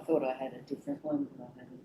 thought I had a different one, but I haven't.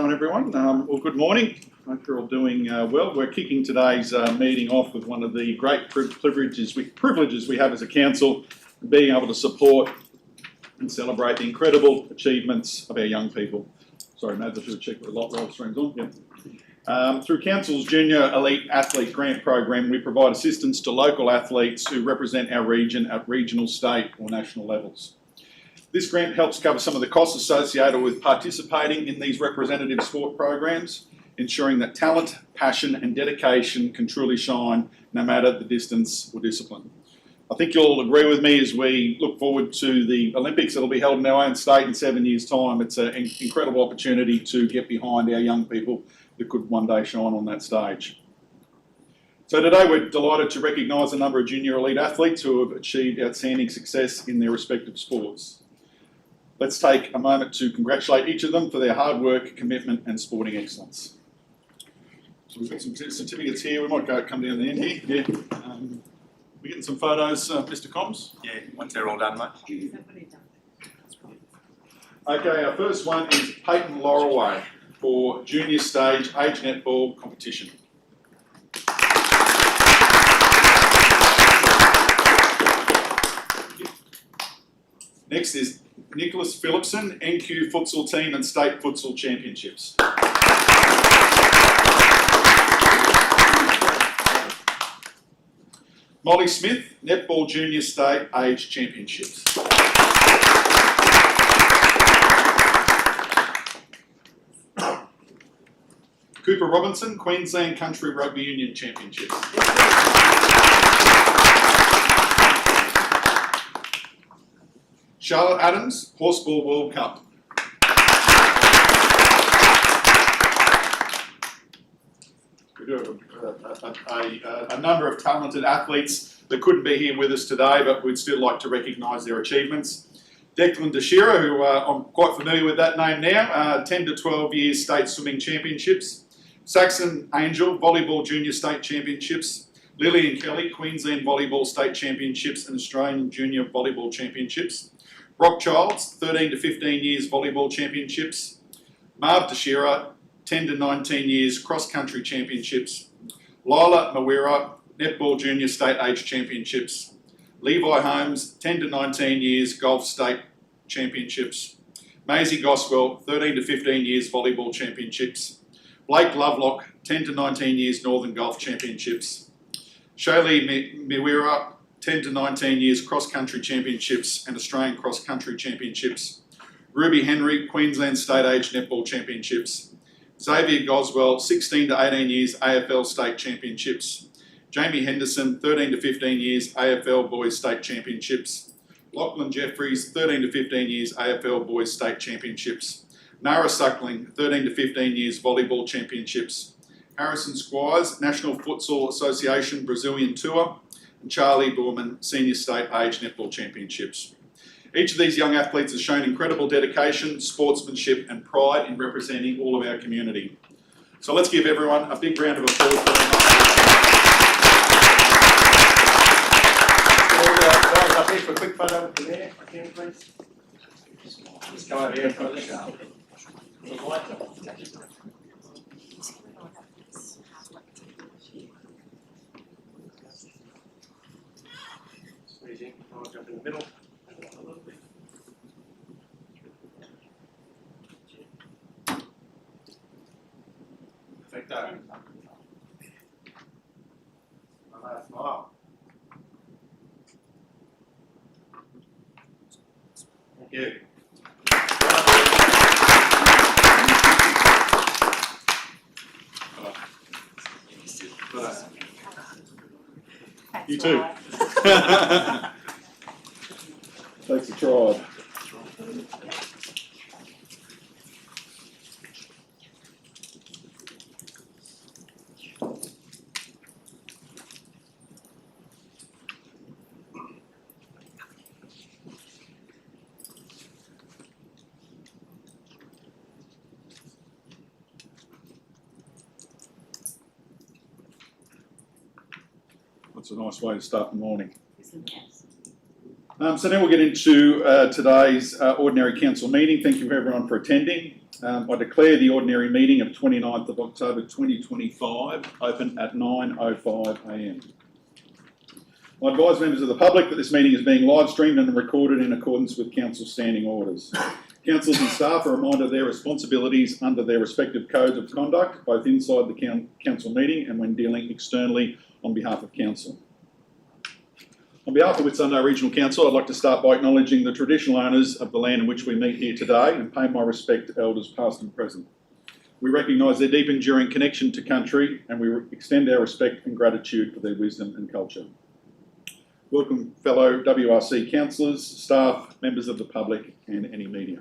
afternoon, everyone. Well, good morning. Hope you're all doing well. We're kicking today's meeting off with one of the great privileges we have as a council, being able to support and celebrate the incredible achievements of our young people. Sorry, Mads, I should have checked the roll streams on. Yep. Through Council's Junior Elite Athlete Grant Program, we provide assistance to local athletes who represent our region at regional, state or national levels. This grant helps cover some of the costs associated with participating in these representative sport programs, ensuring that talent, passion and dedication can truly shine no matter the distance or discipline. I think you'll agree with me as we look forward to the Olympics that will be held in our own state in 7 years' time. It's an incredible opportunity to get behind our young people that could one day shine on that stage. So today we're delighted to recognise a number of junior elite athletes who have achieved outstanding success in their respective sports. Let's take a moment to congratulate each of them for their hard work, commitment and sporting excellence. So we've got some certificates here. We might come down the end here. Yeah. We're getting some photos, Mr. Combs? Yeah, once they're all done, mate. Okay, our first one is Peyton Laurelway for junior stage age netball competition. Next is Nicholas Phillipson, NQ Futsal Team and State Futsal Championships. Molly Smith, Netball Junior State Age Championships. Cooper Robinson, Queensland Country Rugby Union Championships. Charlotte Adams, Horseball World Cup. We do have a number of talented athletes that couldn't be here with us today, but we'd still like to recognise their achievements. Declan DeShira, who I'm quite familiar with that name now, 10 to 12 years state swimming championships. Saxon Angel, Volleyball Junior State Championships. Lillian Kelly, Queensland Volleyball State Championships and Australian Junior Volleyball Championships. Brock Childs, 13 to 15 years Volleyball Championships. Marv DeShira, 10 to 19 years Cross Country Championships. Lila Mawira, Netball Junior State Age Championships. Levi Holmes, 10 to 19 years Golf State Championships. Maisie Goswell, 13 to 15 years Volleyball Championships. Blake Lovelock, 10 to 19 years Northern Golf Championships. Shaylee Miwira, 10 to 19 years Cross Country Championships and Australian Cross Country Championships. Ruby Henry, Queensland State Age Netball Championships. Xavier Goswell, 16 to 18 years AFL State Championships. Jamie Henderson, 13 to 15 years AFL Boys State Championships. Lachlan Jeffries, 13 to 15 years AFL Boys State Championships. Nara Suckling, 13 to 15 years Volleyball Championships. Harrison Squires, National Futsal Association Brazilian Tour. And Charlie Borman, Senior State Age Netball Championships. Each of these young athletes has shown incredible dedication, sportsmanship and pride in representing all of our community. So let's give everyone a big round of applause for them. Guys, up here for a quick photo with the mayor, if I can, please. Just come over here in front of the show. Squeezing, I'll jump in the middle. Perfecto. Smile. Thank you. You too. Takes a tribe. That's a nice way to start the morning. So now we'll get into today's ordinary council meeting. Thank you everyone for attending. I declare the ordinary meeting of 29th of October 2025 open at 9:05 a.m. I advise members of the public that this meeting is being live streamed and recorded in accordance with council standing orders. Councillors and staff are reminded of their responsibilities under their respective codes of conduct, both inside the council meeting and when dealing externally on behalf of council. On behalf of Whitsunday Regional Council, I'd like to start by acknowledging the traditional owners of the land in which we meet here today and pay my respect to elders past and present. We recognise their deep enduring connection to country and we extend our respect and gratitude for their wisdom and culture. Welcome fellow WRC councillors, staff, members of the public and any media.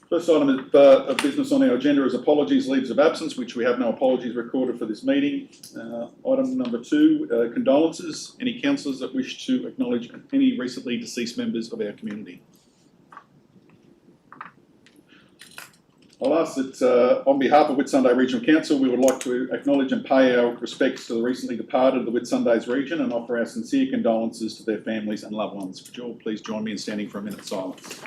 First item of business on our agenda is apologies, leaves of absence, which we have no apologies recorded for this meeting. Item number 2, condolences. Any councillors that wish to acknowledge any recently deceased members of our community? I'll ask that on behalf of Whitsunday Regional Council, we would like to acknowledge and pay our respects to the recently departed of the Whitsundays region and offer our sincere condolences to their families and loved ones. Could you all please join me in standing for a minute's silence?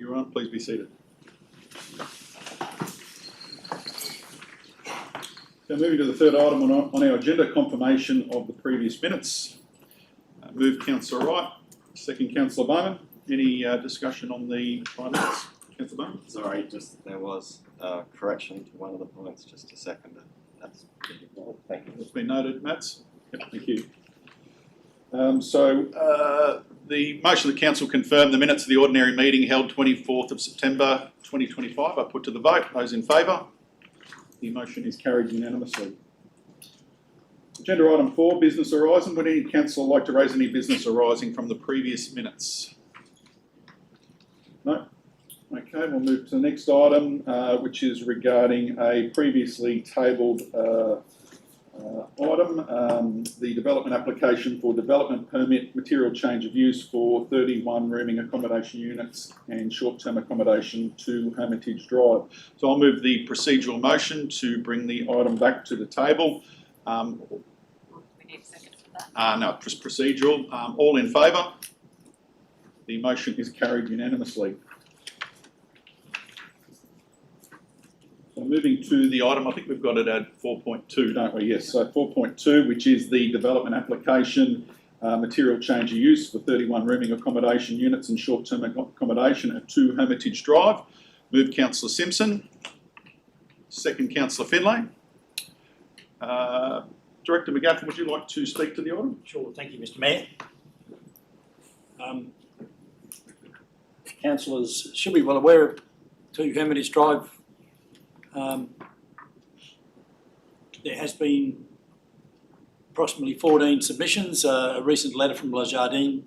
Everyone, please be seated. So moving to the third item on our agenda, confirmation of the previous minutes. Move Councillor Wright, second Councillor Bowman. Any discussion on the minutes? Councillor Bowman? Sorry, just there was a correction to one of the points, just a second. That's thank you. It's been noted, Mats. Yep, thank you. The motion of the council confirm the minutes of the ordinary meeting held 24th of September 2025. I put to the vote. Those in favour? The motion is carried unanimously. Agenda item 4, business arising. Would any councillor like to raise any business arising from the previous minutes? No? Okay, we'll move to the next item, which is regarding a previously tabled item, the development application for development permit material change of use for 31 rooming accommodation units and short-term accommodation to Hermitage Drive. So I'll move the procedural motion to bring the item back to the table. We need a second for that. No, procedural. All in favour? The motion is carried unanimously. So moving to the item, I think we've got it at 4.2, don't we? Yes, so 4.2, which is the development application material change of use for 31 rooming accommodation units and short-term accommodation at 2 Hermitage Drive. Move Councillor Simpson. Second Councillor Finlay. Director McGaffin, would you like to speak to the item? Sure, thank you, Mr. Mayor. Councillors should be well aware of 2 Hermitage Drive. There has been approximately 14 submissions. A recent letter from La Jardine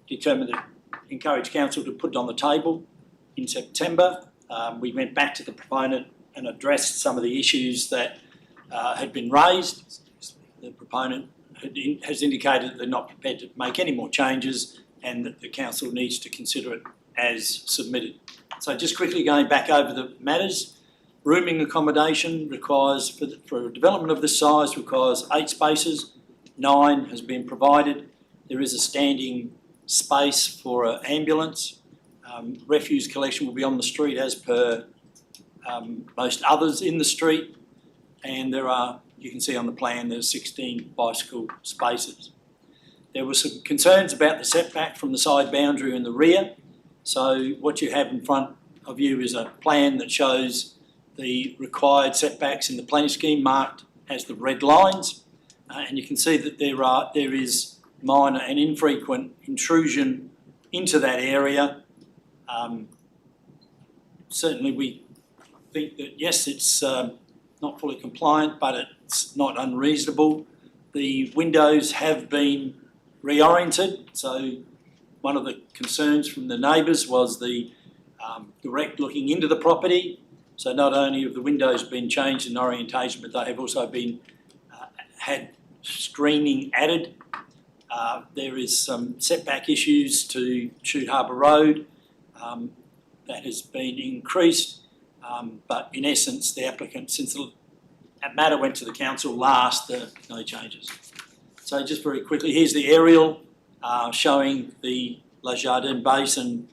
determined to encourage council to put it on the table in September. We went back to the proponent and addressed some of the issues that had been raised. The proponent has indicated that they're not prepared to make any more changes and that the council needs to consider it as submitted. So just quickly going back over the matters, rooming accommodation requires, for a development of this size, requires 8 spaces, 9 has been provided. There is a standing space for an ambulance. Refuse collection will be on the street as per most others in the street, and there are, you can see on the plan, there's 16 bicycle spaces. There were some concerns about the setback from the side boundary in the rear. So what you have in front of you is a plan that shows the required setbacks in the planning scheme marked as the red lines. And you can see that there is minor and infrequent intrusion into that area. Certainly we think that yes, it's not fully compliant, but it's not unreasonable. The windows have been reoriented, so one of the concerns from the neighbours was the direct looking into the property. So not only have the windows been changed in orientation, but they have also been had screening added. There is some setback issues to Chute Harbour Road that has been increased, but in essence the applicant, since the matter went to the council last, no changes. So just very quickly, here's the aerial showing the La Jardin basin,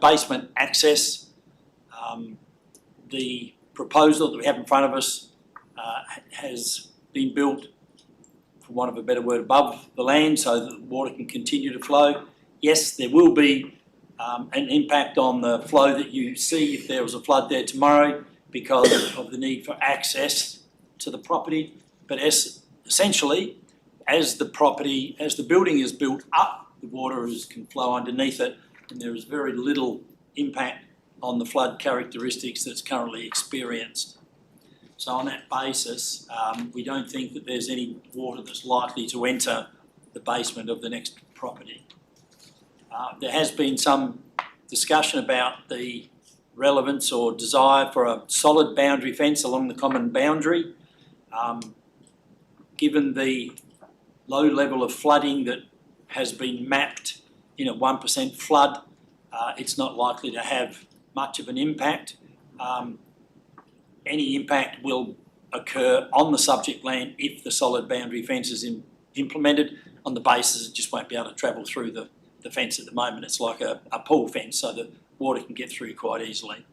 basement access. The proposal that we have in front of us has been built, for want of a better word, above the land so that the water can continue to flow. Yes, there will be an impact on the flow that you see if there was a flood there tomorrow because of the need for access to the property. But essentially, as the building is built up, the water can flow underneath it, and there is very little impact on the flood characteristics that's currently experienced. So on that basis, we don't think that there's any water that's likely to enter the basement of the next property. There has been some discussion about the relevance or desire for a solid boundary fence along the common boundary. Given the low level of flooding that has been mapped in a 1% flood, it's not likely to have much of an impact. Any impact will occur on the subject land if the solid boundary fence is implemented. On the basis it just won't be able to travel through the fence at the moment. It's like a pool fence, so the water can get through quite easily.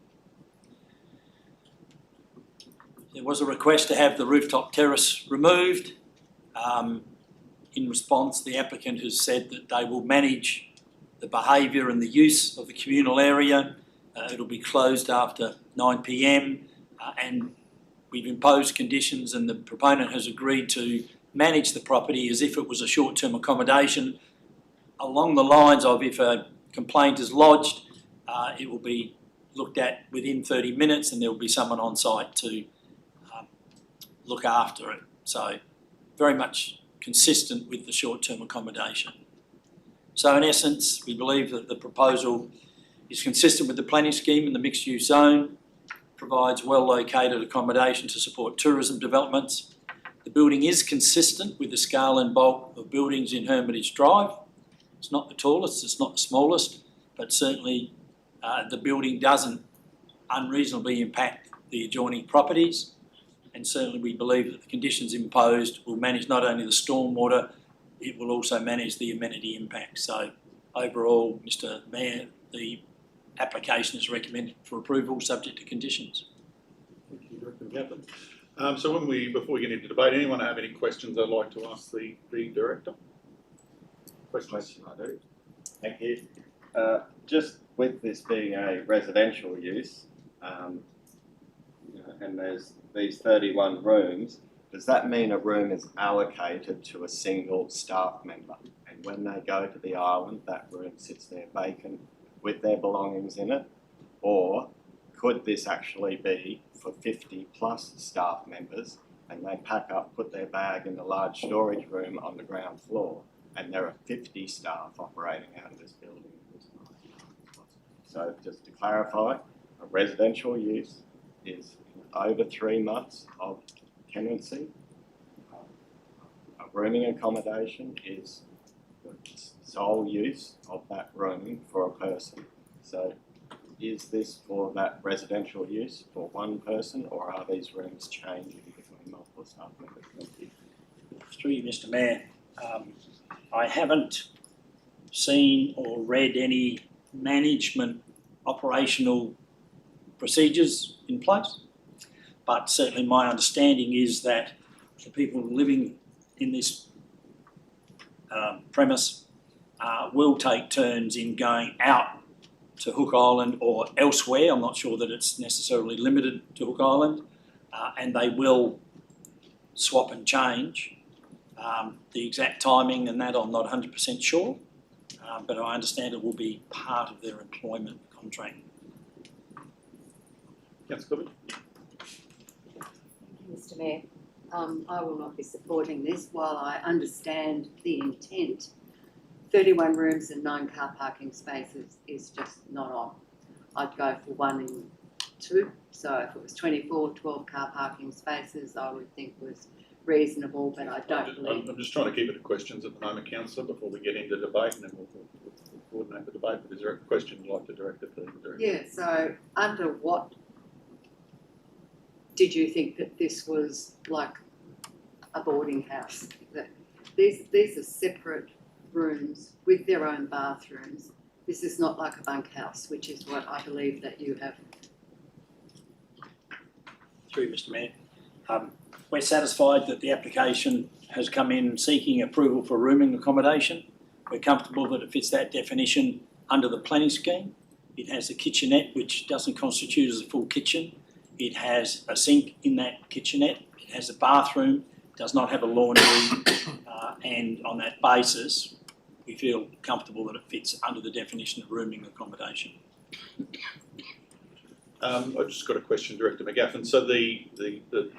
There was a request to have the rooftop terrace removed. In response, the applicant has said that they will manage the behaviour and the use of the communal area. It'll be closed after 9 p.m. And we've imposed conditions, and the proponent has agreed to manage the property as if it was a short-term accommodation, along the lines of if a complaint is lodged, it will be looked at within 30 minutes and there will be someone on site to look after it. So very much consistent with the short-term accommodation. So in essence, we believe that the proposal is consistent with the planning scheme and the mixed-use zone, provides well-located accommodation to support tourism developments. The building is consistent with the scale and bulk of buildings in Hermitage Drive. It's not the tallest, it's not the smallest, but certainly the building doesn't unreasonably impact the adjoining properties. And certainly we believe that the conditions imposed will manage not only the stormwater, it will also manage the amenity impact. So overall, Mr. Mayor, the application is recommended for approval subject to conditions. Thank you, Director Kaplan. So before we get into debate, anyone have any questions I'd like to ask the Director? Questions? I do. Thank you. Just with this being a residential use, and there's these 31 rooms, does that mean a room is allocated to a single staff member? And when they go to the island, that room sits there vacant with their belongings in it? Or could this actually be for 50 plus staff members and they pack up, put their bag in the large storage room on the ground floor, and there are 50 staff operating out of this building at this time? So just to clarify, a residential use is over 3 months of tenancy. A rooming accommodation is the sole use of that room for a person. So is this for that residential use for one person, or are these rooms changing between multiple staff members? Thank you. Through you, Mr. Mayor, I haven't seen or read any management operational procedures in place, but certainly my understanding is that the people living in this premise will take turns in going out to Hook Island or elsewhere. I'm not sure that it's necessarily limited to Hook Island, and they will swap and change. The exact timing and that I'm not 100% sure, but I understand it will be part of their employment contract. Councillor Clifford? Mr Mayor, I will not be supporting this. While I understand the intent, 31 rooms and 9 car parking spaces is just not on. I'd go for 1 and 2. So if it was 24, 12 car parking spaces, I would think was reasonable, but I don't believe. I'm just trying to keep it to questions at the moment, Councillor, before we get into debate, and then we'll coordinate the debate. But is there a question you'd like to direct it to the director? Yeah, so under what did you think that this was like a boarding house? That these are separate rooms with their own bathrooms. This is not like a bunkhouse, which is what I believe that you have. Through Mr Mayor. We're satisfied that the application has come in seeking approval for rooming accommodation. We're comfortable that it fits that definition under the planning scheme. It has a kitchenette which doesn't constitute as a full kitchen. It has a sink in that kitchenette. It has a bathroom, does not have a laundry, and on that basis, we feel comfortable that it fits under the definition of rooming accommodation. I've just got a question, Director McGaffin. So the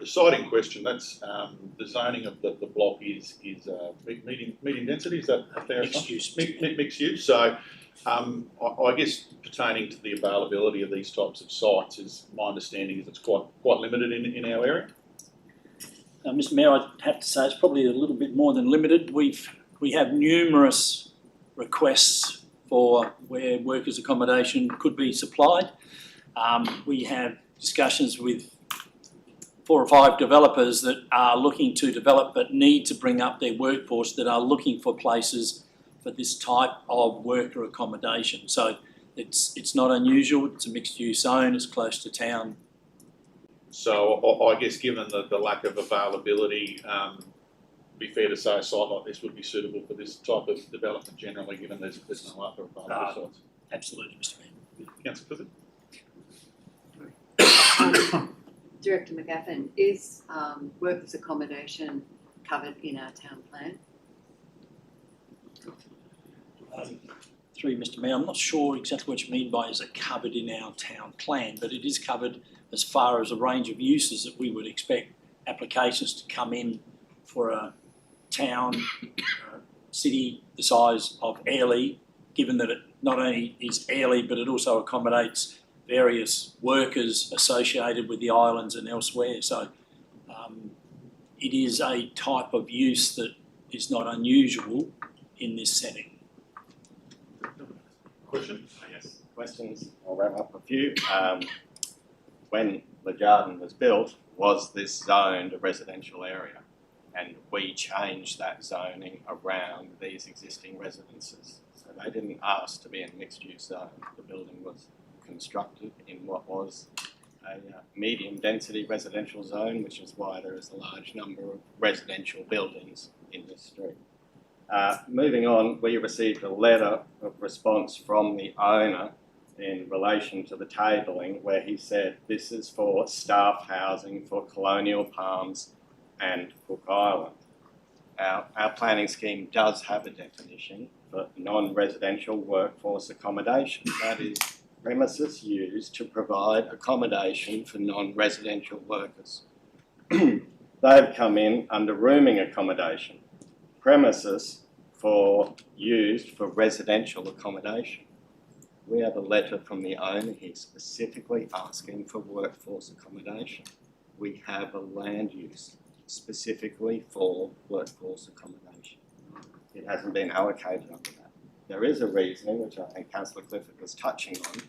site in question, that's the zoning of the block is medium density. Is that a fair Mixed use. Mixed use. So I guess pertaining to the availability of these types of sites, is my understanding is it's quite limited in our area. Mr Mayor, I'd have to say it's probably a little bit more than limited. We have numerous requests for where workers' accommodation could be supplied. We have discussions with 4 or 5 developers that are looking to develop but need to bring up their workforce, that are looking for places for this type of worker accommodation. So it's not unusual. It's a mixed use zone. It's close to town. So I guess given the lack of availability, be fair to say a site like this would be suitable for this type of development generally, given there's no other available sites. Absolutely, Mr Mayor. Councillor Clifford? Director McGaffin, is workers' accommodation covered in our town plan? Through Mr Mayor, I'm not sure exactly what you mean by is it covered in our town plan, but it is covered as far as a range of uses that we would expect applications to come in for a town, city the size of Airlie, given that it not only is Airlie but it also accommodates various workers associated with the islands and elsewhere. So it is a type of use that is not unusual in this setting. Question? Yes. Questions? I'll wrap up a few. When the garden was built, was this zoned a residential area? And we changed that zoning around these existing residences. So they didn't ask to be in a mixed-use zone. The building was constructed in what was a medium density residential zone, which is why there is a large number of residential buildings in this street. Moving on, we received a letter of response from the owner in relation to the tabling, where he said this is for staff housing for Colonial Palms and Cook Island. Our planning scheme does have a definition for non-residential workforce accommodation. That is premises used to provide accommodation for non-residential workers. They've come in under rooming accommodation, premises used for residential accommodation. We have a letter from the owner here specifically asking for workforce accommodation. We have a land use specifically for workforce accommodation. It hasn't been allocated under that. There is a reasoning, which I think Councillor Clifford was touching on.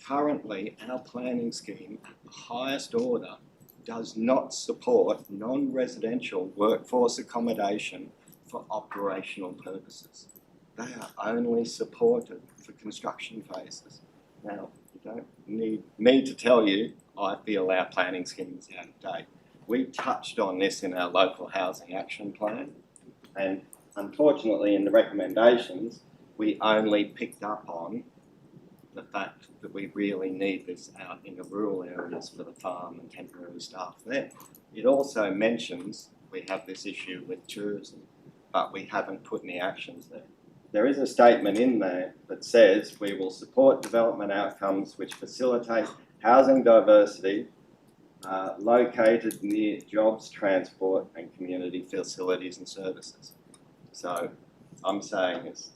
Currently, our planning scheme at the highest order does not support non-residential workforce accommodation for operational purposes. They are only supported for construction phases. Now, you don't need me to tell you, I feel our planning scheme is out of date. We touched on this in our local housing action plan, and unfortunately, in the recommendations, we only picked up on the fact that we really need this out in the rural areas for the farm and temporary staff there. It also mentions we have this issue with tourism, but we haven't put any actions there. There is a statement in there that says we will support development outcomes which facilitate housing diversity located near jobs, transport and community facilities and services. So I'm saying is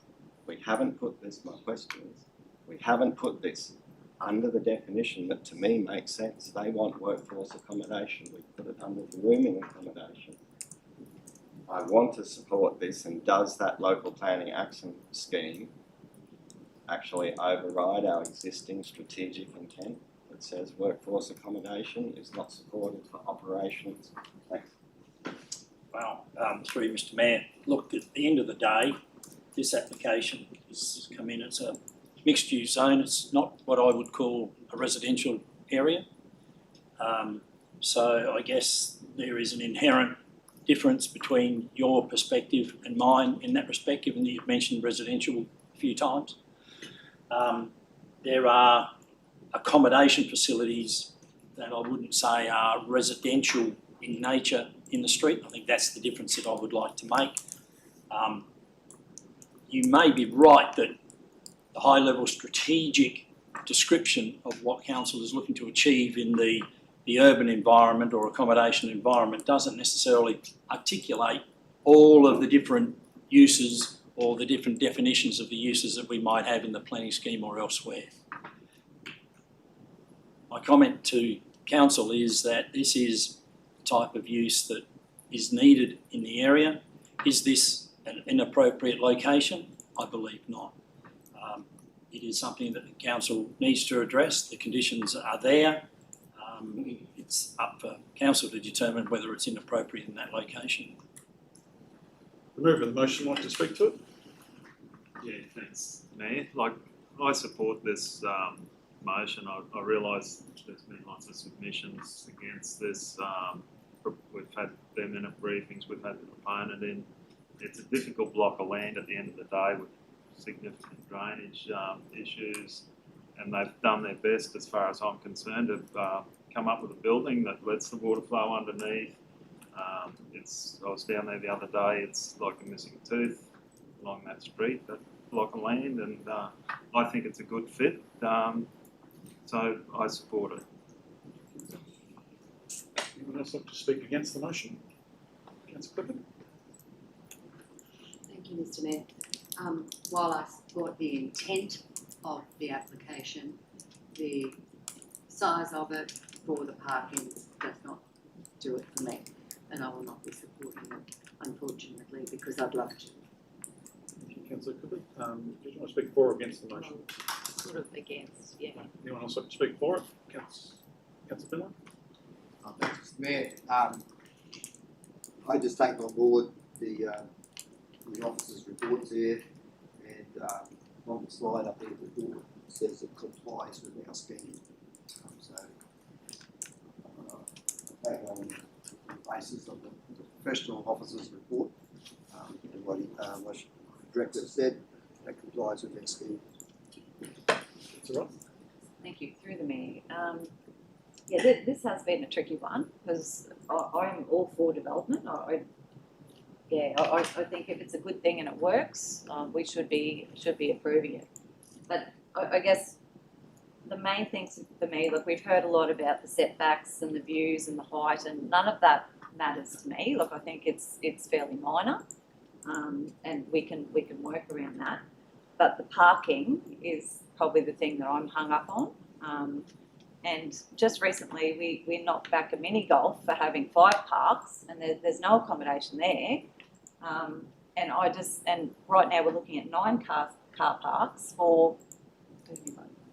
we haven't put this, my question is, we haven't put this under the definition that to me makes sense. They want workforce accommodation, we put it under the rooming accommodation. I want to support this, and does that local planning action scheme actually override our existing strategic intent that says workforce accommodation is not supported for operations? Thanks. Well, through you, Mr Mayor, look, at the end of the day, this application has come in, it's a mixed use zone, it's not what I would call a residential area. So I guess there is an inherent difference between your perspective and mine in that respect, given that you've mentioned residential a few times. There are accommodation facilities that I wouldn't say are residential in nature in the street. I think that's the difference that I would like to make. You may be right that the high-level strategic description of what council is looking to achieve in the urban environment or accommodation environment doesn't necessarily articulate all of the different uses or the different definitions of the uses that we might have in the planning scheme or elsewhere. My comment to council is that this is the type of use that is needed in the area. Is this an inappropriate location? I believe not. It is something that the council needs to address. The conditions are there. It's up for council to determine whether it's inappropriate in that location. The mover of the motion like to speak to it? Yeah, thanks, Mayor. Like, I support this motion. I realise there's been lots of submissions against this. We've had them in at briefings, we've had the proponent in. It's a difficult block of land at the end of the day with significant drainage issues, and they've done their best, as far as I'm concerned, to come up with a building that lets the water flow underneath. I was down there the other day, it's like a missing tooth along that street, that block of land, and I think it's a good fit, so I support it. Anyone else like to speak against the motion? Councillor Clifford? Thank you, Mr Mayor. While I support the intent of the application, the size of it for the parking does not do it for me, and I will not be supporting it, unfortunately, because I'd love to. Thank you, Councillor Clifford. Did you want to speak for or against the motion? Sort of against, yeah. Anyone else like to speak for it? Councillor Finlay? Thanks, Mr Mayor. I just take on board the officer's reports there, and on the slide up there, the report says it complies with our scheme. So I take on the basis of the professional officer's report, and what the director said, that complies with our scheme. That's all right. Thank you. Through the Mayor. Yeah, this has been a tricky one because I'm all for development. I think if it's a good thing and it works, we should be approving it. But I guess the main things for me, look, we've heard a lot about the setbacks and the views and the height, and none of that matters to me. Look, I think it's fairly minor, and we can work around that. But the parking is probably the thing that I'm hung up on. And just recently, we knocked back a mini golf for having 5 parks, and there's no accommodation there. And right now we're looking at 9 car parks for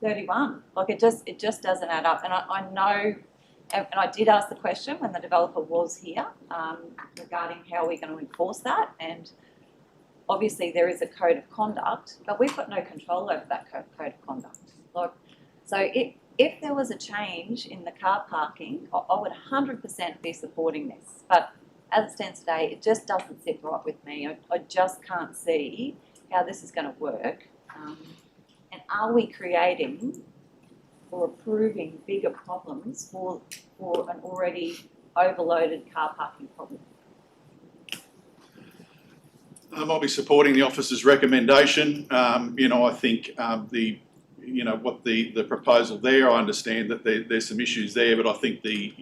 31. Like it just doesn't add up. And I know, and I did ask the question when the developer was here regarding how we're going to enforce that. And obviously there is a code of conduct, but we've got no control over that code of conduct. Like, so if there was a change in the car parking, I would 100% be supporting this. But as it stands today, it just doesn't sit right with me. I just can't see how this is going to work. And are we creating or approving bigger problems for an already overloaded car parking problem? I'll be supporting the officer's recommendation. I think the proposal there, I understand that there's some issues there, but I think the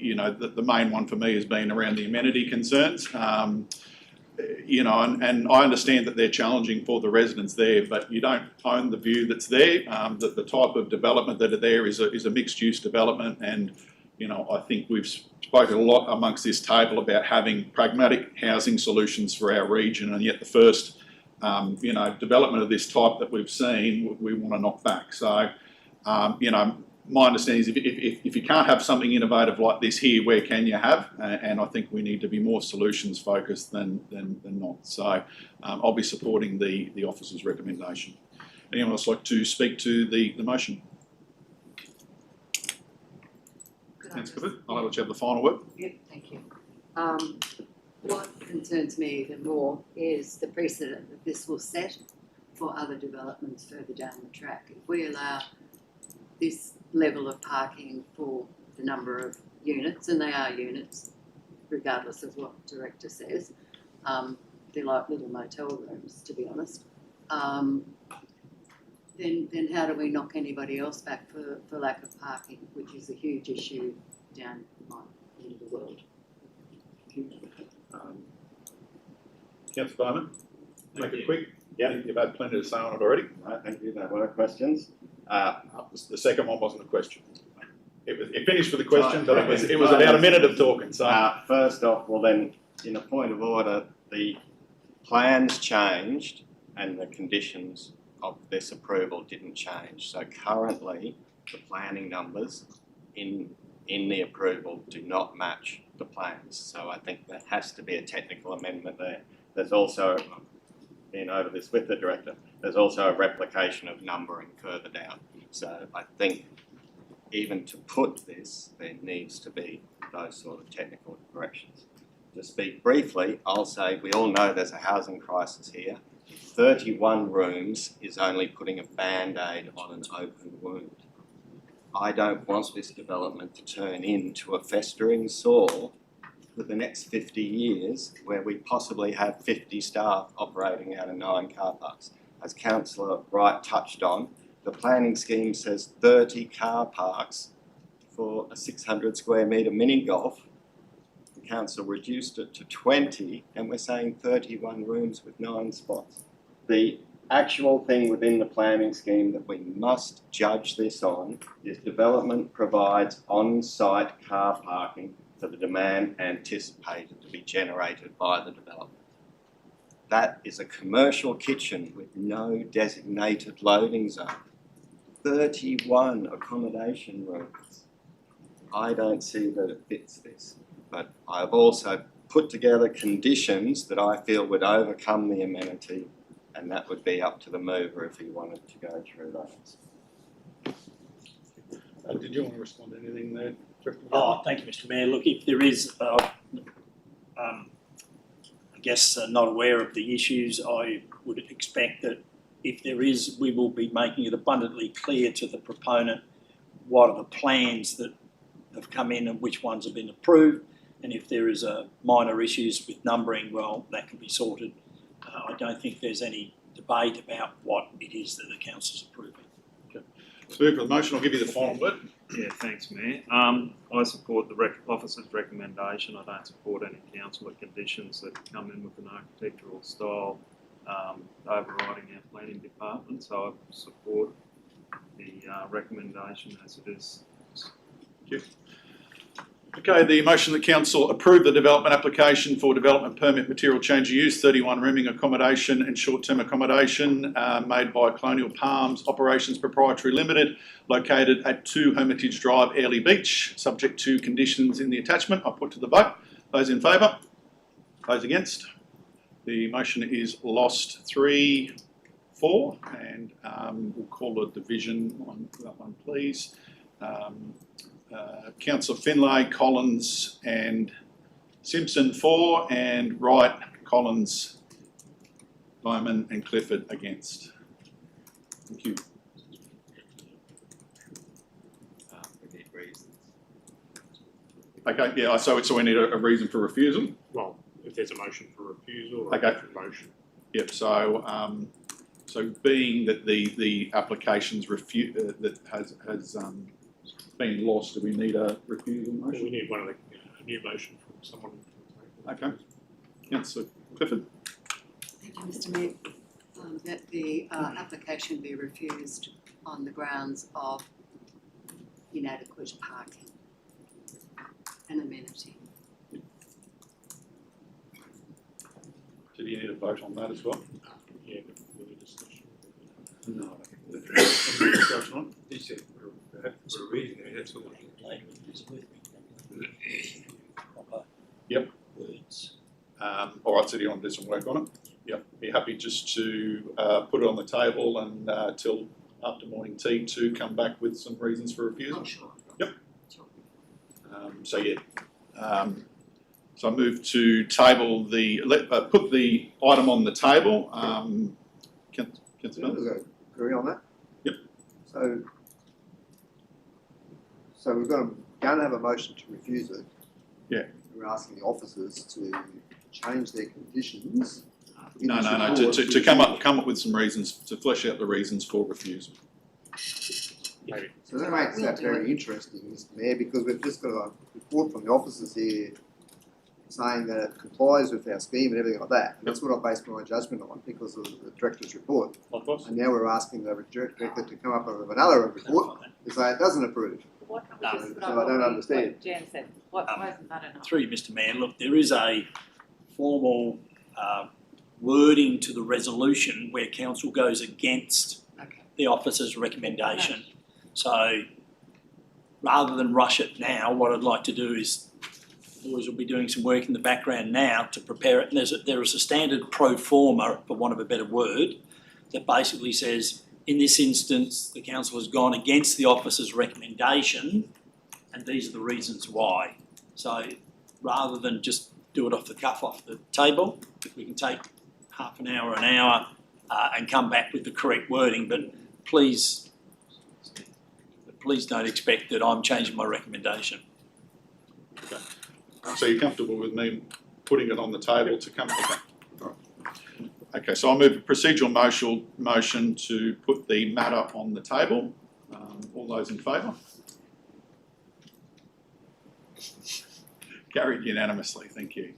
main one for me has been around the amenity concerns. And I understand that they're challenging for the residents there, but you don't own the view that's there. That the type of development that are there is a mixed use development, and I think we've spoken a lot amongst this table about having pragmatic housing solutions for our region, and yet the first development of this type that we've seen, we want to knock back. So, my understanding is if you can't have something innovative like this here, where can you have? And I think we need to be more solutions focused than not. So, I'll be supporting the officer's recommendation. Anyone else like to speak to the motion? Councillor, I'll let you have the final word. Yep, thank you. What concerns me even more is the precedent that this will set for other developments further down the track. If we allow this level of parking for the number of units, and they are units, regardless of what the director says, they're like little motel rooms, to be honest, then how do we knock anybody else back for lack of parking, which is a huge issue down my end of the world. Councillor Bowman, make it quick. Yeah, you've had plenty to say on it already. Right, thank you. No more questions. The second one wasn't a question. It finished with a question, but it was about a minute of talking. So first off, well then, in a point of order, the plans changed and the conditions of this approval didn't change. So currently, the planning numbers in the approval do not match the plans. So I think there has to be a technical amendment there. There's also, been over this with the director, there's also a replication of numbering further down. So I think even to put this, there needs to be those sort of technical corrections. To speak briefly, I'll say we all know there's a housing crisis here. 31 rooms is only putting a band-aid on an open wound. I don't want this development to turn into a festering sore for the next 50 years, where we possibly have 50 staff operating out of 9 car parks. As Councillor Wright touched on, the planning scheme says 30 car parks for a 600 square metre mini golf. The council reduced it to 20, and we're saying 31 rooms with 9 spots. The actual thing within the planning scheme that we must judge this on is development provides on-site car parking for the demand anticipated to be generated by the development. That is a commercial kitchen with no designated loading zone. 31 accommodation rooms. I don't see that it fits this, but I've also put together conditions that I feel would overcome the amenity, and that would be up to the mover if he wanted to go through those. did you want to respond to anything there? Oh, thank you, Mr. Mayor. Look, if there is, I guess not aware of the issues, I would expect that if there is, we will be making it abundantly clear to the proponent what are the plans that have come in and which ones have been approved, and if there is minor issues with numbering, well, that can be sorted. I don't think there's any debate about what it is that the council's approving. Speaker of the motion, I'll give you the final word. Yeah, thanks, Mayor. I support the officer's recommendation. I don't support any council conditions that come in with an architectural style overriding our planning department. So I support the recommendation as it is. Thank you. Okay, the motion that council approve the development application for development permit material change of use, 31 rooming accommodation and short-term accommodation made by Colonial Palms Operations Proprietary Limited, located at 2 Hermitage Drive, Airlie Beach, subject to conditions in the attachment. I put to the vote. Those in favour? Those against? The motion is lost 3-4, and we'll call a division on that one, please. Councillor Finlay, Collins and Simpson for, and Wright, Collins, Bowman and Clifford against. Thank you. We need reasons. Okay, yeah, so we need a reason for refusal. Well, if there's a motion for refusal or Okay. a different motion. Yep, so being that the application's that has been lost, do we need a refusal We motion? need a new motion from someone. Okay. Councillor Clifford. Thank you, Mr Mayor. That the application be refused on the grounds of inadequate parking and amenity. Do you need a vote on that as well? Yeah, but we need discussion. No. Discussion on? He said, for a reason, that's all. Yep. Words. All right, so do you want to do some work on it? Yep. Be happy just to put it on the table and till after morning tea to come back with some reasons for refusal. Oh, sure. Yep. Sure. So yeah. So I move to table put the item on the table. Councillor Mills? Agree on that? Yep. So we're going to have a motion to refuse it. Yeah. We're asking the officers to change their conditions. in No, this no, no. report To come up with some reasons to flesh out the reasons for refusal. Maybe. So that makes that very interesting, Mr Mayor, because we've just got a report from the officers here saying that it complies with our scheme and everything like that. And that's what I based my judgment on because of the director's report. Likewise. And now we're asking the director to come up with another report to say it doesn't approve. Why can't No. we just put So up I what don't we- understand. what Jan said, why isn't that enough? Through you, Mr Mayor, look, there is a formal wording to the resolution where council goes against Okay. the officer's recommendation. So rather than rush it now, what I'd like to do is, boys will be doing some work in the background now to prepare it. And there is a standard pro forma, for want of a better word, that basically says, in this instance, the council has gone against the officer's recommendation, and these are the reasons why. So rather than just do it off the cuff, off the table, if we can take half an hour, and come back with the correct wording, but please don't expect that I'm changing my recommendation. Okay. So you're comfortable with me putting it on the table to come? Okay. All right. Okay, so I'll move a procedural motion to put the matter on the table. All those in favour? Carried unanimously, thank you.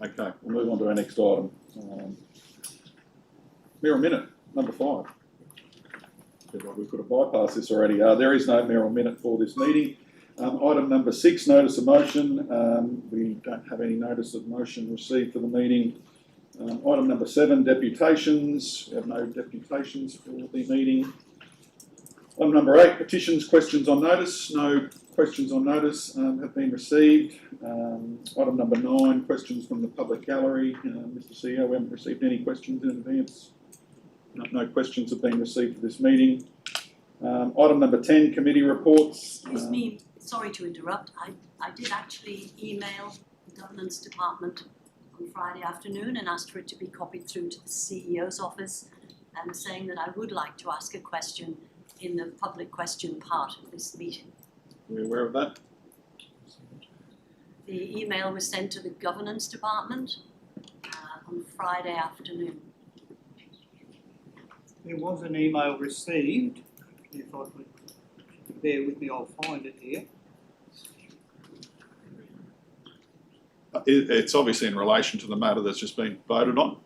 Okay, we'll move on to our next item. Mirror minute, number 5. We could have bypassed this already. There is no mirror minute for this meeting. Item number 6, notice of motion. We don't have any notice of motion received for the meeting. Item number 7, deputations. We have no deputations for the meeting. Item number 8, petitions, questions on notice. No questions on notice have been received. Item number 9, questions from the public gallery. Mr CEO, we haven't received any questions in advance. No questions have been received for this meeting. Item number 10, committee reports. Excuse me, sorry to interrupt. I did actually email the governance department on Friday afternoon and asked for it to be copied through to the CEO's office and saying that I would like to ask a question in the public question part of this meeting. Are we aware of that? The email was sent to the governance department on Friday afternoon. There was an email received, if I could bear with me, I'll find it here. It's obviously in relation to the matter that's just been voted on.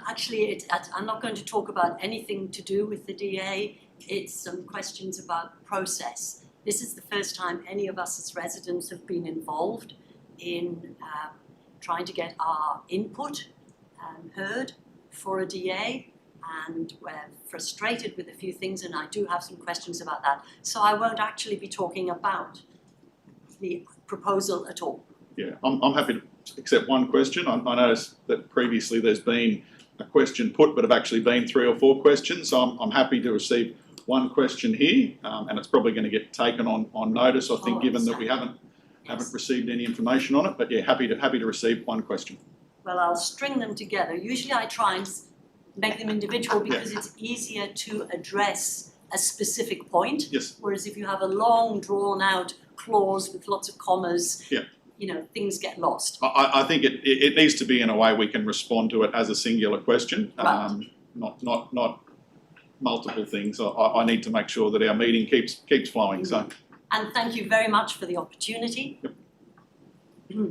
Actually, I'm not going to talk about anything to do with the DA. It's some questions about process. This is the first time any of us as residents have been involved in trying to get our input heard for a DA, and we're frustrated with a few things, and I do have some questions about that. So I won't actually be talking about the proposal at all. Yeah, I'm happy to accept one question. I noticed that previously there's been a question put, but have actually been 3 or 4 questions. So I'm happy to receive one question here, and it's probably going to get taken on notice. I think, given that we haven't Haven't received any information on it, but yeah, happy to receive one question. Well, I'll string them together. Usually I try and make them individual because it's easier to address a specific point. Yes. Whereas if you have a long drawn out clause with lots of commas, things get lost. I think it needs to be in a way we can respond to it as a singular question, Right. not multiple things. I need to make sure that our meeting keeps flowing. So. And thank you very much for the opportunity. Yep.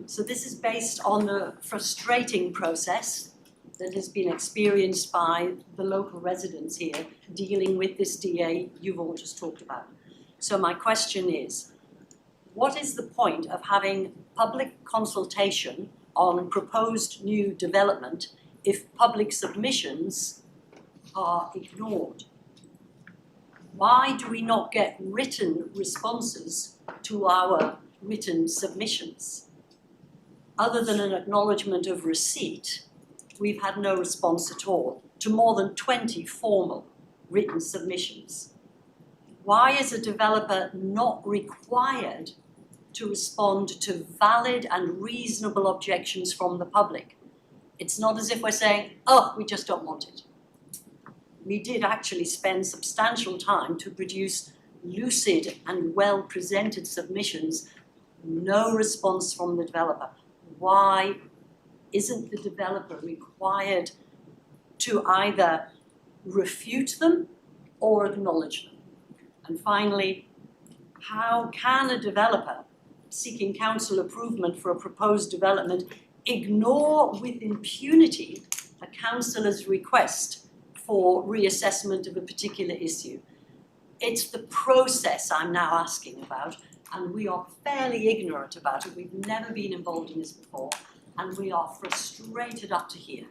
So this is based on the frustrating process that has been experienced by the local residents here dealing with this DA you've all just talked about. So my question is, what is the point of having public consultation on proposed new development if public submissions are ignored? Why do we not get written responses to our written submissions? Other than an acknowledgement of receipt, we've had no response at all to more than 20 formal written submissions. Why is a developer not required to respond to valid and reasonable objections from the public? It's not as if we're saying, oh, we just don't want it. We did actually spend substantial time to produce lucid and well-presented submissions. No response from the developer. Why isn't the developer required to either refute them or acknowledge them? And finally, how can a developer seeking council approval for a proposed development ignore with impunity a councillor's request for reassessment of a particular issue? It's the process I'm now asking about, and we are fairly ignorant about it. We've never been involved in this before, and we are frustrated up to here.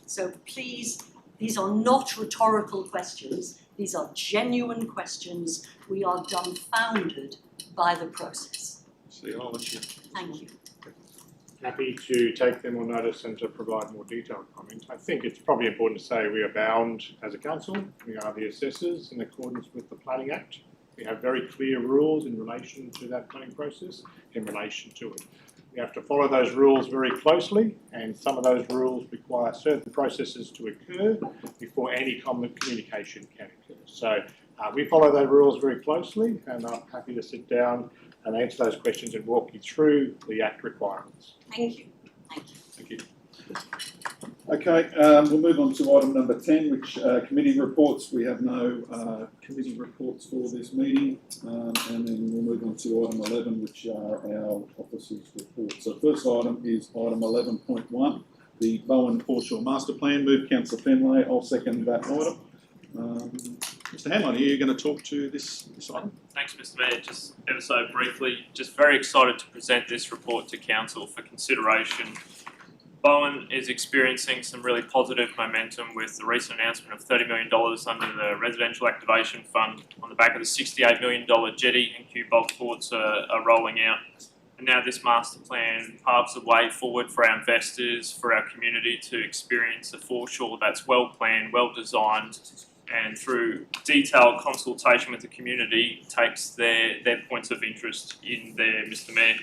So please, these are not rhetorical questions. These are genuine questions. We are dumbfounded by the process. See, I'll let you. Thank you. Happy to take them on notice and to provide more detailed comment. I think it's probably important to say we are bound as a council. We are the assessors in accordance with the Planning Act. We have very clear rules in relation to that planning process, in relation to it. We have to follow those rules very closely, and some of those rules require certain processes to occur before any common communication can occur. So we follow those rules very closely, and I'm happy to sit down and answer those questions and walk you through the Act requirements. Thank you. Thank you. Thank you. Okay, we'll move on to item number 10, which committee reports. We have no committee reports for this meeting, and then we'll move on to item 11, which are our officers' reports. So first item is item 11.1, the Bowen Foreshore Master Plan. Move Councillor Fenway. I'll second that item. Mr. Hanlon, are you going to talk to this item? Thanks, Mr. Mayor. Just ever so briefly, just very excited to present this report to Council for consideration. Bowen is experiencing some really positive momentum with the recent announcement of $30 million under the Residential Activation Fund on the back of the $68 million jetty and queue bulk ports are rolling out. And now this master plan paves the way forward for our investors, for our community to experience a foreshore that's well planned, well designed, and through detailed consultation with the community takes their points of interest in there, Mr. Mayor.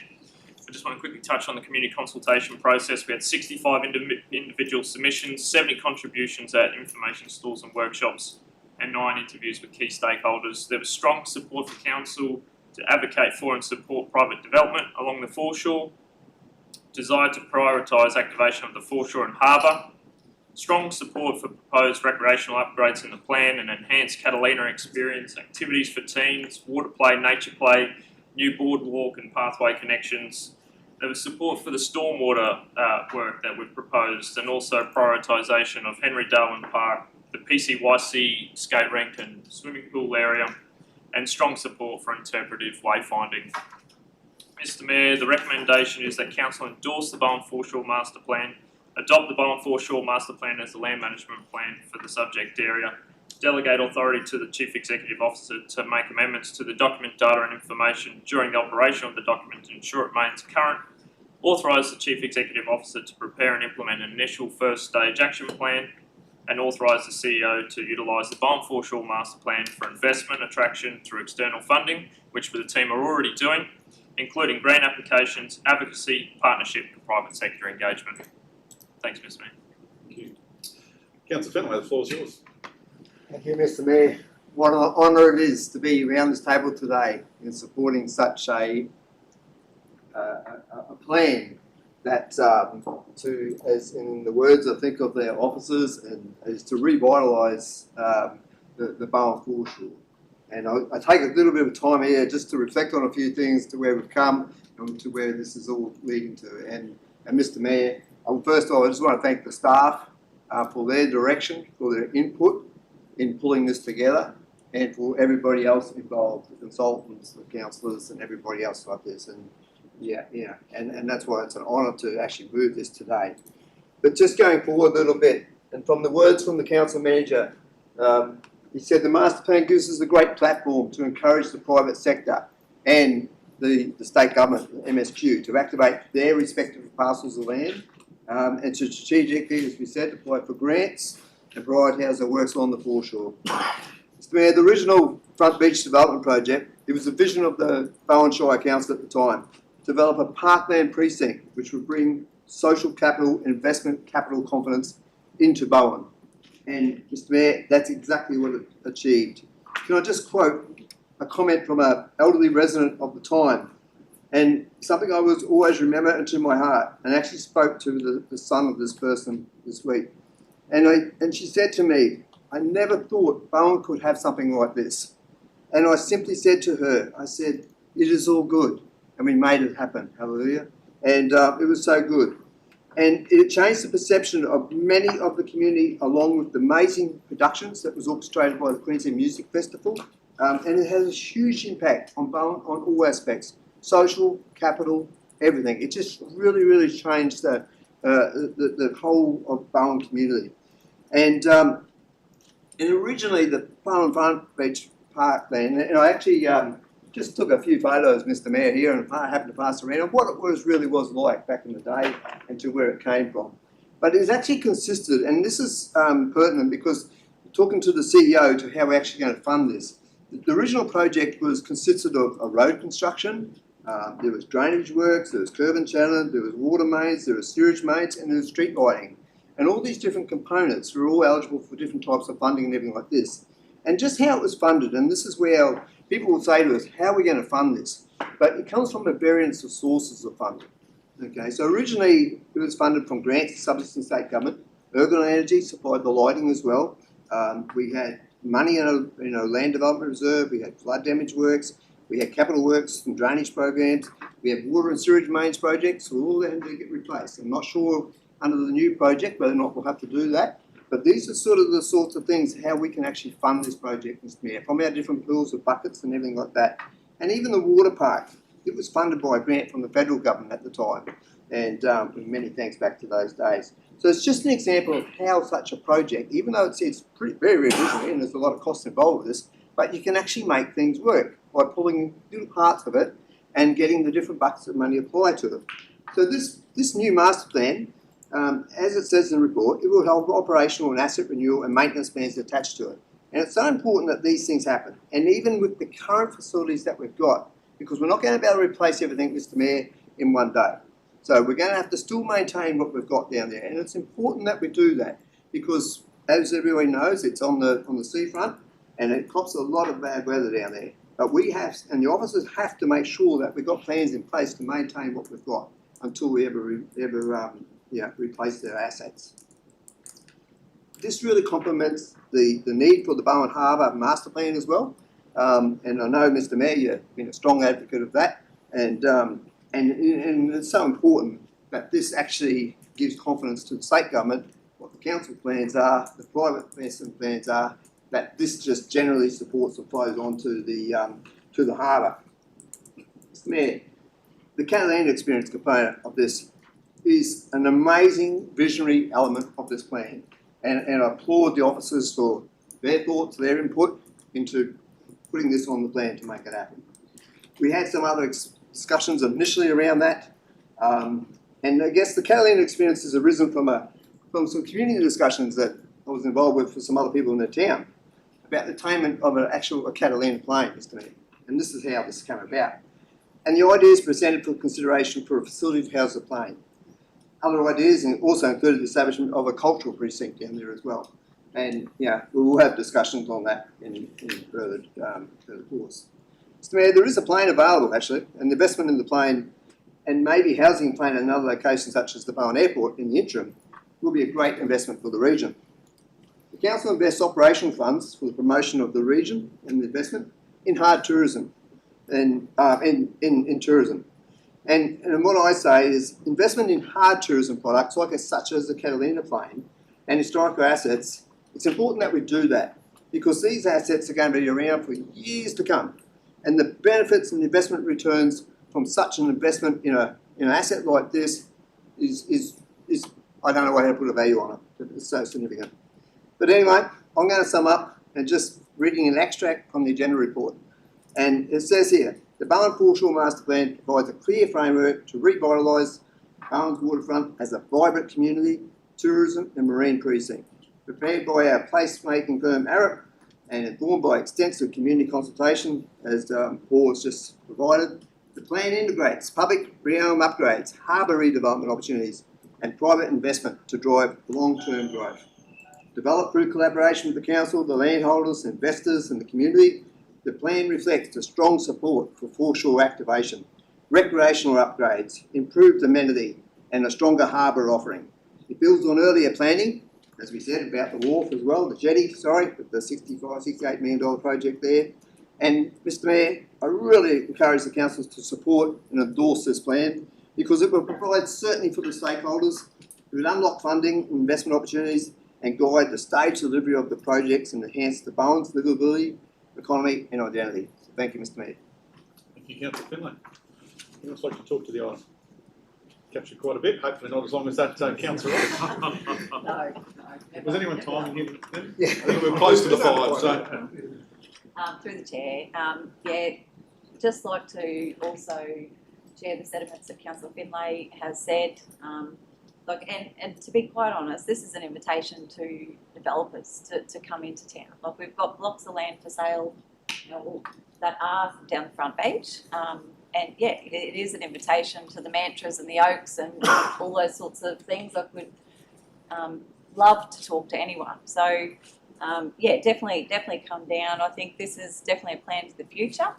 I just want to quickly touch on the community consultation process. We had 65 individual submissions, 70 contributions at information stalls and workshops, and 9 interviews with key stakeholders. There was strong support for council to advocate for and support private development along the foreshore, desire to prioritise activation of the foreshore and harbour, strong support for proposed recreational upgrades in the plan and enhanced Catalina experience, activities for teens, water play, nature play, new boardwalk and pathway connections. There was support for the stormwater work that we've proposed, and also prioritisation of Henry Darwin Park, the PCYC skate rink and swimming pool area, and strong support for interpretive wayfinding. Mr. Mayor, the recommendation is that Council endorse the Bowen Foreshore Master Plan, adopt the Bowen Foreshore Master Plan as the land management plan for the subject area, delegate authority to the Chief Executive Officer to make amendments to the document data and information during the operation of the document to ensure it remains current, authorise the Chief Executive Officer to prepare and implement an initial first stage action plan, and authorise the CEO to utilise the Bowen Foreshore Master Plan for investment attraction through external funding, which the team are already doing, including grant applications, advocacy, partnership, and private sector engagement. Thanks, Mr. Mayor. Thank you. Councillor Fenway, the floor is yours. Thank you, Mr. Mayor. What an honour it is to be around this table today in supporting such a plan that, to, as in the words I think of their officers, and is to revitalise the Bowen foreshore. And I take a little bit of time here just to reflect on a few things to where we've come and to where this is all leading to. And Mr. Mayor, first of all, I just want to thank the staff for their direction, for their input in pulling this together, and for everybody else involved, the consultants, the councillors, and everybody else like this. And and that's why it's an honour to actually move this today. But just going forward a little bit, and from the words from the council manager, he said the master plan gives us a great platform to encourage the private sector and the state government, the MSQ, to activate their respective parcels of land and to strategically, as we said, apply for grants and provide housing works along the foreshore. Mr. Mayor, the original Front Beach development project, it was the vision of the Bowen Shire Council at the time, to develop a parkland precinct which would bring social capital, investment capital confidence into Bowen. And Mr. Mayor, that's exactly what it achieved. Can I just quote a comment from an elderly resident of the time, and something I was always remember into my heart, and actually spoke to the son of this person this week. And she said to me, I never thought Bowen could have something like this. And I simply said to her, I said, it is all good. And we made it happen, hallelujah. And it was so good. And it changed the perception of many of the community, along with the amazing productions that was orchestrated by the Queensland Music Festival. And it has a huge impact on Bowen on all aspects, social, capital, everything. It just really, really changed the whole of Bowen community. And originally the Bowen Front Beach Park then, and I actually just took a few photos, Mr. Mayor, here, and I happened to pass around of what it really was like back in the day and to where it came from. But it's actually consisted, and this is pertinent because talking to the CEO to how we're actually going to fund this. The original project consisted of a road construction, there was drainage works, there was curb and channel, there was water mains, there was sewage mains, and there was street lighting. And all these different components were all eligible for different types of funding and everything like this. And just how it was funded, and this is where people will say to us, how are we going to fund this? But it comes from a variance of sources of funding. Okay, so originally it was funded from grants to subsistence state government. Ergon Energy supplied the lighting as well. We had money in a land development reserve. We had flood damage works. We had capital works and drainage programs. We had water and sewage mains projects. So all that had to get replaced. I'm not sure under the new project whether or not we'll have to do that. But these are sort of the sorts of things, how we can actually fund this project, Mr. Mayor, from our different pools of buckets and everything like that. And even the water park, it was funded by a grant from the federal government at the time. And many thanks back to those days. So it's just an example of how such a project, even though it's very, very visionary and there's a lot of costs involved with this, but you can actually make things work by pulling little parts of it and getting the different buckets of money applied to them. So this new master plan, as it says in the report, it will have operational and asset renewal and maintenance plans attached to it. And it's so important that these things happen. And even with the current facilities that we've got, because we're not going to be able to replace everything, Mr. Mayor, in one day. So we're going to have to still maintain what we've got down there. And it's important that we do that because, as everyone knows, it's on the seafront and it cops a lot of bad weather down there. But we have, and the officers have to make sure that we've got plans in place to maintain what we've got until we ever replace their assets. This really complements the need for the Bowen Harbour master plan as well. And I know, Mr. Mayor, you've been a strong advocate of that. And it's so important that this actually gives confidence to the state government, what the council plans are, the private investment plans are, that this just generally supports and flows on to the harbour. Mr. Mayor, the Catalina experience component of this is an amazing visionary element of this plan. And I applaud the officers for their thoughts, their input into putting this on the plan to make it happen. We had some other discussions initially around that. And I guess the Catalina experience has arisen from some community discussions that I was involved with for some other people in the town about the attainment of a Catalina plane, Mr. Mayor. And this is how this came about. and the ideas presented for consideration for a facility to house the plane. Other ideas also included the establishment of a cultural precinct down there as well. And yeah, we will have discussions on that in further course. Mr. Mayor, there is a plane available actually, and the investment in the plane and maybe housing a plane in another location such as the Bowen Airport in the interim will be a great investment for the region. The Council invests operational funds for the promotion of the region and the investment in hard tourism and in tourism. And what I say is investment in hard tourism products such as the Catalina plane and historical assets, it's important that we do that because these assets are going to be around for years to come. And the benefits and investment returns from such an investment in an asset like this is I don't know how to put a value on it, but it's so significant. But anyway, I'm going to sum up and just reading an extract from the agenda report. And it says here, the Bowen Foreshore Master Plan provides a clear framework to revitalise Bowen's waterfront as a vibrant community, tourism and marine precinct. Prepared by our placemaking firm Arup and informed by extensive community consultation as Paul has just provided, the plan integrates public realm upgrades, harbour redevelopment opportunities and private investment to drive long-term growth. Developed through collaboration with the council, the landholders, investors and the community, the plan reflects a strong support for foreshore activation, recreational upgrades, improved amenity and a stronger harbour offering. It builds on earlier planning, as we said, about the wharf as well, the jetty, with the $68 million project there. And Mr Mayor, I really encourage the councils to support and endorse this plan because it will provide certainty for the stakeholders, it will unlock funding, investment opportunities and guide the staged delivery of the projects and enhance the Bowen's livability, economy and identity. So thank you, Mr Mayor. Thank you, Councillor Finlay. Who else like to talk to the item? Captured quite a bit, hopefully not as long as that Councillor Roberts. No. Was anyone timing him then? Yeah. We're close to the 5, so. Through the chair, just like to also share the sentiments that Councillor Finlay has said. And to be quite honest, this is an invitation to developers to come into town. Like we've got blocks of land for sale, that are down the front beach. And yeah, it is an invitation to the Mantras and the Oaks and all those sorts of things. I would love to talk to anyone. So yeah, definitely come down. I think this is definitely a plan for the future.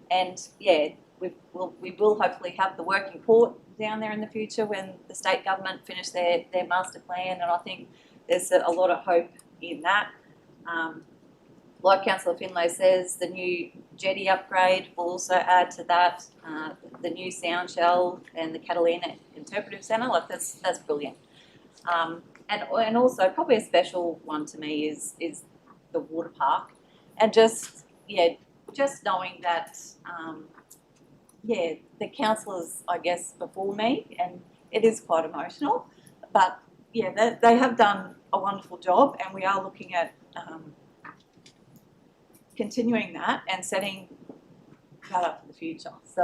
And yeah, we will hopefully have the working port down there in the future when the state government finish their master plan, and I think there's a lot of hope in that. Like Councillor Finlay says, the new jetty upgrade will also add to that. The new sound shell and the Catalina Interpretive Centre, like that's brilliant. And also probably a special one to me is the water park, and just knowing that the councillors, I guess, before me, and it is quite emotional, but yeah, they have done a wonderful job, and we are looking at continuing that and setting that up for the future. So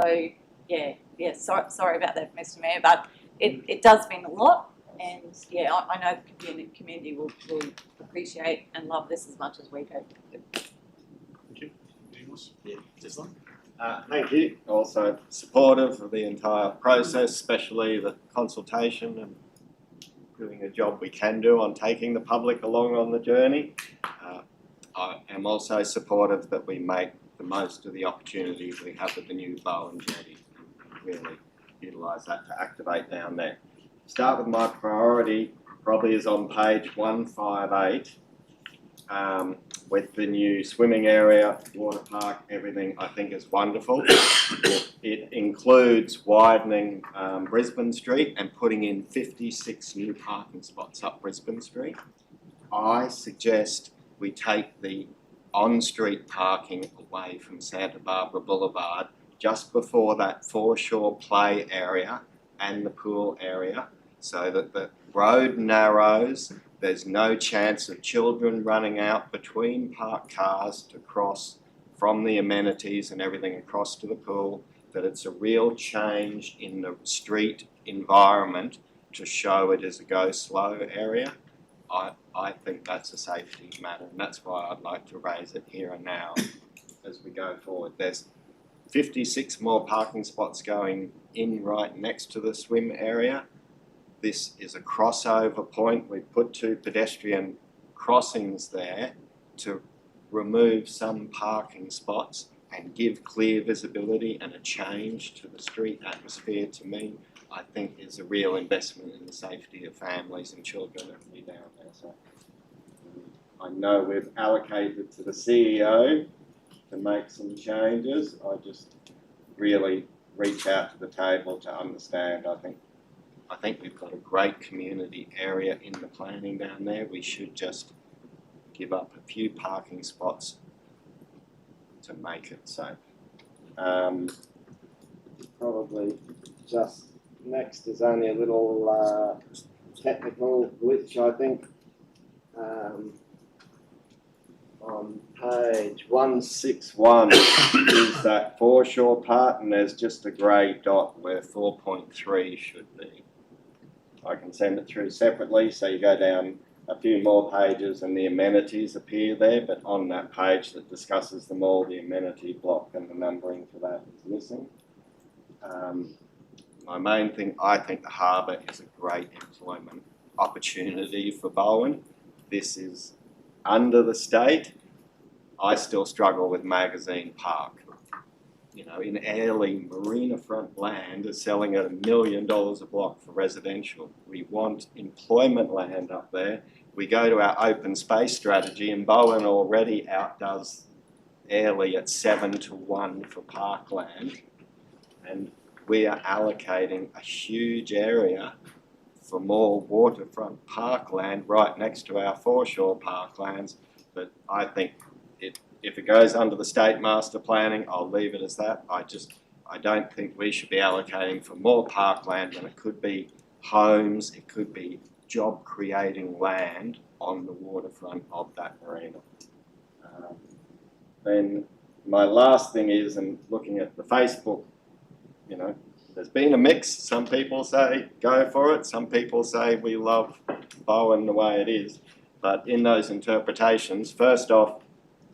sorry about that, Mr Mayor, but it does mean a lot, and yeah, I know the community will appreciate and love this as much as we do. Thank you. Anyone else? Yeah, this one. Thank you. Also supportive of the entire process, especially the consultation and doing a job we can do on taking the public along on the journey. I am also supportive that we make the most of the opportunities we have with the new Bowen jetty and really utilise that to activate down there. Start with my priority, probably is on page 158. With the new swimming area, water park, everything I think is wonderful. It includes widening Brisbane Street and putting in 56 new parking spots up Brisbane Street. I suggest we take the on-street parking away from Santa Barbara Boulevard just before that foreshore play area and the pool area so that the road narrows. There's no chance of children running out between parked cars to cross from the amenities and everything across to the pool, that it's a real change in the street environment to show it as a go slow area. I think that's a safety matter, and that's why I'd like to raise it here and now as we go forward. There's 56 more parking spots going in right next to the swim area. This is a crossover point. We put 2 pedestrian crossings there to remove some parking spots and give clear visibility and a change to the street atmosphere. To me, I think is a real investment in the safety of families and children that will be down there. So I know we've allocated to the CEO to make some changes. I just really reach out to the table to understand. I think we've got a great community area in the planning down there. We should just give up a few parking spots to make it safe. Probably just next is only a little technical glitch, I think. On page 161 is that foreshore part, and there's just a grey dot where 4.3 should be. I can send it through separately, so you go down a few more pages and the amenities appear there, but on that page that discusses them all, the amenity block and the numbering for that is missing. My main thing, I think the harbour is a great employment opportunity for Bowen. This is under the state. I still struggle with Magazine Park. You know, in Airlie, marina front land is selling at $1 million a block for residential. We want employment land up there. We go to our open space strategy, and Bowen already outdoes Airlie at 7-1 for parkland. And we are allocating a huge area for more waterfront parkland right next to our foreshore parklands. But I think if it goes under the state master planning, I'll leave it as that. I don't think we should be allocating for more parkland when it could be homes, it could be job creating land on the waterfront of that marina. Then my last thing is, and looking at the Facebook, you know, there's been a mix. Some people say go for it, some people say we love Bowen the way it is. But in those interpretations, first off,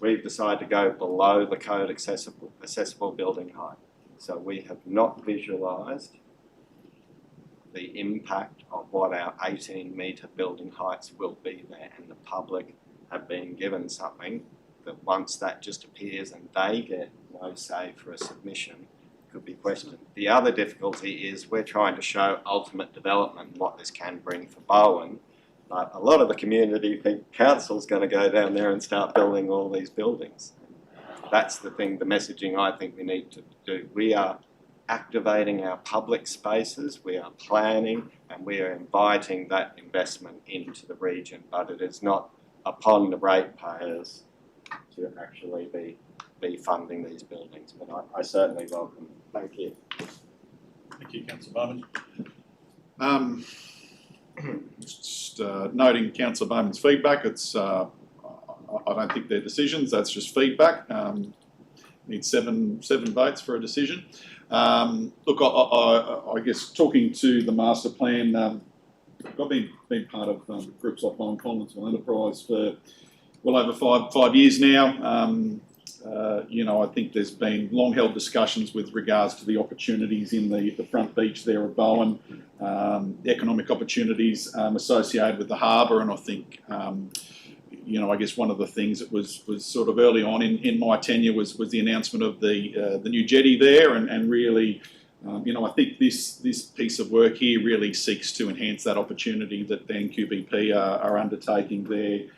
we've decided to go below the code accessible building height. So we have not visualised the impact of what our 18-metre building heights will be there, and the public have been given something that once that just appears and they get no say for a submission, could be questioned. The other difficulty is we're trying to show ultimate development and what this can bring for Bowen. But a lot of the community think council's going to go down there and start building all these buildings. That's the thing, the messaging I think we need to do. We are activating our public spaces, we are planning, and we are inviting that investment into the region. But it is not upon the ratepayers to actually be funding these buildings. But I certainly welcome it. Thank you. Thank you, Councillor Bowman. Just noting Councillor Bowman's feedback. It's I don't think they're decisions. That's just feedback. Need seven votes for a decision. Look, I guess talking to the master plan, I've been part of groups like Bowen Collinsville Enterprise for well over five years now. You know, I think there's been long-held discussions with regards to the opportunities in the front beach there of Bowen, the economic opportunities associated with the harbour, and I think, you know, I guess one of the things that was sort of early on in my tenure was the announcement of the new jetty there, and really, you know, I think this piece of work here really seeks to enhance that opportunity that the NQBP are undertaking there.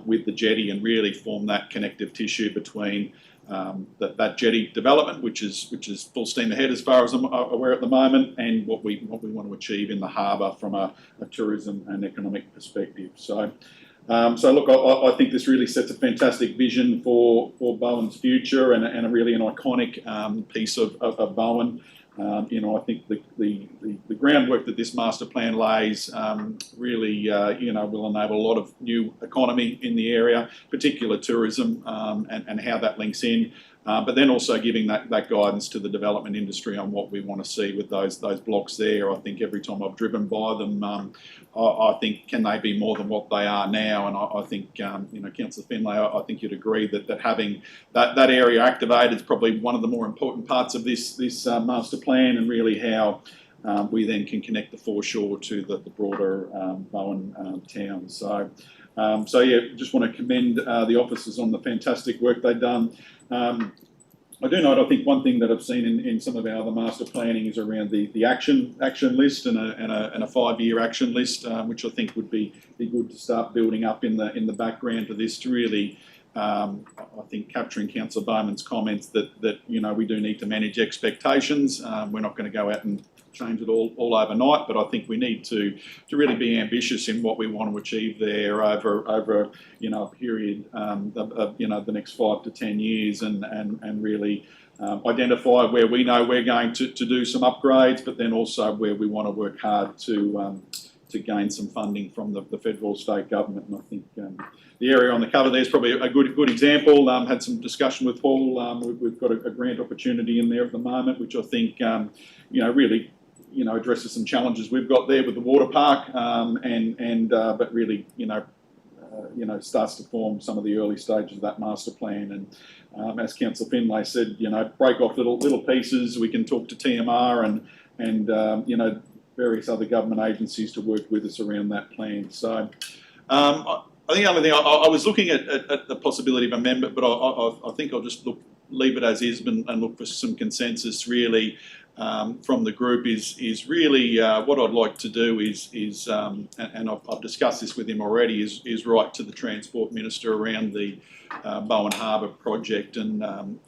With the jetty, and really form that connective tissue between that jetty development, which is full steam ahead as far as I'm aware at the moment, and what we want to achieve in the harbour from a tourism and economic perspective. So look, I think this really sets a fantastic vision for Bowen's future, and really an iconic piece of Bowen. You know, I think the groundwork that this master plan lays really, you know, will enable a lot of new economy in the area, particular tourism, and how that links in. but then also giving that guidance to the development industry on what we want to see with those blocks there. I think every time I've driven by them, I think, can they be more than what they are now? And I think, Councillor Finlay, I think you'd agree that having that area activated is probably one of the more important parts of this master plan, and really how we then can connect the foreshore to the broader Bowen town. So yeah, just want to commend the officers on the fantastic work they've done. I do note, I think one thing that I've seen in some of our other master planning is around the action list and a 5-year action list, which I think would be good to start building up in the background to this, to really, I think, capturing Councillor Bowman's comments that we do need to manage expectations. We're not going to go out and change it all overnight, but I think we need to really be ambitious in what we want to achieve there over a period of the next 5 to 10 years, and really identify where we know we're going to do some upgrades, but then also where we want to work hard to gain some funding from the federal state government. And I think the area on the cover there is probably a good example. Had some discussion with Paul. We've got a grant opportunity in there at the moment, which I think really addresses some challenges we've got there with the water park, but really starts to form some of the early stages of that master plan. And as Councillor Finlay said, break off little pieces. We can talk to TMR and various other government agencies to work with us around that plan. So I think the only thing I was looking at the possibility of amendment, but I think I'll just leave it as is and look for some consensus really from the group is really what I'd like to do is and I've discussed this with him already, is write to the Transport Minister around the Bowen Harbour project, and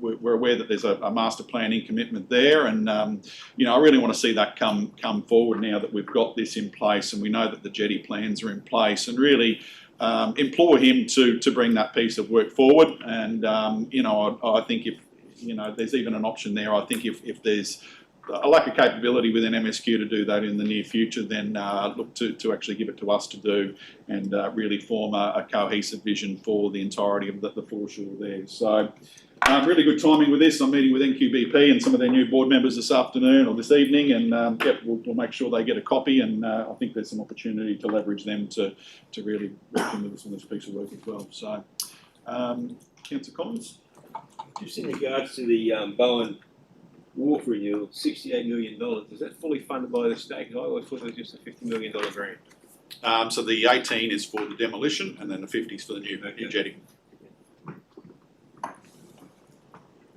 we're aware that there's a master planning commitment there, and I really want to see that come forward now that we've got this in place and we know that the jetty plans are in place, and really implore him to bring that piece of work forward. And I think if there's even an option there, I think if there's a lack of capability within MSQ to do that in the near future, then look to actually give it to us to do, and really form a cohesive vision for the entirety of the foreshore there. So really good timing with this. I'm meeting with NQBP and some of their new board members this afternoon or this evening, and we'll make sure they get a copy, and I think there's some opportunity to leverage them to really work with us on this piece of work as well. So, Councillor Collins? Just in regards to the Bowen Wharf renewal, $68 million, is that fully funded by the state? I always thought it was just a $50 million grant. So the 18 is for the demolition, and then the 50 is for the new jetty.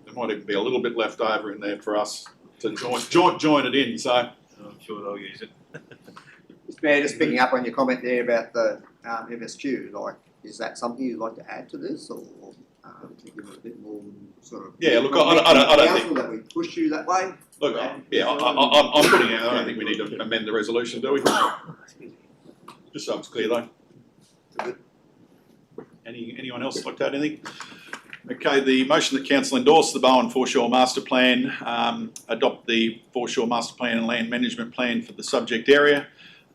There might even be a little bit left over in there for us to join it in. So I'm sure they'll use it. Mr. Mayor, just picking up on your comment there about the MSQ, is that something you'd like to add to this, or to give it a bit more sort of? Yeah, look, I don't think that we push you that way. Look, I'm putting out. I don't think we need to amend the resolution, do we? Just so it's clear, though. Anyone else like to add anything? Okay, the motion that Council endorse the Bowen Foreshore Master Plan, adopt the Foreshore Master Plan and Land Management Plan for the subject area,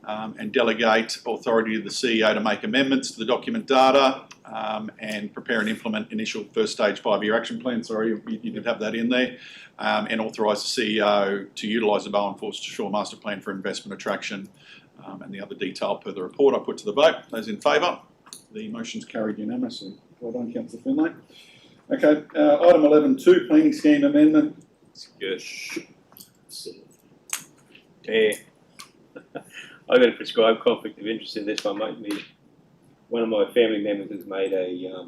and delegate authority to the CEO to make amendments to the document data, and prepare and implement initial first stage 5-year action plan. Sorry, you did have that in there. And authorise the CEO to utilise the Bowen Foreshore Master Plan for investment attraction, and the other detail per the report. I put to the vote. Those in favour? The motion's carried unanimously. Well done, Councillor Finlay. Okay, item 11.2, planning scheme amendment. Good. Yeah. I've got a prescribed conflict of interest in this one, mate. One of my family members has made a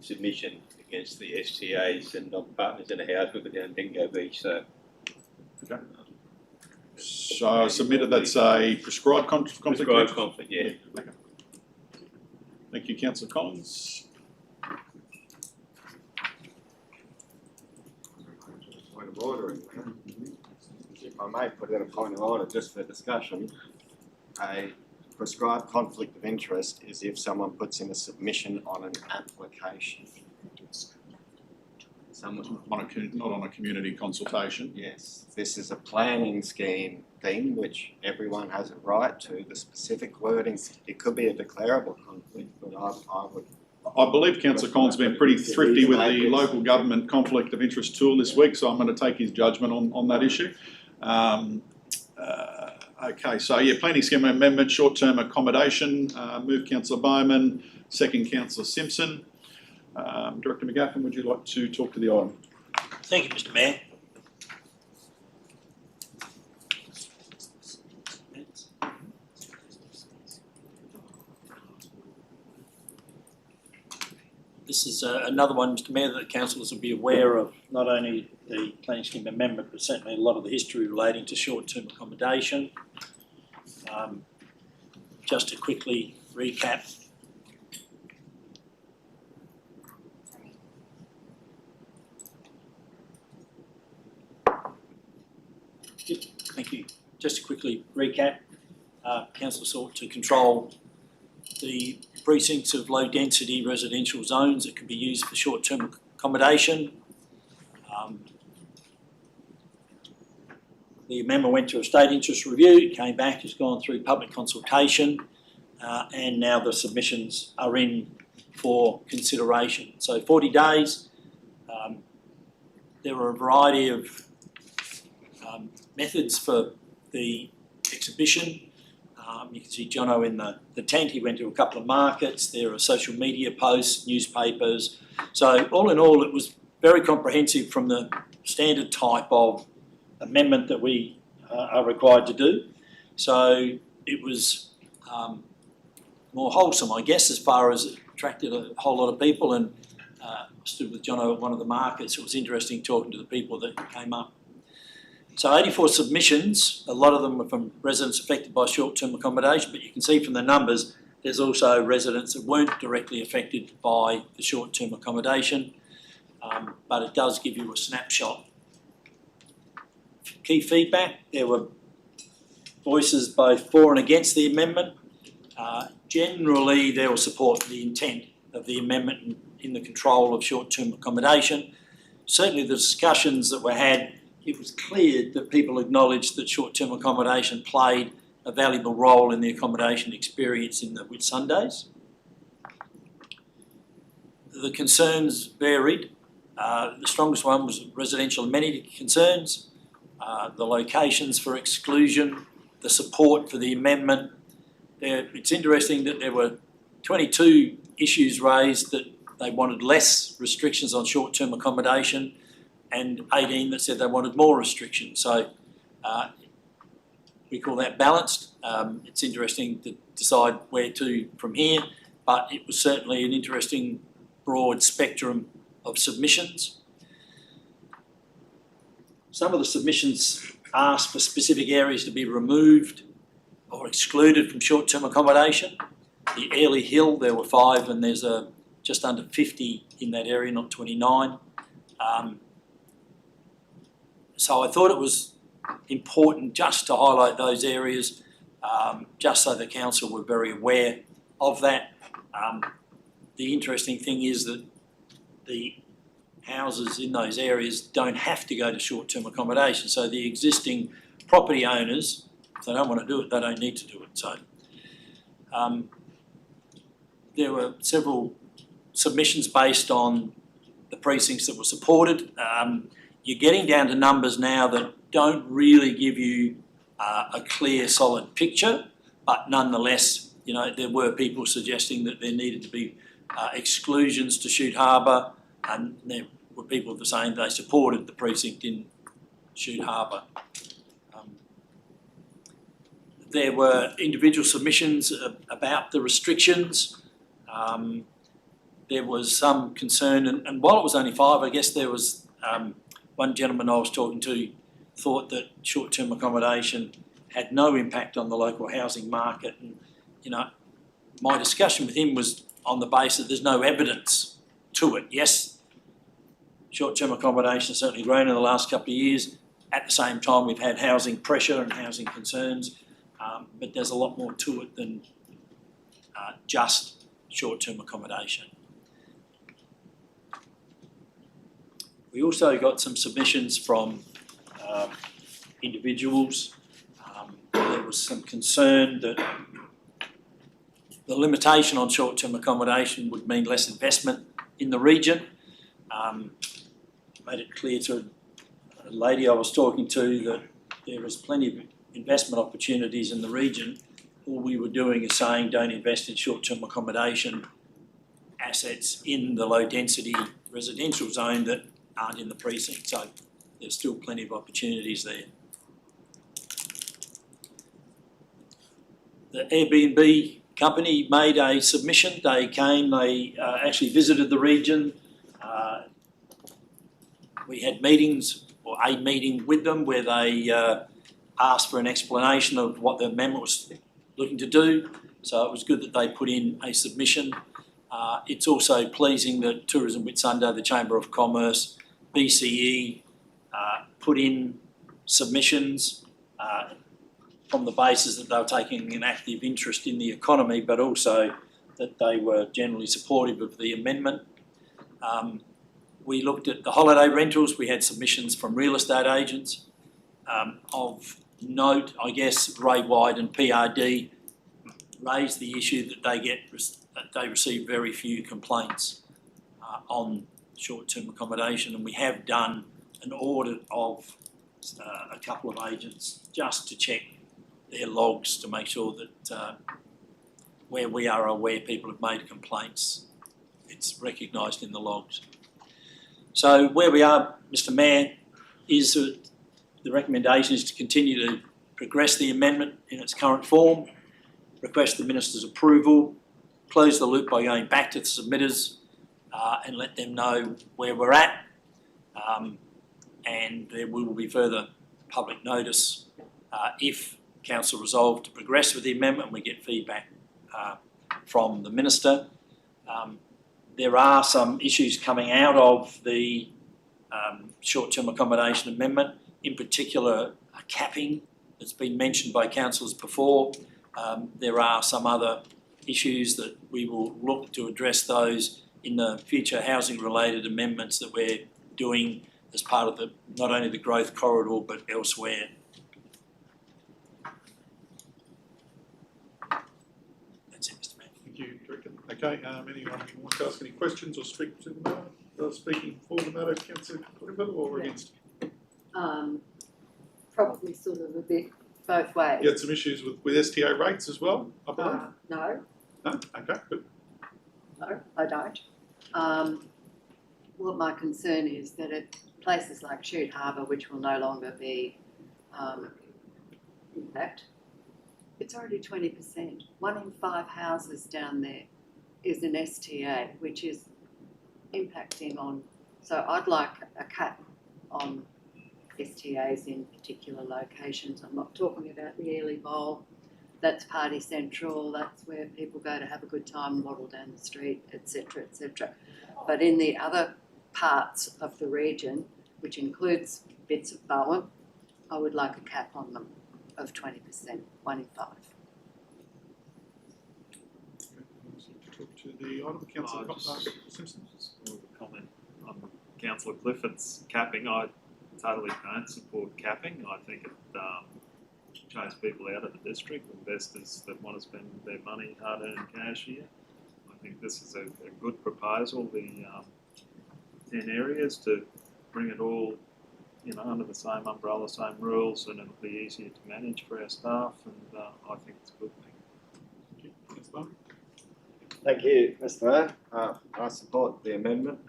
submission against the STAs and non-partners in a house with it down Dingo Beach. So, okay. So I submitted that's a prescribed conflict. Prescribed conflict, yeah. Okay. Thank you, Councillor Collins. Point of order. If I may put in a point of order just for discussion, a prescribed conflict of interest is if someone puts in a submission on an application. Not on a community consultation. Yes, this is a planning scheme thing which everyone has a right to. The specific wording, it could be a declarable conflict, but I would I believe Councillor Collins has been pretty thrifty with the local government conflict of interest tool this week, so I'm going to take his judgment on that issue. Okay, so yeah, planning scheme amendment, short-term accommodation, move Councillor Bowman, second Councillor Simpson. Director McGaffin, would you like to talk to the item? Thank you, Mr. Mayor. This is another one, Mr. Mayor, that councillors will be aware of, not only the planning scheme amendment, but certainly a lot of the history relating to short-term accommodation. Just to quickly recap. Thank you. Just to quickly recap, council sought to control the precincts of low density residential zones that can be used for short-term accommodation. The amendment went to a state interest review, came back, has gone through public consultation, and now the submissions are in for consideration. So 40 days, there were a variety of methods for the exhibition. You can see Jono in the tent. He went to a couple of markets. There are social media posts, newspapers. So all in all, it was very comprehensive from the standard type of amendment that we are required to do. So it was more wholesome, I guess, as far as it attracted a whole lot of people. And I stood with Jono at one of the markets. It was interesting talking to the people that came up. So 84 submissions, a lot of them were from residents affected by short-term accommodation, but you can see from the numbers there's also residents that weren't directly affected by the short-term accommodation, but it does give you a snapshot. Key feedback, there were voices both for and against the amendment. Generally, there was support for the intent of the amendment in the control of short-term accommodation. Certainly the discussions that were had, it was clear that people acknowledged that short-term accommodation played a valuable role in the accommodation experience in the Whitsundays. The concerns varied. The strongest one was residential amenity concerns, the locations for exclusion, the support for the amendment. It's interesting that there were 22 issues raised that they wanted less restrictions on short-term accommodation, and 18 that said they wanted more restrictions. So we call that balanced. It's interesting to decide where to from here, but it was certainly an interesting broad spectrum of submissions. Some of the submissions asked for specific areas to be removed or excluded from short-term accommodation. The Airlie Hill, there were 5, and there's just under 50 in that area, not 29. So I thought it was important just to highlight those areas, just so the council were very aware of that. The interesting thing is that the houses in those areas don't have to go to short-term accommodation. So the existing property owners, if they don't want to do it, they don't need to do it. So there were several submissions based on the precincts that were supported. You're getting down to numbers now that don't really give you a clear, solid picture, but nonetheless, you know, there were people suggesting that there needed to be exclusions to Shute Harbour, and there were people that were saying they supported the precinct in Shute Harbour. There were individual submissions about the restrictions. There was some concern, and while it was only 5, I guess there was one gentleman I was talking to thought that short-term accommodation had no impact on the local housing market. And, you know, my discussion with him was on the basis that there's no evidence to it. Yes, short-term accommodation has certainly grown in the last couple of years. At the same time, we've had housing pressure and housing concerns, but there's a lot more to it than just short-term accommodation. We also got some submissions from individuals. There was some concern that the limitation on short-term accommodation would mean less investment in the region. Made it clear to a lady I was talking to that there is plenty of investment opportunities in the region. All we were doing is saying don't invest in short-term accommodation assets in the low-density residential zone that aren't in the precinct. So there's still plenty of opportunities there. The Airbnb company made a submission. They came, they actually visited the region. We had meetings, or a meeting with them, where they asked for an explanation of what the amendment was looking to do. So it was good that they put in a submission. It's also pleasing that Tourism Whitsunday, the Chamber of Commerce, BCE put in submissions on the basis that they were taking an active interest in the economy, but also that they were generally supportive of the amendment. We looked at the holiday rentals. We had submissions from real estate agents. Of note, I guess, Ray White and PRD raised the issue that they receive very few complaints on short-term accommodation, and we have done an audit of a couple of agents just to check their logs to make sure that where we are aware people have made complaints, it's recognised in the logs. So where we are, Mr Mayor, is the recommendation is to continue to progress the amendment in its current form, request the Minister's approval, close the loop by going back to the submitters and let them know where we're at, and there will be further public notice if Council resolve to progress with the amendment and we get feedback from the Minister. There are some issues coming out of the short-term accommodation amendment, in particular a capping that's been mentioned by councillors before. There are some other issues that we will look to address those in the future housing-related amendments that we're doing as part of the not only the growth corridor but elsewhere. That's it, Mr Mayor. Thank you, Director. Okay, anyone who wants to ask any questions or speak to the matter? Speaking for the matter, Councillor Clifford, or against? Probably sort of a bit both ways. You had some issues with STO rates as well, I believe? No, No? Okay, good. no, I don't. What my concern is that at places like Shute Harbour, which will no longer be impact, it's already 20%. 1 in 5 houses down there is an STA, which is impacting on. So I'd like a cap on STAs in particular locations. I'm not talking about the Ely Bowl. That's party central. That's where people go to have a good time, waddle down the street, etc., etc. But in the other parts of the region, which includes bits of Bowen, I would like a cap on them of 20%, 1 in 5. Talk to the item, Councillor Simpson. Just more of a comment on Councillor Clifford's capping. I totally don't support capping. I think it chase people out of the district, investors that want to spend their money, hard-earned cash here. I think this is a good proposal, the 10 areas, to bring it all under the same umbrella, same rules, and it'll be easier to manage for our staff, and I think it's a good thing. Thank you. Thank you, Mr Mayor. I support the amendment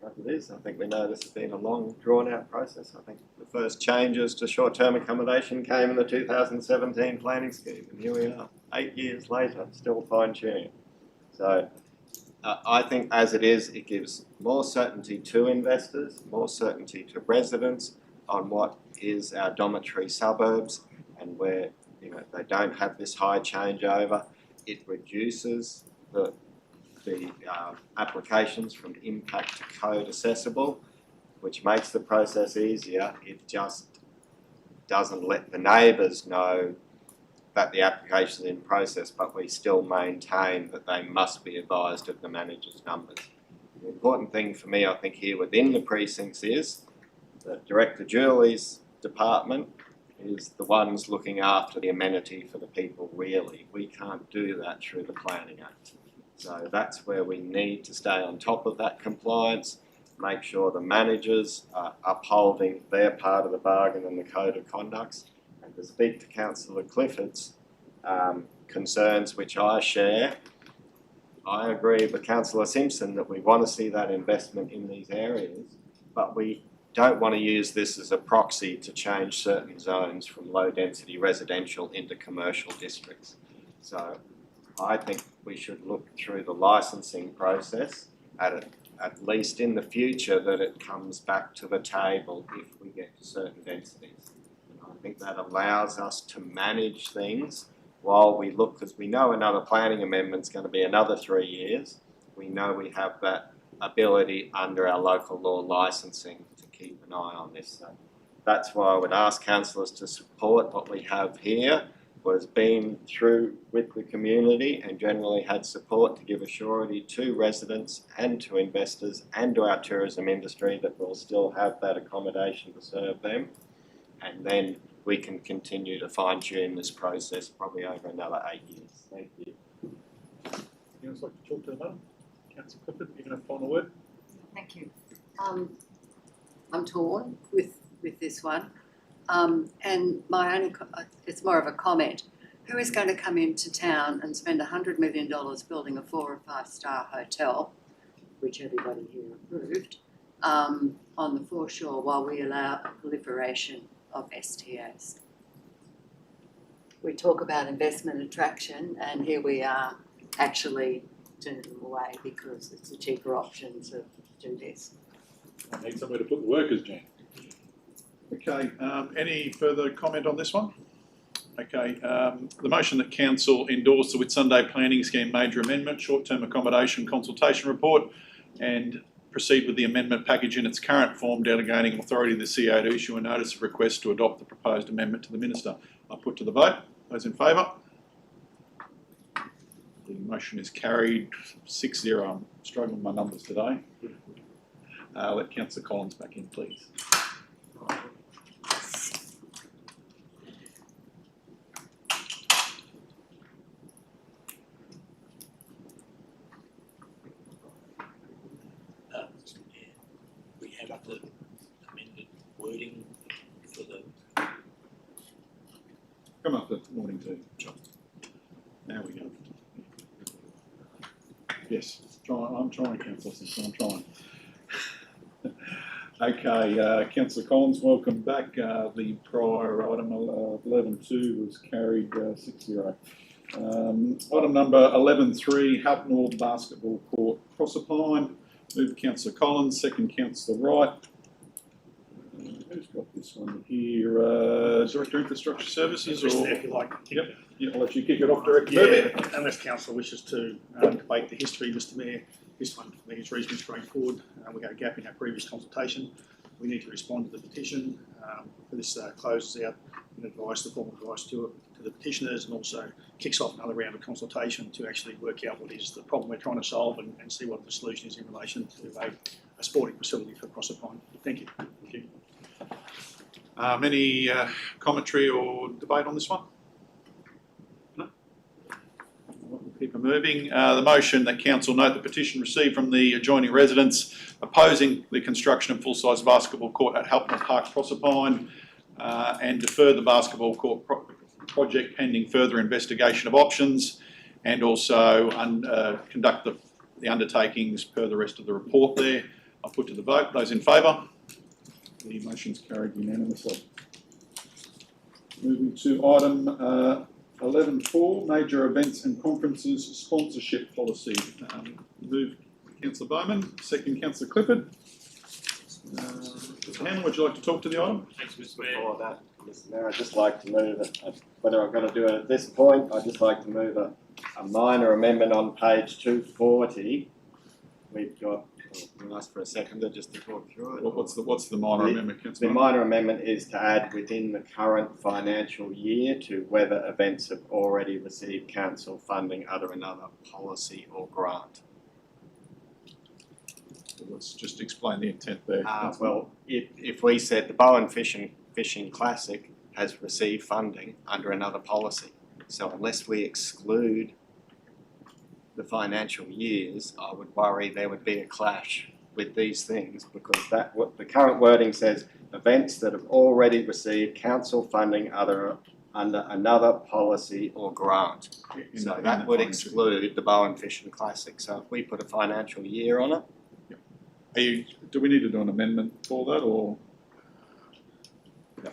as it is. I think we know this has been a long, drawn-out process. I think the first changes to short-term accommodation came in the 2017 planning scheme, and here we are, 8 years later, still fine-tuning. So I think as it is, it gives more certainty to investors, more certainty to residents on what is our dormitory suburbs and where they don't have this high changeover. It reduces the applications from impact to code accessible, which makes the process easier. It just doesn't let the neighbours know that the application is in process, but we still maintain that they must be advised of the manager's numbers. The important thing for me, I think, here within the precincts is that Director Julie's department is the ones looking after the amenity for the people really. We can't do that through the Planning Act. So that's where we need to stay on top of that compliance, make sure the managers are upholding their part of the bargain and the code of conducts. And to speak to Councillor Clifford's concerns, which I share, I agree with Councillor Simpson that we want to see that investment in these areas, but we don't want to use this as a proxy to change certain zones from low density residential into commercial districts. So I think we should look through the licensing process at least in the future that it comes back to the table if we get to certain densities. And I think that allows us to manage things while we look, because we know another planning amendment's going to be another 3 years. We know we have that ability under our local law licensing to keep an eye on this. So that's why I would ask councillors to support what we have here, what has been through with the community and generally had support to give a surety to residents and to investors and to our tourism industry that we'll still have that accommodation to serve them. And then we can continue to fine tune this process probably over another 8 years. Thank you. You guys like to talk to the madam? Councillor Clifford, you going to have a final word? Thank you. I'm torn with this one. And my only, it's more of a comment. Who is going to come into town and spend $100 million building a 4 or 5 star hotel, which everybody here approved, on the foreshore while we allow a proliferation of STAs? We talk about investment attraction, and here we are actually turning them away because it's a cheaper option to do this. I need somewhere to put the workers, Jean. Okay, any further comment on this one? Okay, the motion that council endorse the Whitsunday Planning Scheme Major Amendment, Short-Term Accommodation Consultation Report, and proceed with the amendment package in its current form, delegating authority to the CEO to issue a notice of request to adopt the proposed amendment to the Minister. I'll put to the vote. Those in favour? The motion is carried 6-0. I'm struggling with my numbers today. Let Councillor Collins back in, please. We have the amended wording for the. Come up this morning too, John. There we go. Yes, I'm trying, Councillor Simpson, I'm trying. Okay, Councillor Collins, welcome back. The prior item 11.2 was carried 6-0. Item number 11.3, Houghton Basketball Court, Proserpine. Moved Councillor Collins, second Councillor Wright. Who's got this one here? Director Infrastructure Services? Or, if you like. Yep. Yeah, I'll let you kick it off, Director. Yeah, unless council wishes to debate the history, Mr Mayor, this one for me is reasonably straightforward. We got a gap in our previous consultation. We need to respond to the petition. This closes out an advice, the formal advice to the petitioners, and also kicks off another round of consultation to actually work out what is the problem we're trying to solve and see what the solution is in relation to a sporting facility for Proserpine. Thank you. Thank you. Any commentary or debate on this one? No? We'll keep it moving. The motion that council note the petition received from the adjoining residents opposing the construction of full-size basketball court at Halpnell Park, Proserpine, and defer the basketball court project pending further investigation of options, and also conduct the undertakings per the rest of the report there. I'll put to the vote. Those in favour? The motion's carried unanimously. Moving to item 11.4, Major Events and Conferences Sponsorship Policy. Moved Councillor Bowman, second Councillor Clifford. Mr Hanlon, would you like to talk to the item? Thanks, Mr Mayor. Before that, Mr Mayor, I'd just like to move it, whether I've got to do it at this point, I'd just like to move a minor amendment on page 240. We've got, we'll ask for a seconder just to talk through it. What's the minor amendment, Councillor? The minor amendment is to add within the current financial year to whether events have already received council funding under another policy or grant. Let's just explain the intent there. Well, if we said the Bowen Fishing Classic has received funding under another policy. So unless we exclude the financial years, I would worry there would be a clash with these things, because that what the current wording says, events that have already received council funding under another policy or grant. So that would exclude the Bowen Fishing Classic. So if we put a financial year on it, Do we need to do an amendment for that, or?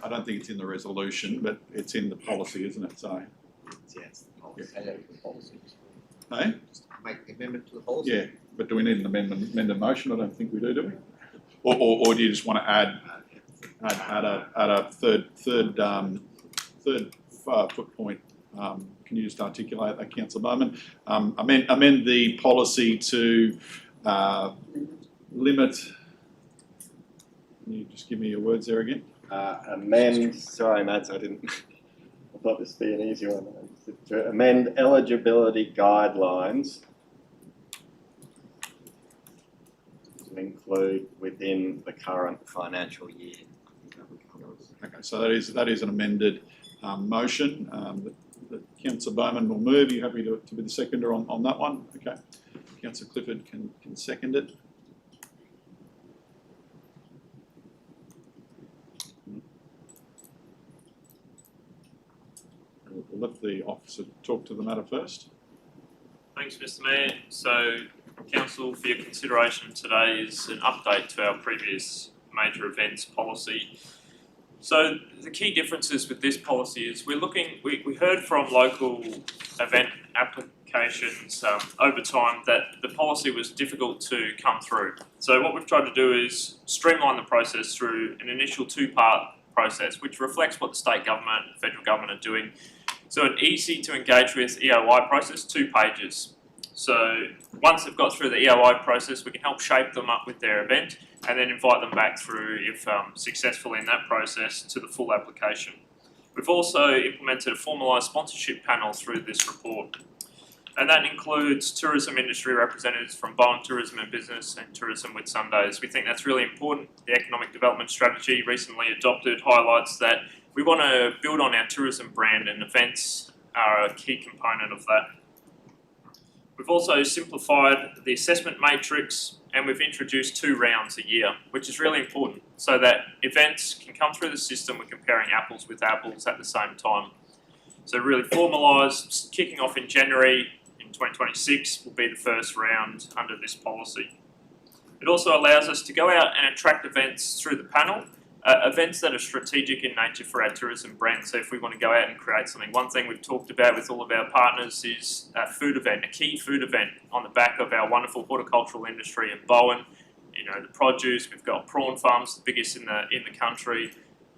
I don't think it's in the resolution, but it's in the policy, isn't it? So, yes, hey? Make the amendment to the policy. Yeah, but do we need an amended motion? I don't think we do we? Or do you just want to add a third foot point? Can you just articulate that, Councillor Bowman? Amend the policy to limit. Can you just give me your words there again? Sorry, Mads, I thought this would be an easy one. To amend eligibility guidelines to include within the current financial year. Okay, so that is an amended motion that Councillor Bowman will move. Are you happy to be the seconder on that one? Okay. Councillor Clifford can second it. We'll let the officer talk to the matter first. Thanks, Mr. Mayor. So, Council, for your consideration today is an update to our previous major events policy. So, the key differences with this policy is we heard from local event applications over time that the policy was difficult to come through. So, what we've tried to do is streamline the process through an initial two-part process, which reflects what the state government and federal government are doing. So an easy to engage with EOI process, 2 pages. So once they've got through the EOI process, we can help shape them up with their event and then invite them back through, if successful in that process, to the full application. We've also implemented a formalised sponsorship panel through this report. And that includes tourism industry representatives from Bowen Tourism and Business and Tourism Whitsundays. We think that's really important. The economic development strategy recently adopted highlights that we want to build on our tourism brand, and events are a key component of that. We've also simplified the assessment matrix, and we've introduced 2 rounds a year, which is really important so that events can come through the system. We're comparing apples with apples at the same time. So really formalised, kicking off in January in 2026 will be the first round under this policy. It also allows us to go out and attract events through the panel, events that are strategic in nature for our tourism brand. So if we want to go out and create something, one thing we've talked about with all of our partners is a food event, a key food event on the back of our wonderful horticultural industry in Bowen. You know, the produce, we've got prawn farms, the biggest in the country,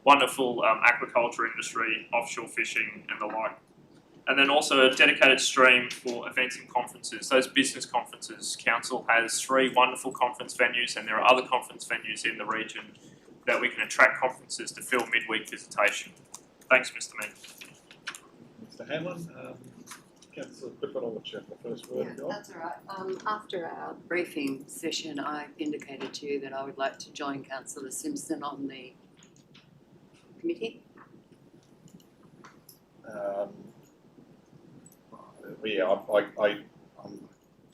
wonderful aquaculture industry, offshore fishing and the like. And then also a dedicated stream for events and conferences, those business conferences. Council has 3 wonderful conference venues, and there are other conference venues in the region that we can attract conferences to fill midweek visitation. Thanks, Mr. Mayor. Mr. Hanlon, Councillor Clifford, I'll let you have the first word. Yeah, that's all right. After our briefing session, I indicated to you that I would like to join Councillor Simpson on the committee.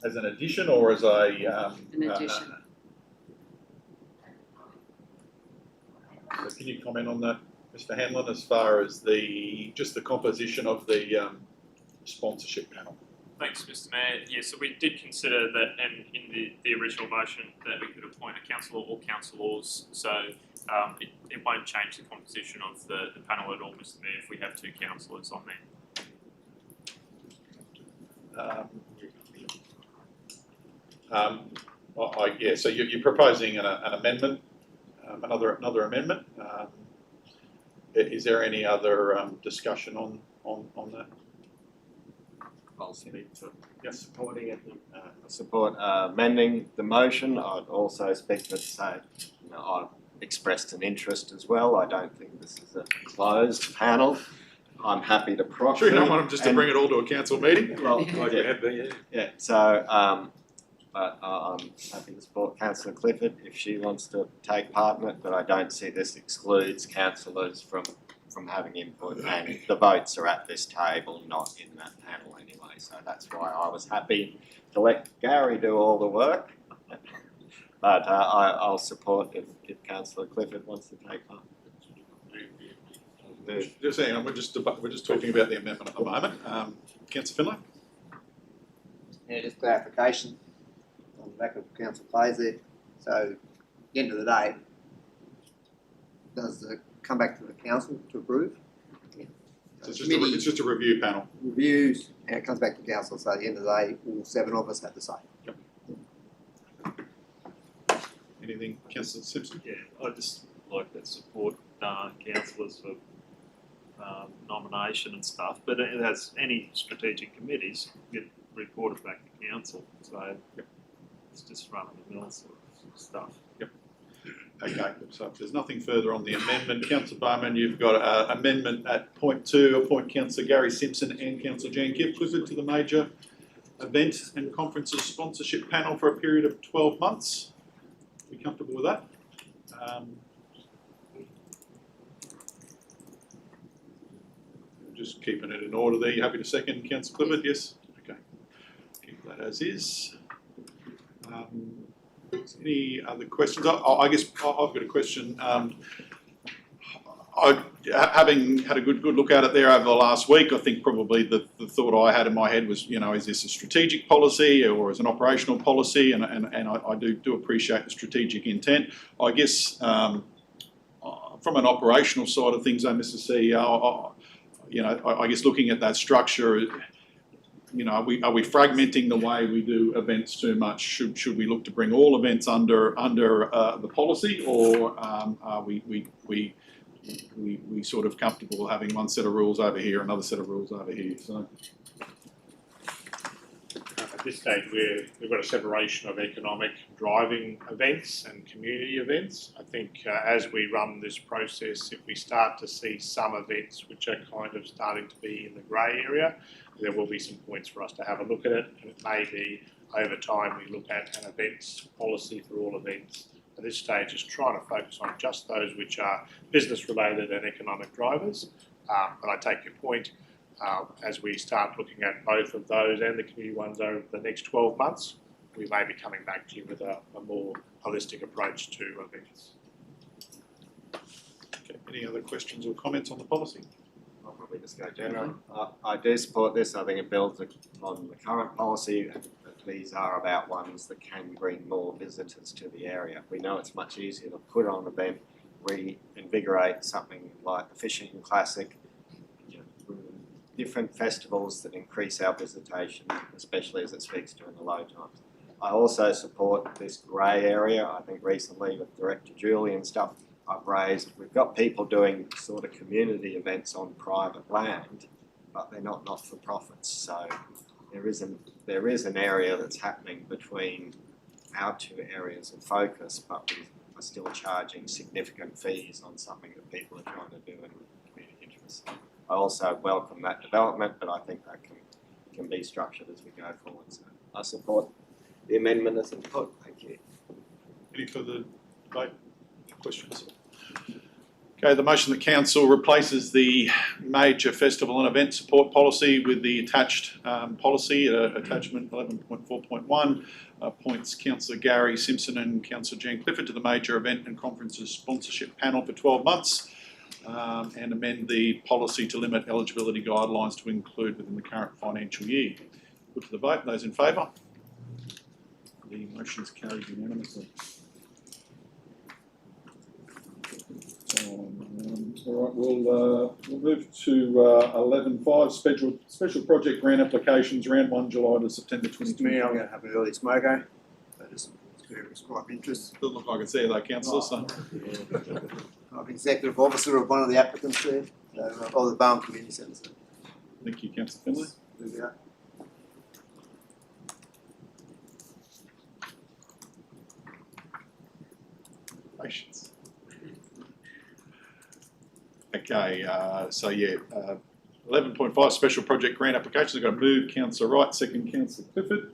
As an addition or as a An addition. So can you comment on that, Mr. Hanlon, as far as just the composition of the sponsorship panel? Thanks, Mr. Mayor. Yeah, so we did consider that, and in the original motion, that we could appoint a councillor or councillors. So it won't change the composition of the panel at all, Mr. Mayor, if we have 2 councillors on there. Yeah, so you're proposing an amendment, another amendment. Is there any other discussion on that? I'll speak to Yes. supporting it. Support amending the motion. I'd also speak to say, I've expressed an interest as well. I don't think this is a closed panel. I'm happy to proctor. Sure, you don't want them just to bring it all to a council meeting? Well, Like we had there, yeah. yeah, so but I'm happy to support Councillor Clifford if she wants to take part in it, but I don't see this excludes councillors from from having input, and the votes are at this table, not in that panel anyway. So that's why I was happy to let Gary do all the work. But I'll support if Councillor Clifford wants to take part. Just hang on, we're just talking about the amendment at the moment. Councillor Finlay? Yeah, just clarification on the back of Council Plays there. So, at the end of the day, does it come back to the council to approve? Yeah. So it's just a review panel. Reviews, and it comes back to council. So at the end of the day, all 7 of us have to say. Yep. Anything, Councillor Simpson? Yeah, I just like to support councillors for nomination and stuff, but it has any strategic committees get reported back to council, so it's just run of the mill sort of stuff. Okay, so if there's nothing further on the amendment, Councillor Bowman, you've got an amendment at point 2, appoint Councillor Gary Simpson and Councillor Jan Clifford to the major event and conferences sponsorship panel for a period of 12 months. Are you comfortable with that? Just keeping it in order there. You happy to second, Councillor Clifford? Yes? Okay. Keep that as is. Any other questions? I guess I've got a question. Having had a good look at it there over the last week, I think probably the thought I had in my head was, is this a strategic policy or is it an operational policy? And I do appreciate the strategic intent. I guess from an operational side of things, Mr. CEO, I guess looking at that structure, are we fragmenting the way we do events too much? Should we look to bring all events under the policy, or are we sort of comfortable having one set of rules over here, another set of rules over here? So At this stage, we've got a separation of economic driving events and community events. I think as we run this process, if we start to see some events which are kind of starting to be in the grey area, there will be some points for us to have a look at it, and it may be over time we look at an events policy for all events. At this stage, is trying to focus on just those which are business related and economic drivers. But I take your point. As we start looking at both of those and the community ones over the next 12 months, we may be coming back to you with a more holistic approach to events. Okay. Any other questions or comments on the policy? I'll probably just go generally. I do support this. I think it builds on the current policy. These are about ones that can bring more visitors to the area. We know it's much easier to put on an event, reinvigorate something like the Fishing Classic, different festivals that increase our visitation, especially as it speaks during the low times. I also support this grey area. I think recently with Director Julie and stuff I've raised, we've got people doing sort of community events on private land, but they're not not-for-profits. So there is an area that's happening between our 2 areas of focus, but we are still charging significant fees on something that people are trying to do in community interest. I also welcome that development, but I think that can be structured as we go forward. So I support the amendment as input. Thank you. Any further debate? Questions? Okay, the motion that council replaces the major festival and event support policy with the attached policy, attachment 11.4.1, appoints Councillor Gary Simpson and Councillor Jan Clifford to the major event and conferences sponsorship panel for 12 months. And amend the policy to limit eligibility guidelines to include within the current financial year. Put to the vote. Those in favour? The motion is carried unanimously. All right, we'll move to 11.5 special project grant applications, round 1 July to September 2020. Me, I'm going to have an early smoko. That is describe interest. Doesn't look like it's there though, councillor. So. I'm executive officer of one of the applicants there, of the Barham Community Centre. Thank you, Councillor Finlay. There we go. Patience. Okay, 11.5 special project grant applications. I've got to move Councillor Wright, second Councillor Clifford.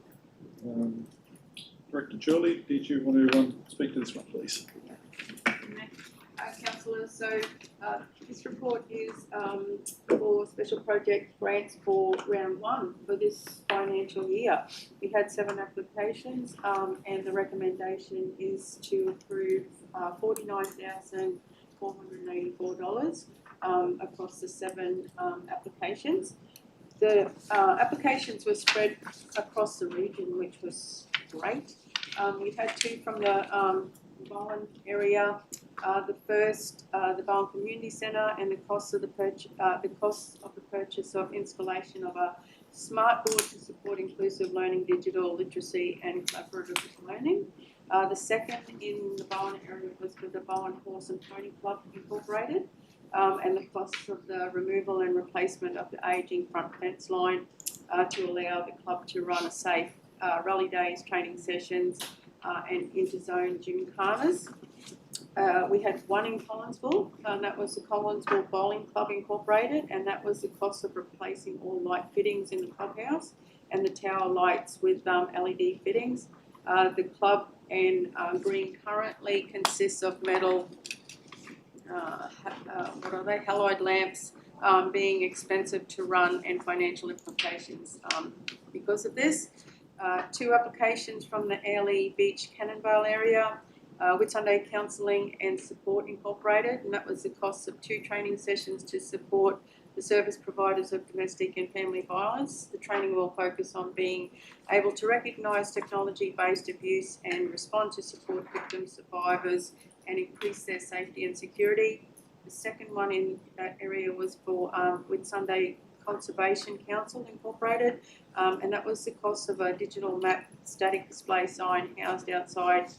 Director Julie, did you want to speak to this one, please? Councillor, so this report is for special project grants for round one for this financial year. We had 7 applications and the recommendation is to approve $49,484 across the 7 applications. The applications were spread across the region, which was great. We had 2 from the Bowen area. The first, the Bowen Community Centre, and the cost of the purchase of installation of a smart board to support inclusive learning, digital literacy, and collaborative learning. The second in the Bowen area was for the Bowen Horse and Pony Club Incorporated, and the costs of the removal and replacement of the ageing front fence line to allow the club to run a safe rally days, training sessions, and interzone gymkhanas. We had 1 in Collinsville, and that was the Collinsville Bowling Club Incorporated, and that was the cost of replacing all light fittings in the clubhouse and the tower lights with LED fittings. The club and green currently consists of metal, halide lamps, being expensive to run, and financial implications because of this. 2 applications from the Airlie Beach Cannonvale area, Whitsunday Counselling and Support Incorporated, and that was the cost of 2 training sessions to support the service providers of domestic and family violence. The training will focus on being able to recognise technology-based abuse and respond to support victims, survivors, and increase their safety and security. The second one in that area was for Whitsunday Conservation Council Incorporated, and that was the cost of a digital map static display sign housed outside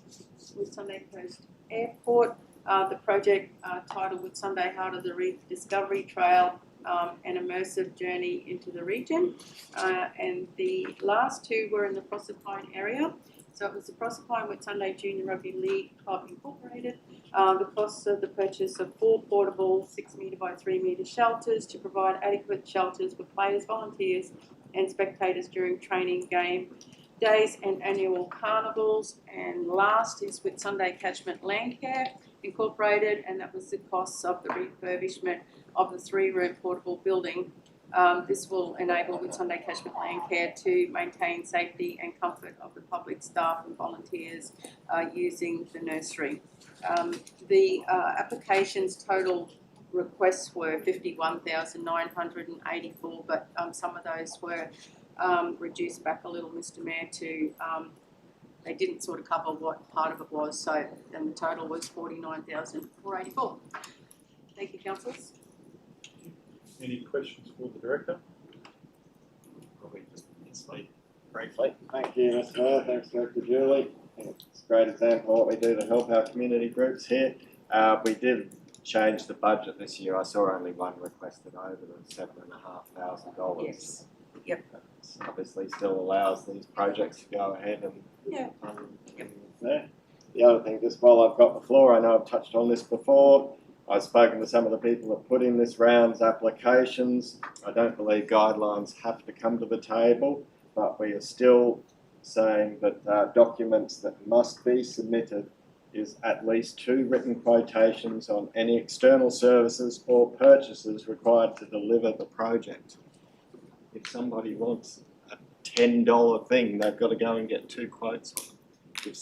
Whitsunday Coast Airport. The project titled Whitsunday Heart of the Reef Discovery Trail, an immersive journey into the region. And the last 2 were in the Proserpine area. So it was the Proserpine Whitsunday Junior Rugby League Club Incorporated. The costs of the purchase of 4 portable 6 metre by 3 metre shelters to provide adequate shelters for players, volunteers and spectators during training, game days and annual carnivals. And last is Whitsunday Catchment Landcare Incorporated, and that was the costs of the refurbishment of the 3-room portable building. This will enable Whitsunday Catchment Landcare to maintain safety and comfort of the public, staff and volunteers using the nursery. The applications total requests were 51,984, but some of those were reduced back a little, Mr. Mayor, to they didn't sort of cover what part of it was, so and the total was 49,484. Thank you, councillors. Any questions for the Director? Probably just briefly. Thank you, Mr. Mayor. Thanks, Director Julie. It's a great example of what we do to help our community groups here. We did change the budget this year. I saw only 1 requested over the $7,500. Yes. Yep. This obviously still allows these projects to go ahead and there. The other thing, just while I've got the floor, I know I've touched on this before. I've spoken to some of the people that put in this round's applications. I don't believe guidelines have to come to the table, but we are still saying that documents that must be submitted is at least 2 written quotations on any external services or purchases required to deliver the project. If somebody wants a $10 thing, they've got to go and get 2 quotes on it.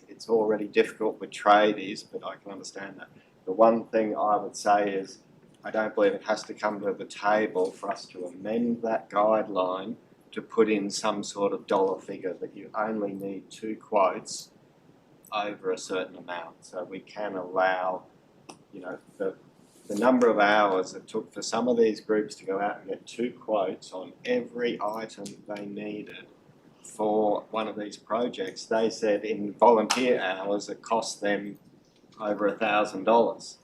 It's already difficult with tradies, but I can understand that. The one thing I would say is I don't believe it has to come to the table for us to amend that guideline to put in some sort of dollar figure that you only need 2 quotes over a certain amount. So we can allow, you know, the number of hours it took for some of these groups to go out and get 2 quotes on every item they needed for one of these projects. They said in volunteer hours it cost them over $1,000.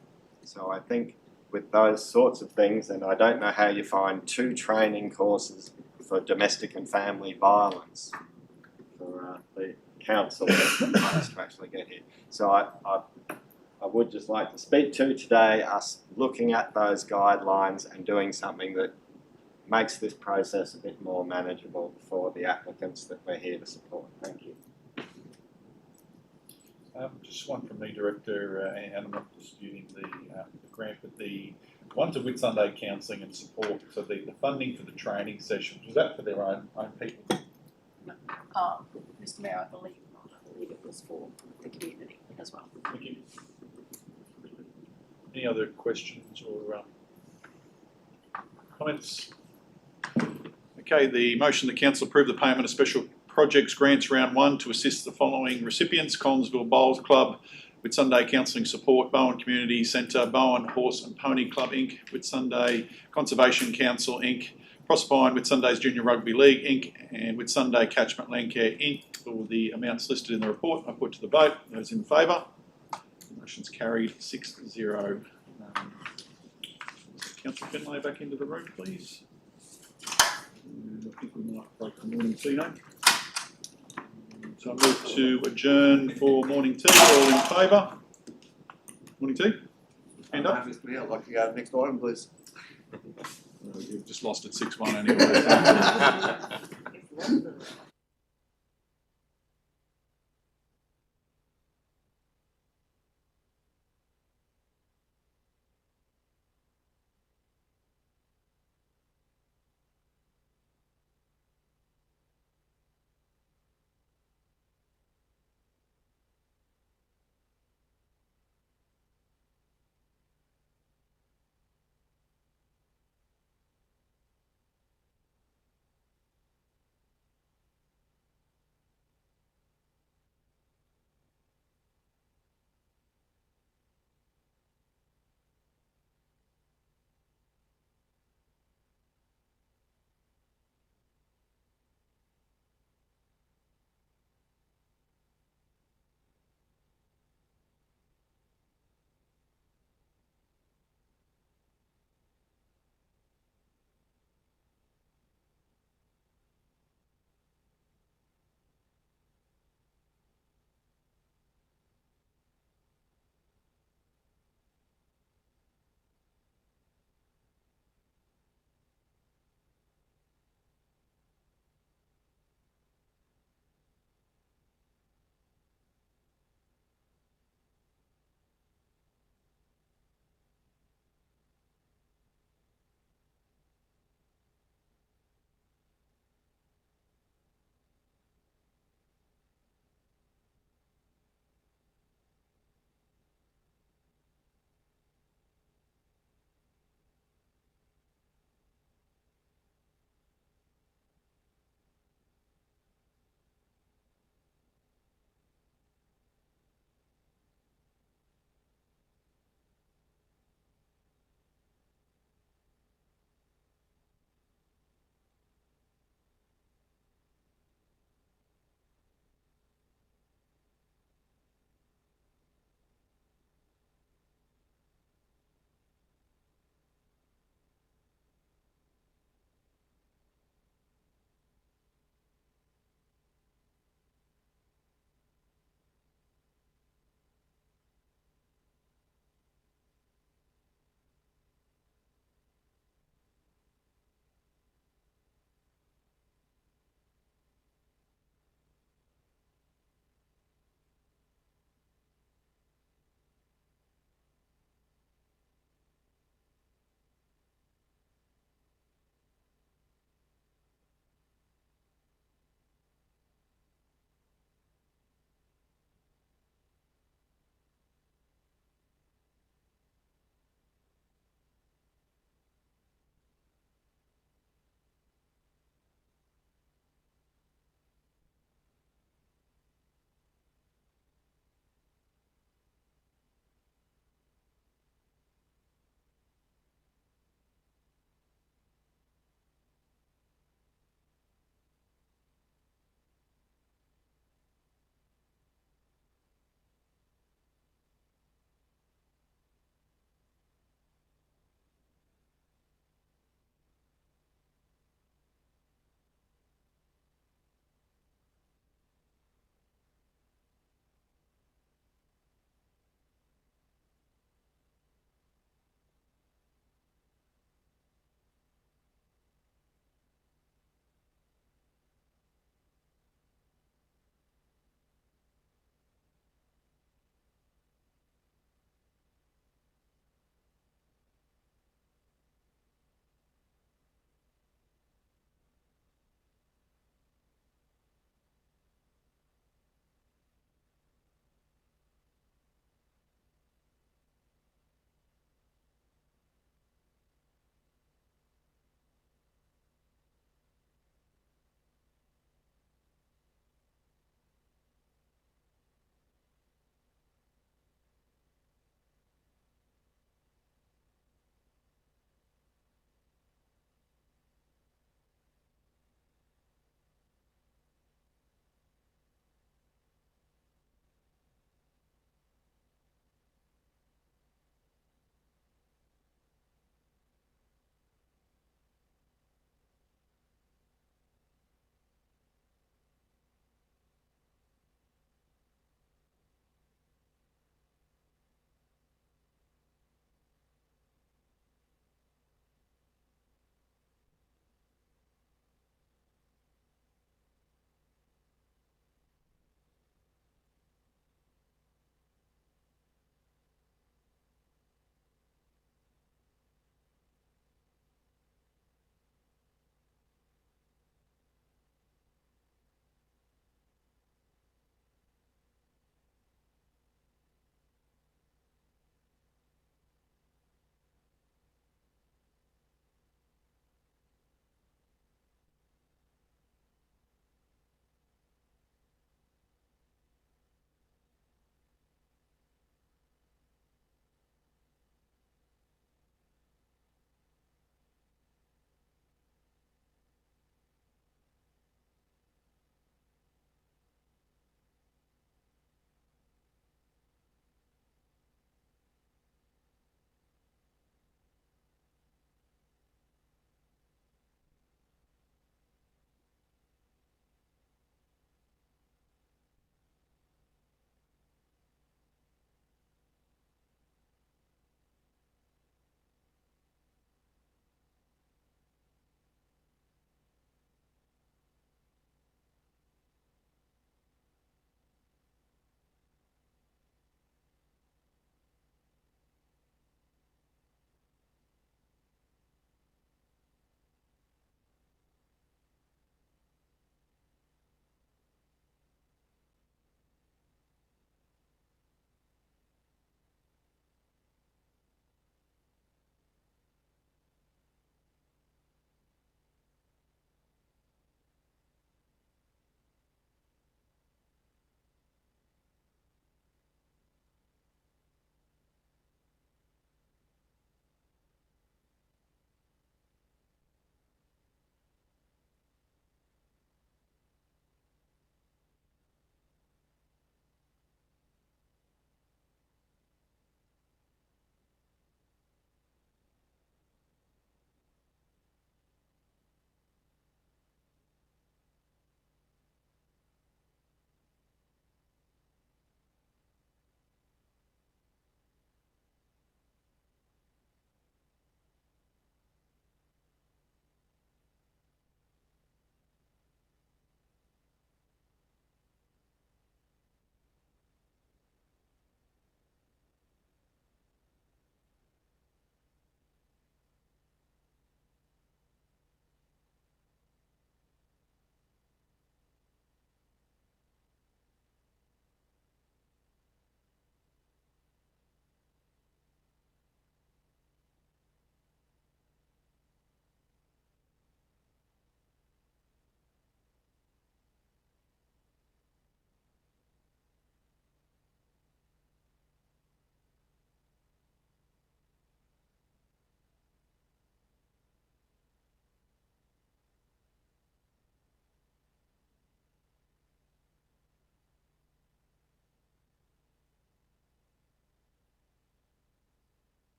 So I think with those sorts of things, and I don't know how you find 2 training courses for domestic and family violence for the council to actually get here. So I would just like to speak to today us looking at those guidelines and doing something that makes this process a bit more manageable for the applicants that we're here to support. Thank you. Just one from me, Director, and I'm not disputing the grant, but the one to Whitsunday Counselling and Support, so the funding for the training sessions, was that for their own people? Mr Mayor, I believe not. I believe it was for the community as well. Thank you. Any other questions or comments? Okay, the motion the council approve the payment of special projects grants round 1 to assist the following recipients: Collinsville Bowls Club, Whitsunday Counselling Support, Bowen Community Centre, Bowen Horse and Pony Club Inc, Whitsunday Conservation Council Inc, Proserpine, Whitsunday's Junior Rugby League Inc, and Whitsunday Catchment Landcare Inc. For the amounts listed in the report, I put to the vote. Those in favour? Motion's carried 6-0. Councillor Finlay back into the room, please. And I think we might break the morning tea now. So I move to adjourn for morning tea. All in favour? Morning tea? Hand up. Mr Mayor, I'd like to go to the next item, please. You've just lost at 6-1 anyway.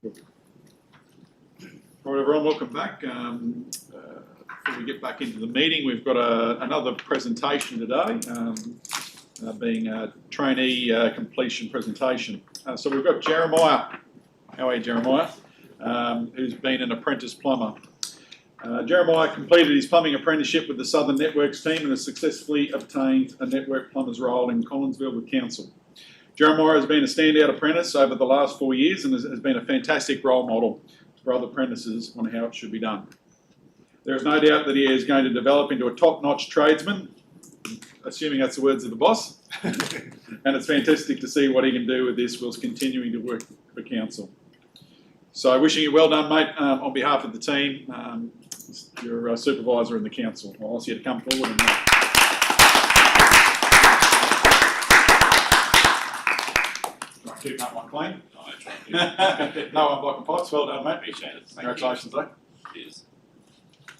Right, everyone, welcome back. Before we get back into the meeting, we've got another presentation today, being a trainee completion presentation. So we've got Jeremiah. How are you, Jeremiah? Who's been an apprentice plumber. Jeremiah completed his plumbing apprenticeship with the Southern Networks team and has successfully obtained a network plumber's role in Collinsville with council. Jeremiah has been a standout apprentice over the last 4 years and has been a fantastic role model for other apprentices on how it should be done. There is no doubt that he is going to develop into a top-notch tradesman, assuming that's the words of the boss, and it's fantastic to see what he can do with this whilst continuing to work for council. So wishing you well done, mate, on behalf of the team, your supervisor in the council. I'll ask you to come forward and keep that one clean. No one blocking pipes. Well done, mate. Appreciate it. Congratulations, though. Cheers.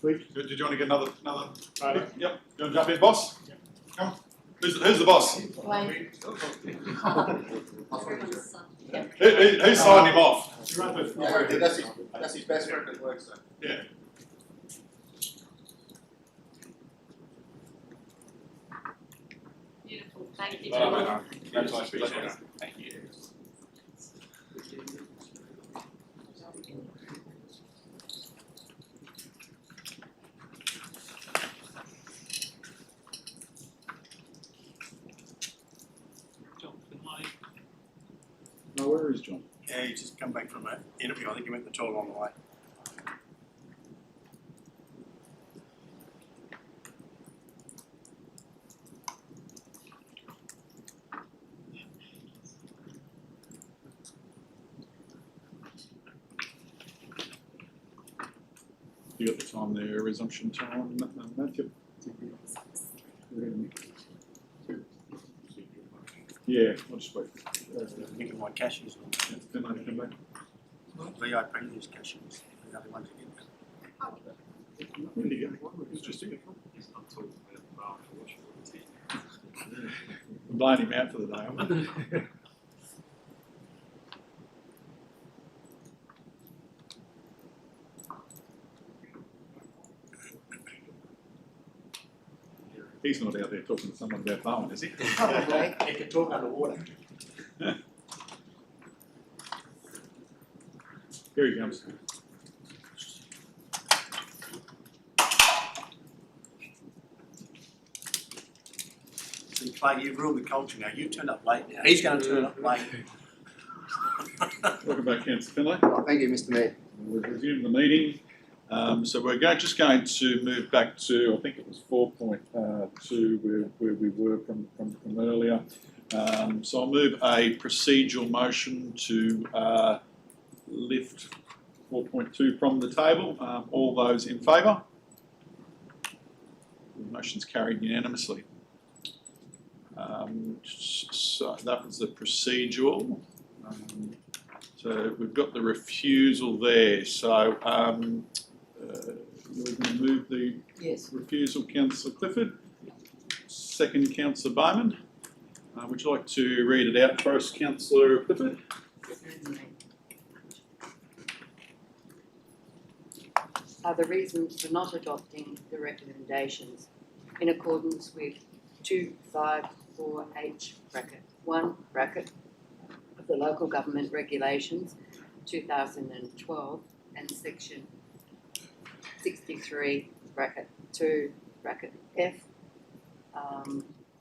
Did you want to get another? Yep. You want to jump in, boss? Yep. Come on. Who's the boss? Who signed him off? Yeah, that's his best friend at work, so. Yeah. Beautiful, thank you. Congratulations. Thank you. No, where is John? Yeah, he's just come back from an interview. I think he went to the toilet on the way. You got the time there, resumption time, Matthew? Yeah, I'll just wait. I think my cashews. Then I come back. VIP use cashews. They're the only ones that get them. Where did he go? It's just a I'm blowing him out for the day, aren't I? He's not out there talking to someone about Bowen, is he? Probably. He can talk underwater. Here he comes. See, Clay, you've ruined the culture now. You turned up late now. He's going to turn up late. Welcome back, Councillor Finlay. Thank you, Mr. Mayor. We've resumed the meeting. So we're just going to move back to, I think it was 4.2 where we were from earlier. So I'll move a procedural motion to lift 4.2 from the table. All those in favour? The motion's carried unanimously. So that was the procedural. So we've got the refusal there. So we're going to move the refusal, Councillor Clifford. Second, Councillor Bowman. Would you like to read it out for us, Councillor Clifford? Are the reasons for not adopting the recommendations in accordance with 254H (1) of the Local Government Regulations 2012 and Section 63 (2) F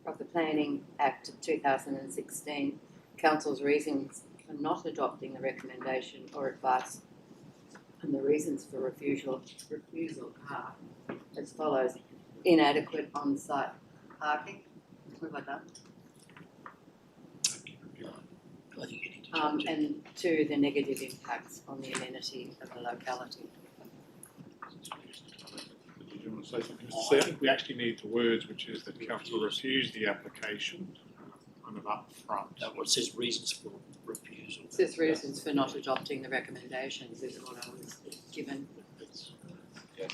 of the Planning Act of 2016, Council's reasons for not adopting the recommendation or advice, and the reasons for refusal are as follows: inadequate on-site parking. What have I done? And 2, the negative impacts on the amenity of the locality. Did you want to say something? I think we actually need the words, which is that council refused the application, kind of up front. That what says reasons for refusal. It says reasons for not adopting the recommendations is what I was given. I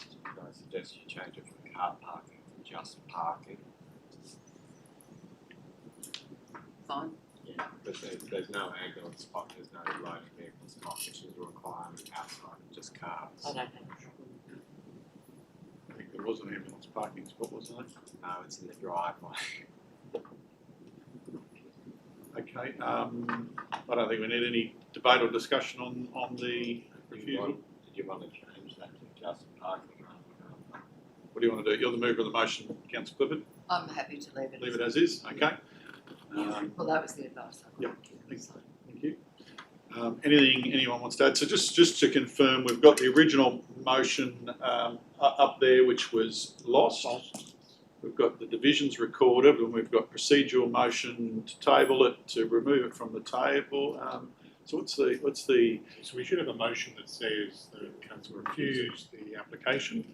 suggest you change it from car parking to just parking. Fine. Yeah. Because there's no ambulance spot, there's no loading vehicle spot, which is a requirement outside of just cars. I don't know. I think there was an ambulance parking spot, wasn't there? No, it's in the driveway. Okay, I don't think we need any debate or discussion on the refusal. Did you want to change that to just parking? What do you want to do? You're the mover of the motion, Councillor Clifford. I'm happy to leave it. Leave it as is, okay? Well, that was the advice. Yep, thank you. Anything anyone wants to add? So just to confirm, we've got the original motion up there, which was lost. We've got the divisions recorded, and we've got procedural motion to table it, to remove it from the table. So what's the? So we should have a motion that says the council refused the application.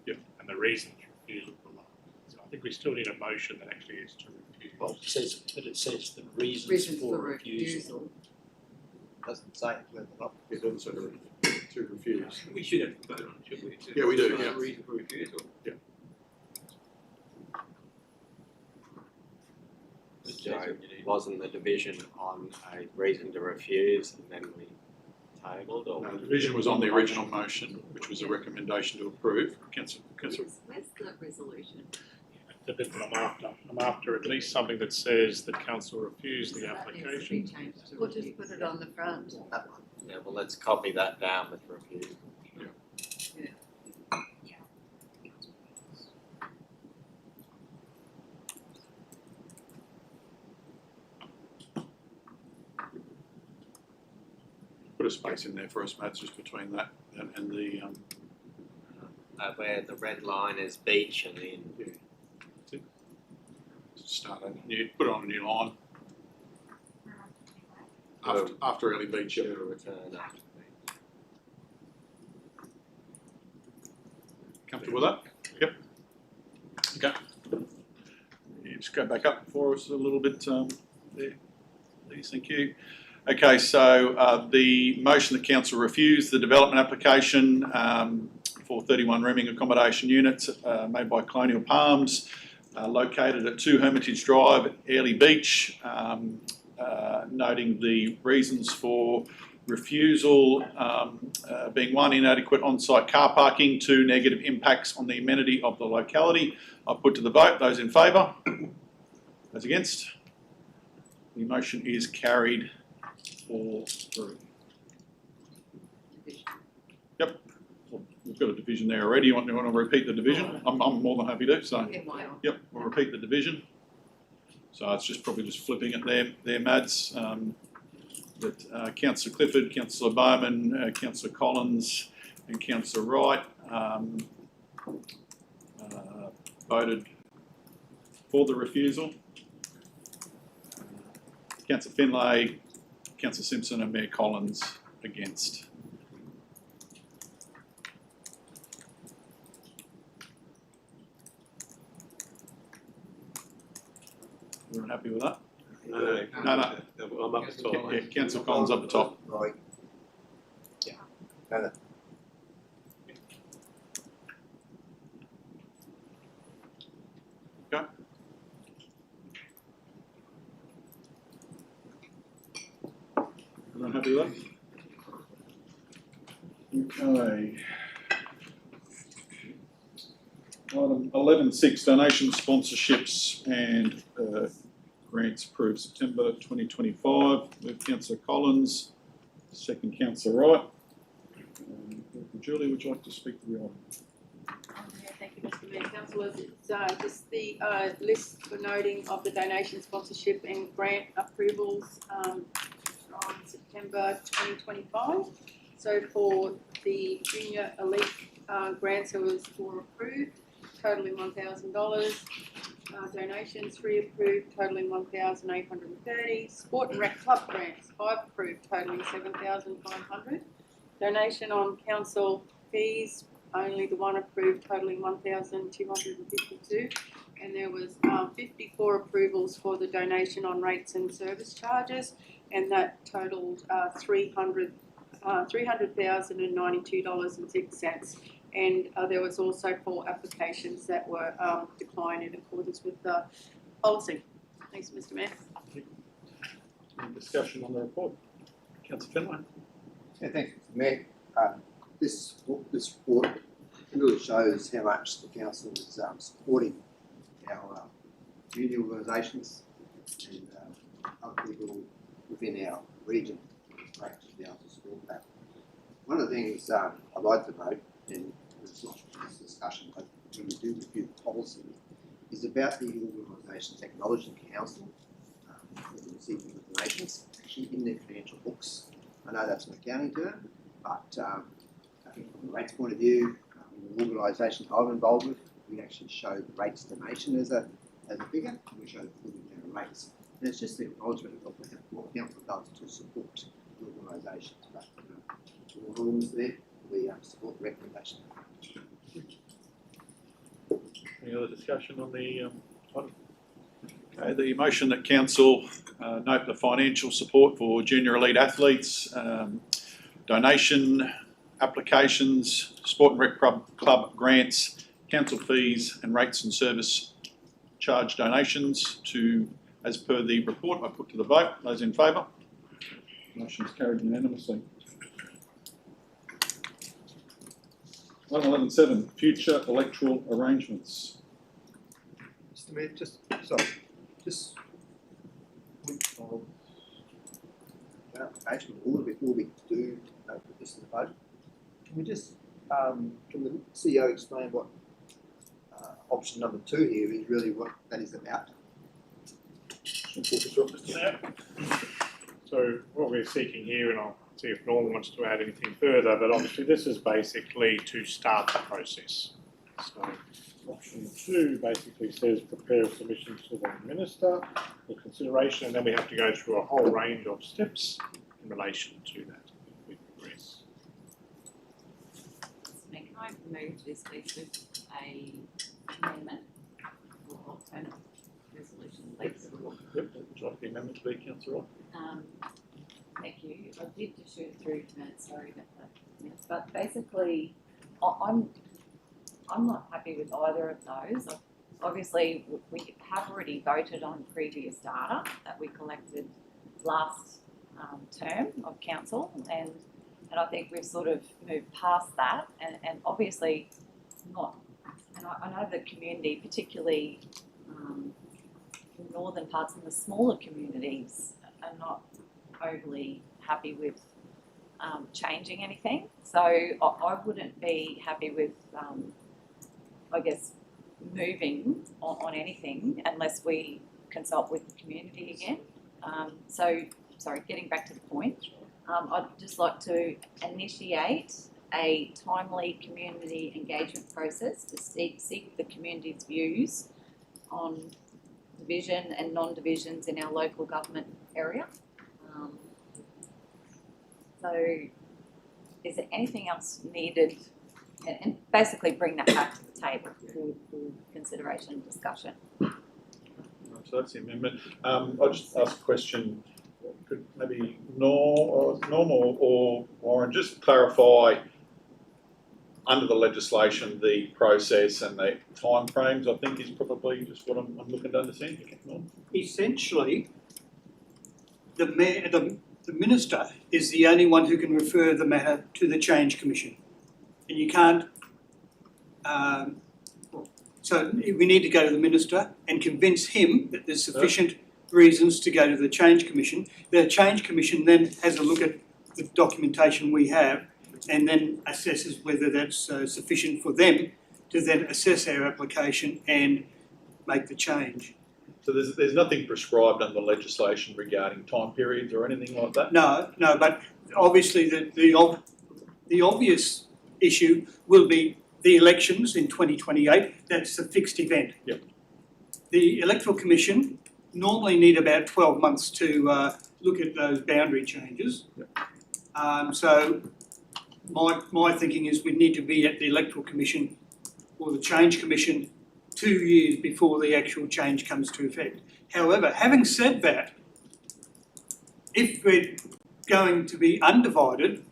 Yep. And the reasons for refusal below. So I think we still need a motion that actually is to refuse. Well, it says the reasons, Reasons for for refusal. refusal. Doesn't say it whether or not. It doesn't say to refuse. We should have voted on it, should we? Yeah, we do, yeah. Reason for refusal. Yeah. So wasn't the division on a reason to refuse and then we tabled, or? The division was on the original motion, which was a recommendation to approve. Councillor. Where's the resolution? The bit that I'm after at least something that says that council refused the That needs to be application. changed to We'll just put it on the front. Yeah, well, let's copy that down with refuse. Put a space in there for us, Matt, just between that and the, Where the red line is beach and then. yeah. That's it. Start a new, put it on a new line. After early beach, yeah. Return after beach. Comfortable with that? Yep. Okay. Yeah, just go back up for us a little bit there. Please, thank you. Okay, so the motion that council refused the development application for 31 rooming accommodation units made by Colonial Palms, located at 2 Hermitage Drive, Airlie Beach, noting the reasons for refusal being 1, inadequate on-site car parking, 2, negative impacts on the amenity of the locality. I'll put to the vote. Those in favour? Those against? The motion is carried 4-3. Yep. Well, we've got a division there already. You want to repeat the division? I'm more than happy to. So, yep, we'll repeat the division. So it's just probably just flipping it there, Mads. That Councillor Clifford, Councillor Bowman, Councillor Collins, and Councillor Wright voted for the refusal. Councillor Finlay, Councillor Simpson, and Mayor Collins against. Everyone happy with that? No. No. I'm up to top. Yeah, Councillor Collins up the top. Right. Yeah. No. Okay. Everyone happy with that? Okay. Item 11.6, donation sponsorships and grants approved September 2025. With Councillor Collins, second Councillor Wright. Julie, would you like to speak to the item? Yeah, thank you, Mr. Mayor. Councillors, it's just the list for noting of the donation, sponsorship and grant approvals on September 2025. So for the junior elite grants, it was 4 approved, totaling $1,000. Donations 3 approved, totaling $1,830. Sport and Rec Club grants 5 approved, totaling $7,500. Donation on council fees, only the 1 approved, totaling $1,252. And there was 54 approvals for the donation on rates and service charges, and that totaled $300,092.06. And there was also 4 applications that were declined in accordance with the policy. Thanks, Mr. Mayor. discussion on the report? Councillor Fenway. Yeah, thanks, Mr. Mayor. This report really shows how much the council is supporting our community organisations and other people within our region. It's great to be able to support that. One of the things I'd like to note, and it's not this discussion, but when we do review the policy, is about the Organisation Technology Council receiving information, actually in their financial books. I know that's an accounting term, but I think from the rates point of view, in the organisations I'm involved with, we actually show the rates donation as a figure, and we show the full amount of rates. And it's just the acknowledgement of what the council does to support the organisations. But all the rooms there, we support the recommendation. Any other discussion on the item? Okay, the motion that council note the financial support for junior elite athletes, donation applications, sport and rec club grants, council fees and rates and service charge donations to, as per the report, I put to the vote. Those in favour? Motion is carried unanimously. Item 11.7, future electoral arrangements. Mr. Mayor, just clarification a little bit before we do put this in the vote. Can we just, can the CEO explain what option number 2 here is really what that is about? So what we're seeking here, and I'll see if Norm wants to add anything further, but obviously this is basically to start the process. So option 2 basically says prepare submissions to the Minister for consideration, and then we have to go through a whole range of steps in relation to that if we progress. Can I move this piece with a amendment or alternative resolution, please? Yep, would you like the amendment to be, Councillor? Thank you. I did just shoot through minutes, sorry about that. Minutes. But basically, I'm not happy with either of those. Obviously, we have already voted on previous data that we collected last term of council, and I think we've sort of moved past that, and obviously not. And I know the community, particularly in northern parts and the smaller communities, are not overly happy with changing anything. So I wouldn't be happy with, I guess, moving on anything unless we consult with the community again. Sorry, getting back to the point, I'd just like to initiate a timely community engagement process to seek the community's views on division and non-divisions in our local government area. So is there anything else needed? And basically bring that back to the table for consideration and discussion. So that's the amendment. I'll just ask a question. Could maybe Norm or Warren just clarify under the legislation the process and the timeframes? I think is probably just what I'm looking to understand. Essentially, the Minister is the only one who can refer the matter to the Change Commission. And you can't, so we need to go to the Minister and convince him that there's sufficient reasons to go to the Change Commission. The Change Commission then has a look at the documentation we have and then assesses whether that's sufficient for them to then assess our application and make the change. So there's nothing prescribed under legislation regarding time periods or anything like that? No, but obviously the obvious issue will be the elections in 2028. That's a fixed event. Yep. The Electoral Commission normally need about 12 months to look at those boundary changes. Yep. So my thinking is we need to be at the Electoral Commission or the Change Commission 2 years before the actual change comes to effect. However, having said that, if we're going to be undivided,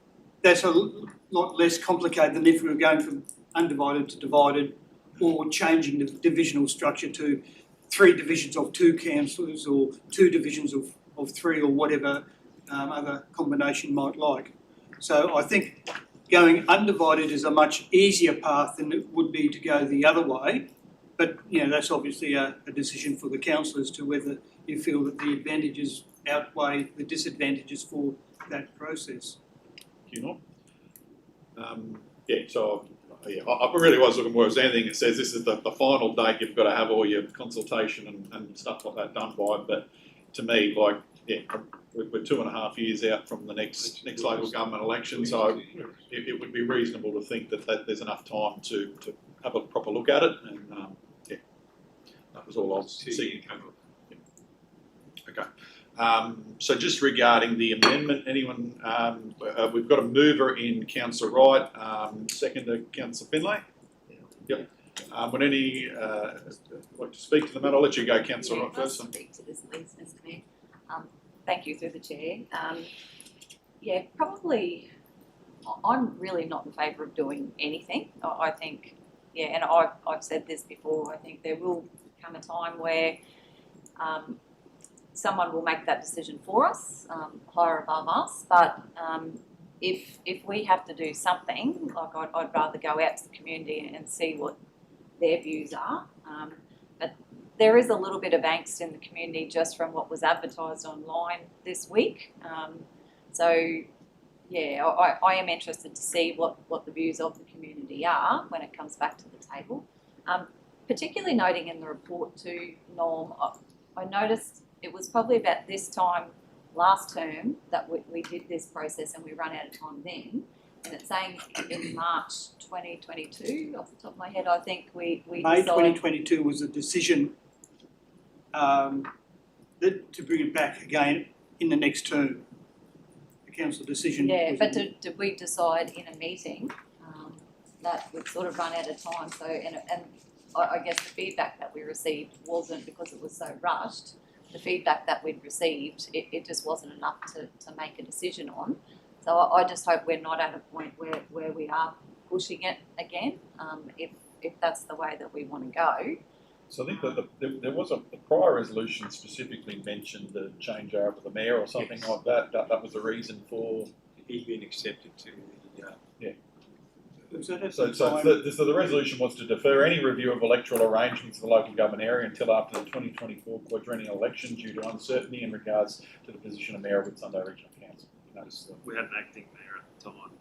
that's a lot less complicated than if we were going from undivided to divided or changing the divisional structure to 3 divisions of 2 councillors or 2 divisions of of 3 or whatever other combination might like. So I think going undivided is a much easier path than it would be to go the other way. But, you know, that's obviously a decision for the council as to whether you feel that the advantages outweigh the disadvantages for that process. You know? I really was looking more as anything that says this is the final date you've got to have all your consultation and stuff like that done by. But to me, like, yeah, we're 2.5 years out from the next local government election, so it would be reasonable to think that there's enough time to have a proper look at it. And that was all I was seeing. Okay. So just regarding the amendment, anyone, we've got a mover in Councillor Wright, seconder Councillor Finlay. Yep. Would any like to speak to the matter? I'll let you go, Councillor Wright, first. Speak to this, please, Mr. Mayor. Thank you through the chair. Yeah, probably. I'm really not in favour of doing anything. I think, yeah, and I've said this before. I think there will come a time where someone will make that decision for us, higher above us. But if we have to do something, like I'd rather go out to the community and see what their views are. But there is a little bit of angst in the community just from what was advertised online this week. So yeah, I am interested to see what the views of the community are when it comes back to the table. Particularly noting in the report to Norm, I noticed it was probably about this time last term that we did this process and we ran out of time then. And it's saying in March 2022, off the top of my head, I think we May decided 2022 was a decision to bring it back again in the next term. The council decision. Yeah, but did we decide in a meeting that we'd sort of run out of time? So, and I guess the feedback that we received wasn't because it was so rushed. The feedback that we'd received, it just wasn't enough to make a decision on. So I just hope we're not at a point where we are pushing it again, if that's the way that we want to go. So I think that there was the prior resolution specifically mentioned the change over the mayor or something like that. That was the reason for. He's been accepted to the. So the resolution was to defer any review of electoral arrangements for the local government area until after the 2024 quadrennial election due to uncertainty in regards to the position of mayor of Whitsunday Regional Council. We had an acting mayor at the time.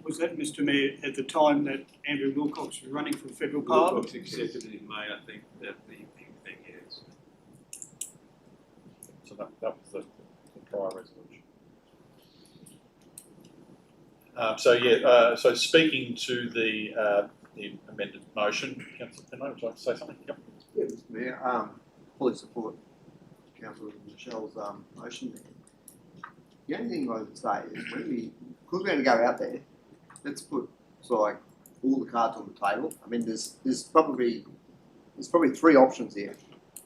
Was that, Mr. Mayor, at the time that Andrew Wilcox was running for federal parliament? Wilcox accepted it in May, I think, that the thing is. So that was the prior resolution. So speaking to the amended motion, Councillor Finlay, would you like to say something? Yep. Yeah, Mr. Mayor, fully support Councillor Michelle's motion. The only thing I would say is because we're going to go out there, let's put sort of like all the cards on the table. I mean, there's probably 3 options here.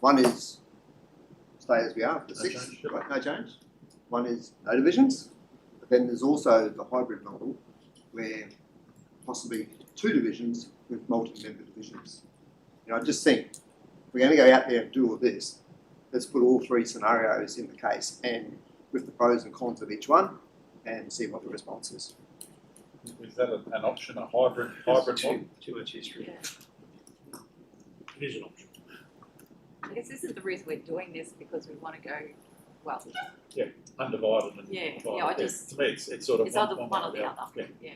One is stay as we are for the 6, right? No change. One is no divisions. But then there's also the hybrid model where possibly 2 divisions with multi-member divisions. You know, I just think if we're going to go out there and do all this, let's put all 3 scenarios in the case and with the pros and cons of each one and see what the response is. Is that an option, a hybrid model? Too much history. It is an option. I guess this is the reason we're doing this, because we want to go, well, Undivided and yeah, divided. I just, to me it's sort of it's either one or the other, yeah.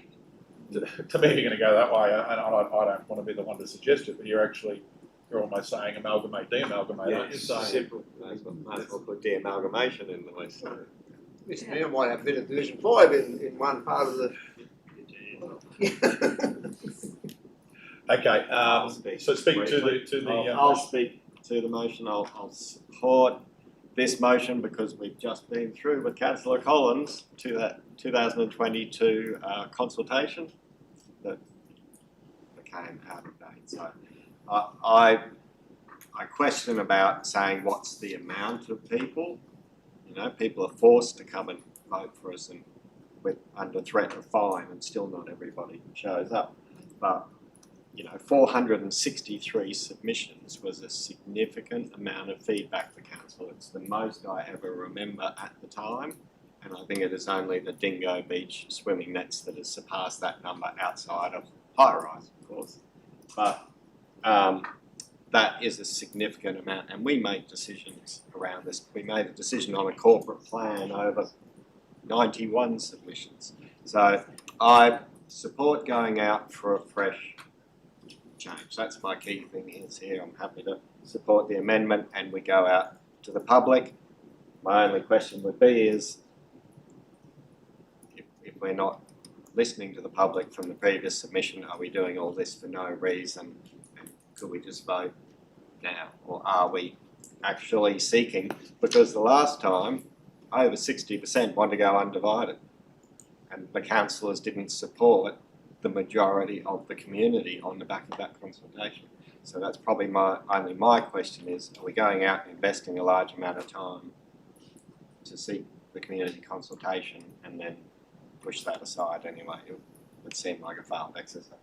To me, you're going to go that way, and I don't want to be the one to suggest it, but you're almost saying amalgamate, de-amalgamate. Yeah, aren't you? it's So- simple. Might as well put de-amalgamation in the list. Mr. Mayor might have a bit of Division 5 in one part of the. Okay. So speak to the. I'll speak to the motion. I'll support this motion because we've just been through with Councillor Collins to that 2022 consultation that became out of date. So I question about saying what's the amount of people. You know, people are forced to come and vote for us and under threat of fine, and still not everybody shows up. But 463 submissions was a significant amount of feedback for council. It's the most I ever remember at the time, and I think it is only the Dingo Beach swimming nets that has surpassed that number outside of high-rise, of course. But that is a significant amount, and we make decisions around this. We made a decision on a corporate plan over 91 submissions. So I support going out for a fresh change. That's my key thing is here. I'm happy to support the amendment and we go out to the public. My only question would be is if we're not listening to the public from the previous submission, are we doing all this for no reason? And could we just vote now? Or are we actually seeking, because the last time over 60% want to go undivided and the councillors didn't support the majority of the community on the back of that consultation. So that's probably my question is, are we going out and investing a large amount of time to seek the community consultation and then push that aside anyway? It would seem like a failed exercise.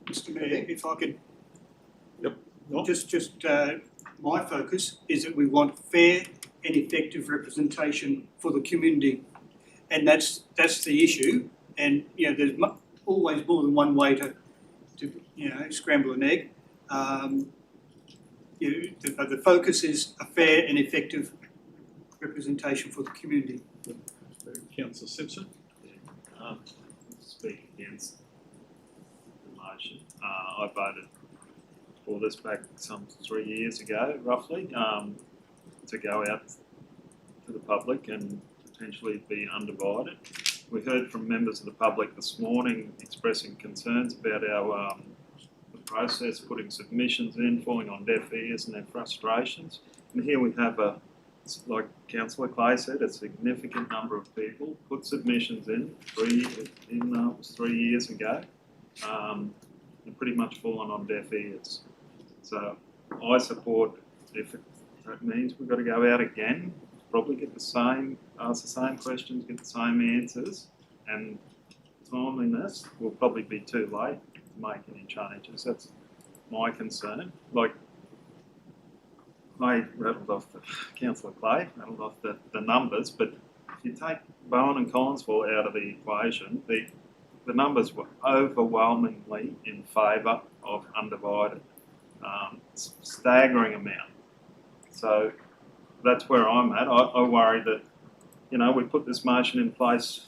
Mr Mayor, if I could. Yep. Just my focus is that we want fair and effective representation for the community, and that's the issue. And there's always more than one way to scramble an egg. But the focus is a fair and effective representation for the community. Councillor Simpson. Speak against the motion. I voted for this back some 3 years ago, roughly, to go out to the public and potentially be undivided. We heard from members of the public this morning expressing concerns about our the process, putting submissions in, falling on deaf ears and their frustrations. And here we have like Councillor Clay said, a significant number of people put submissions in 3 years ago, and pretty much fallen on deaf ears. So I support, if that means we've got to go out again, probably get ask the same questions, get the same answers, and timeliness will probably be too late to make any changes. That's my concern. Like Clay rattled off Councillor Clay rattled off the numbers, but if you take Bowen and Collinsville out of the equation, the numbers were overwhelmingly in favour of undivided, staggering amount. So that's where I'm at. I worry that, we put this motion in place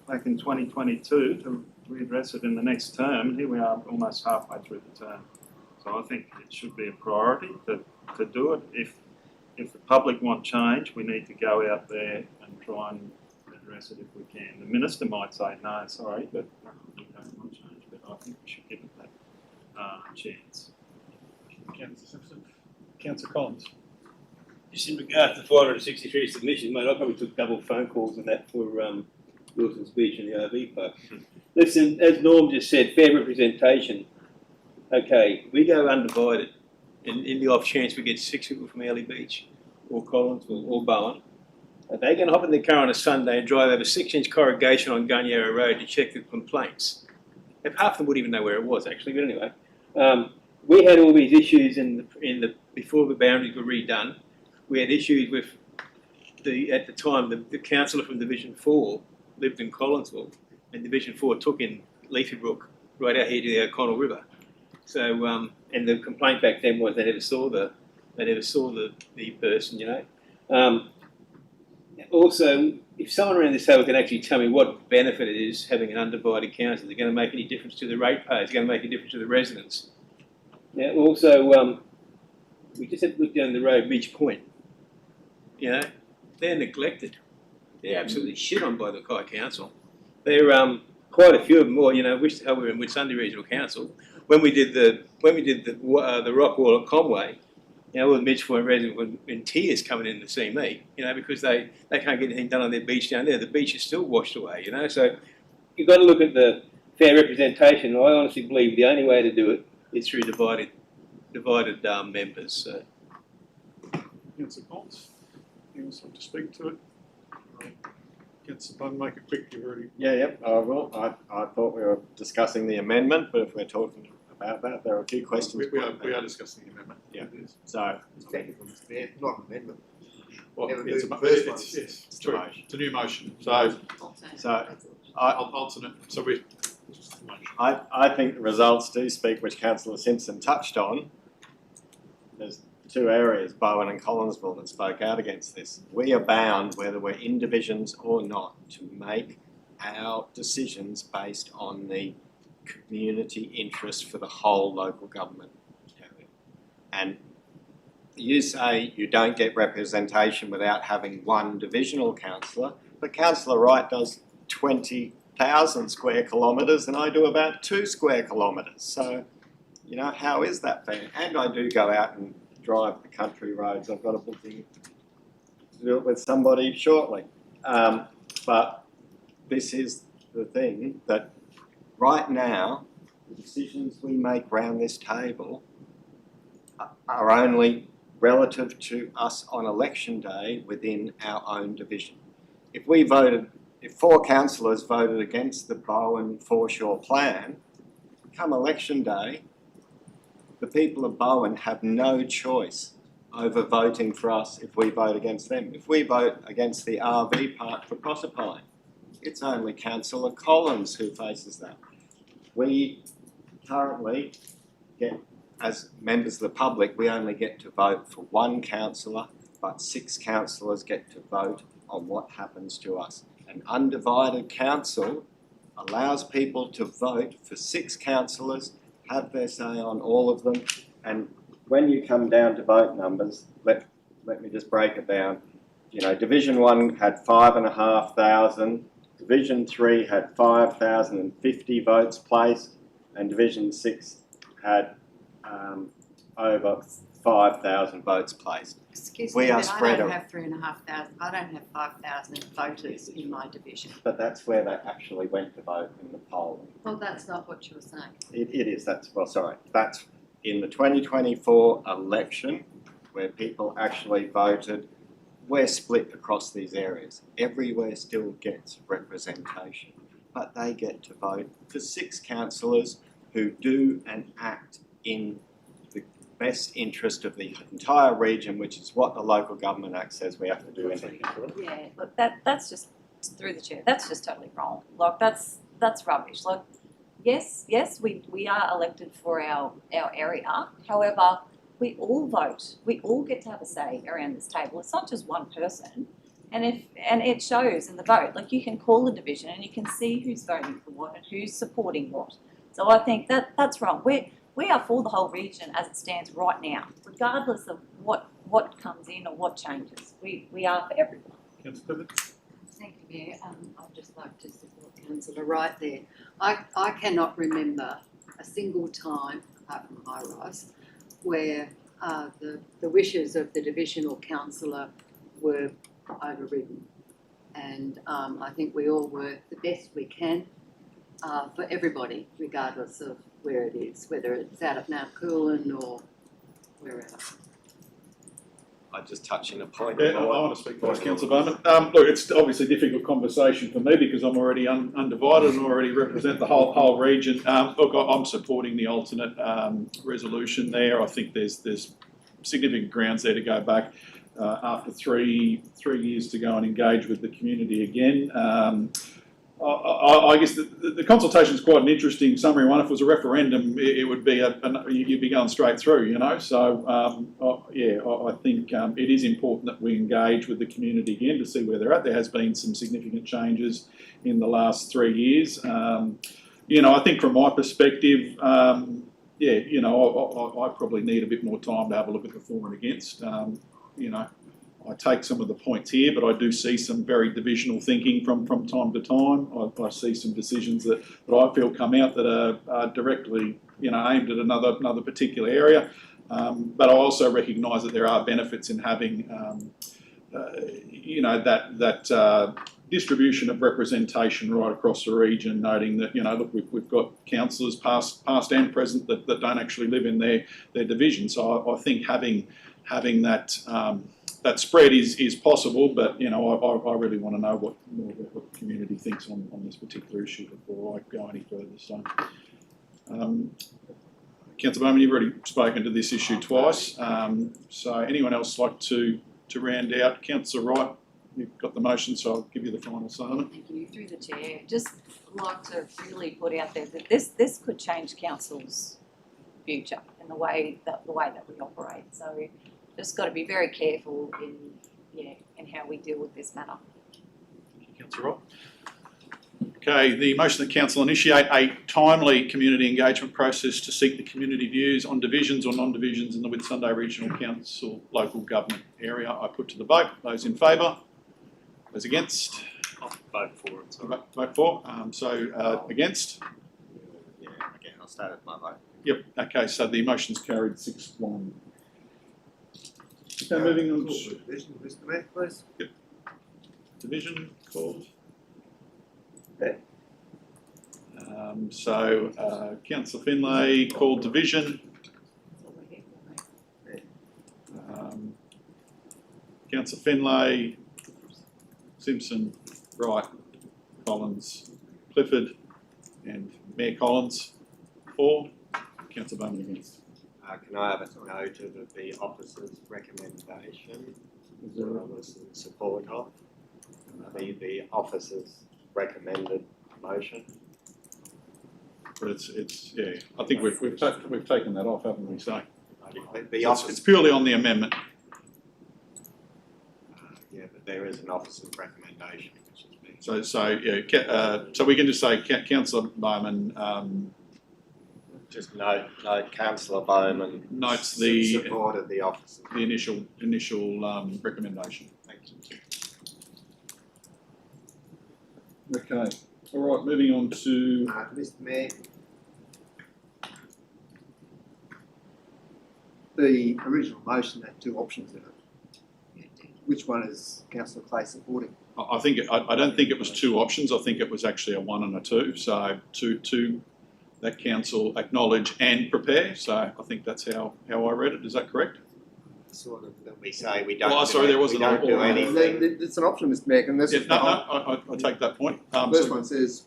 back in 2022 to readdress it in the next term, and here we are almost halfway through the term. So I think it should be a priority to do it. If the public want change, we need to go out there and try and address it if we can. The Minister might say, no, sorry, but we don't want change, but I think we should give it that chance. Councillor Simpson. Councillor Collins. Just in regard to the 463 submissions, mate, I probably took double phone calls and that for Wilson's Beach and the RV park. Listen, as Norm just said, fair representation. Okay, we go undivided, and in the off chance we get 6 people from Early Beach, or Collinsville, or Bowen, are they going to hop in the car on a Sunday and drive over 6-inch corrugation on Gunyara Road to check the complaints? If half of them wouldn't even know where it was, actually, but anyway. We had all these issues before the boundaries were redone. We had issues with at the time, the councillor from Division 4 lived in Collinsville, and Division 4 took in Leafy Brook right out here to the O'Connell River. So, and the complaint back then was they never saw the person, Also, if someone around this table can actually tell me what benefit it is having an undivided council, is it going to make any difference to the ratepayers? Is it going to make a difference to the residents? Yeah. Also, we just had to look down the road, Ridge Point. They're neglected. They're absolutely shit on by the Kai Council. They're quite a few of them. Or wish the hell we were in Whitsunday Regional Council when we did the rock wall at Conway. All the Ridge Point residents were in tears coming in to see me. Because they can't get anything done on their beach down there. The beach is still washed away. So you've got to look at the fair representation. I honestly believe the only way to do it is through divided members. So. Councillor Collins. Anyone want to speak to it? Councillor Bunn, make it quick. You've already. Yeah, yep, I will. I thought we were discussing the amendment, but if we're talking about that. There are a few questions. We are discussing the amendment. Yeah. It is. So, It's technical, Mr. Mayor, not an amendment. Well, Never it's moved a, the first it's, one. yes, It's a true. motion. It's a new motion. So, alternate. So we. I think the results do speak, which Councillor Simpson touched on. There's two areas, Bowen and Collinsville, that spoke out against this. We are bound, whether we're in divisions or not, to make our decisions based on the community interest for the whole local government area. And you say you don't get representation without having one divisional councillor, but Councillor Wright does 20,000 square kilometres and I do about 2 square kilometres. So, you know, how is that fair? And I do go out and drive the country roads. I've got a booking to do it with somebody shortly. But this is the thing, that right now, the decisions we make round this table are only relative to us on election day within our own division. If 4 councillors voted against the Bowen foreshore plan, come election day, the people of Bowen have no choice over voting for us if we vote against them. If we vote against the RV park for Proserpine, it's only Councillor Collins who faces that. We currently get, as members of the public, we only get to vote for 1 councillor, but 6 councillors get to vote on what happens to us. An undivided council allows people to vote for 6 councillors, have their say on all of them, and when you come down to vote numbers, let me just break it down. You know, Division 1 had 5,500, Division 3 had 5,050 votes placed, and Division 6 had over 5,000 votes placed. Excuse We me, are but spread I don't out. have 3,500. I don't have 5,000 voters in my division. But that's where they actually went to vote in the polling. Well, that's not what you're saying. It is, that's in the 2024 election where people actually voted. We're split across these areas. Everywhere still gets representation, but they get to vote for 6 councillors who do and act in the best interest of the entire region, which is what the Local Government Act says we have to do. Yeah, look, that's just, through the chair, that's just totally wrong. Like, that's rubbish. Like, yes, we are elected for our area. However, we all vote. We all get to have a say around this table. It's not just one person. And it shows in the vote. Like, you can call a division and you can see who's voting for what and who's supporting what. So I think that's wrong. We are for the whole region as it stands right now, regardless of what comes in or what changes. We are for everyone. Thank you, Mayor. I'd just like to support Councillor Wright there. I cannot remember a single time, apart from High Rise, where the wishes of the divisional councillor were overridden. And I think we all work the best we can for everybody, regardless of where it is, whether it's out of Mount Coolin or wherever. I just touch on a point. Yeah, I want to speak first, Councillor Bowman. Look, it's obviously a difficult conversation for me because I'm already undivided and already represent the whole region. Look, I'm supporting the alternate resolution there. I think there's significant grounds there to go back after three years to go and engage with the community again. I guess the consultation is quite an interesting summary one. If it was a referendum, it would be you'd be going straight through, you know. So I think it is important that we engage with the community again to see where they're at. There has been some significant changes in the last 3 years. You know, I think from my perspective, you know, I probably need a bit more time to have a look at the for and against. You know, I take some of the points here, but I do see some very divisional thinking from time to time. I see some decisions that I feel come out that are directly, you know, aimed at another particular area. But I also recognise that there are benefits in having, you know, that distribution of representation right across the region, noting that, you know, look, we've got councillors past and present that don't actually live in their division. So I think having that that spread is possible, but you know, I really want to know what the community thinks on this particular issue before I go any further. So Councillor Bowman, you've already spoken to this issue twice. So anyone else like to round out? Councillor Wright, you've got the motion, so I'll give you the final say on it. Thank you. Through the chair, just like to really put out there that this could change council's future in the way that we operate. So just got to be very careful in how we deal with this matter. Councillor Wright. Okay, the motion that council initiate a timely community engagement process to seek the community views on divisions or non-divisions in the Whitsunday Regional Council local government area. I put to the vote. Those in favour? Those against? I'll vote for it. Sorry. Vote for. Against? Yeah, again, I'll start with my vote. Yep. Okay, so the motion's carried 6-1. Okay, moving on to Division, Mr Mayor, please. division called. Okay. Councillor Finlay called division. Councillor Finlay, Simpson, Wright, Collins, Clifford, and Mayor Collins for. Councillor Bowman against. Can I have a note of the officer's recommendation? Is there others in support of? The officer's recommended motion. But it's yeah. I think we've taken that off, haven't we? So it's purely on the amendment. Yeah, but there is an officer's recommendation, which is being. So we can just say Councillor Bowman. Just note Councillor Bowman notes the support of the officer. The initial recommendation. Thank you. Okay. All right. Moving on to Mr Mayor. The original motion had two options in it. Which one is Councillor Clay supporting? I think I don't think it was two options. I think it was actually a 1 and a 2. So two that council acknowledge and prepare. So I think that's how I read it. Is that correct? Sort of that we say we don't. There was we don't do anything. It's an option, Mr Mayor, and this is I take that point. first one says.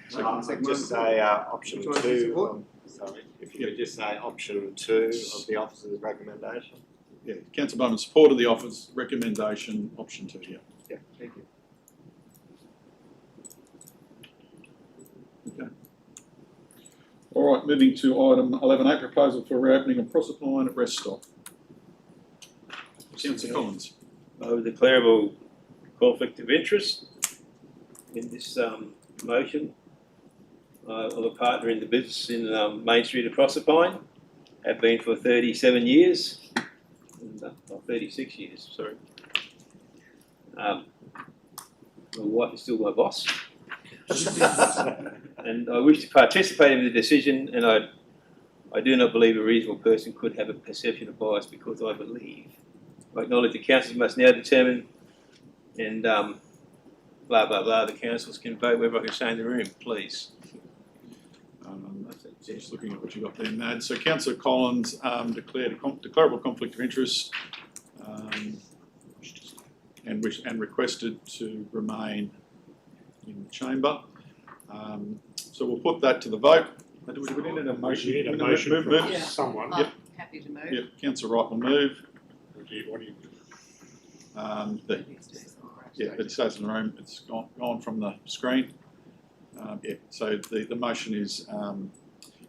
Just say option 2. Sorry, if you could just say option 2 of the officer's recommendation. Yeah, Councillor Bowman supported the officer's recommendation, option 2. Yeah. Yeah, thank you. Okay. All right, moving to item 11A, proposal for reopening of Proserpine at rest stop. Councillor Collins. Over the declarable conflict of interest in this motion. I'm a partner in the business in Main Street of Proserpine. Have been for 37 years. 36 years, sorry. My wife is still my boss. And I wish to participate in the decision, and I do not believe a reasonable person could have a perception of bias because I believe. I acknowledge the councils must now determine, and blah, blah, blah, the councils can vote whether I can stay in the room, please. Just looking at what you got there, Nad. So Councillor Collins declared a declarable conflict of interest and requested to remain in the chamber. So we'll put that to the vote. Do we need a motion? We need a motion from Yeah. someone. Yep. Happy to move. Yep. Councillor Wright will move. What do you It stays in the room. It's gone from the screen. So the motion is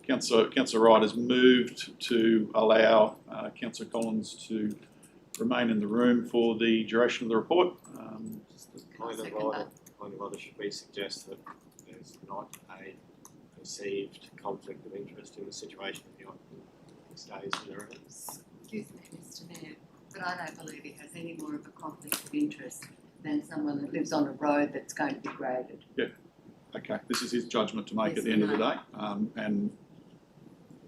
Councillor Wright has moved to allow Councillor Collins to remain in the room for the duration of the report. Point of order, should we suggest that there's not a perceived conflict of interest in the situation if he stays in the room? Excuse me, Mr Mayor, but I don't believe he has any more of a conflict of interest than someone that lives on a road that's going to be graded. Yeah. Okay. This is his judgment to make at the end of the day, and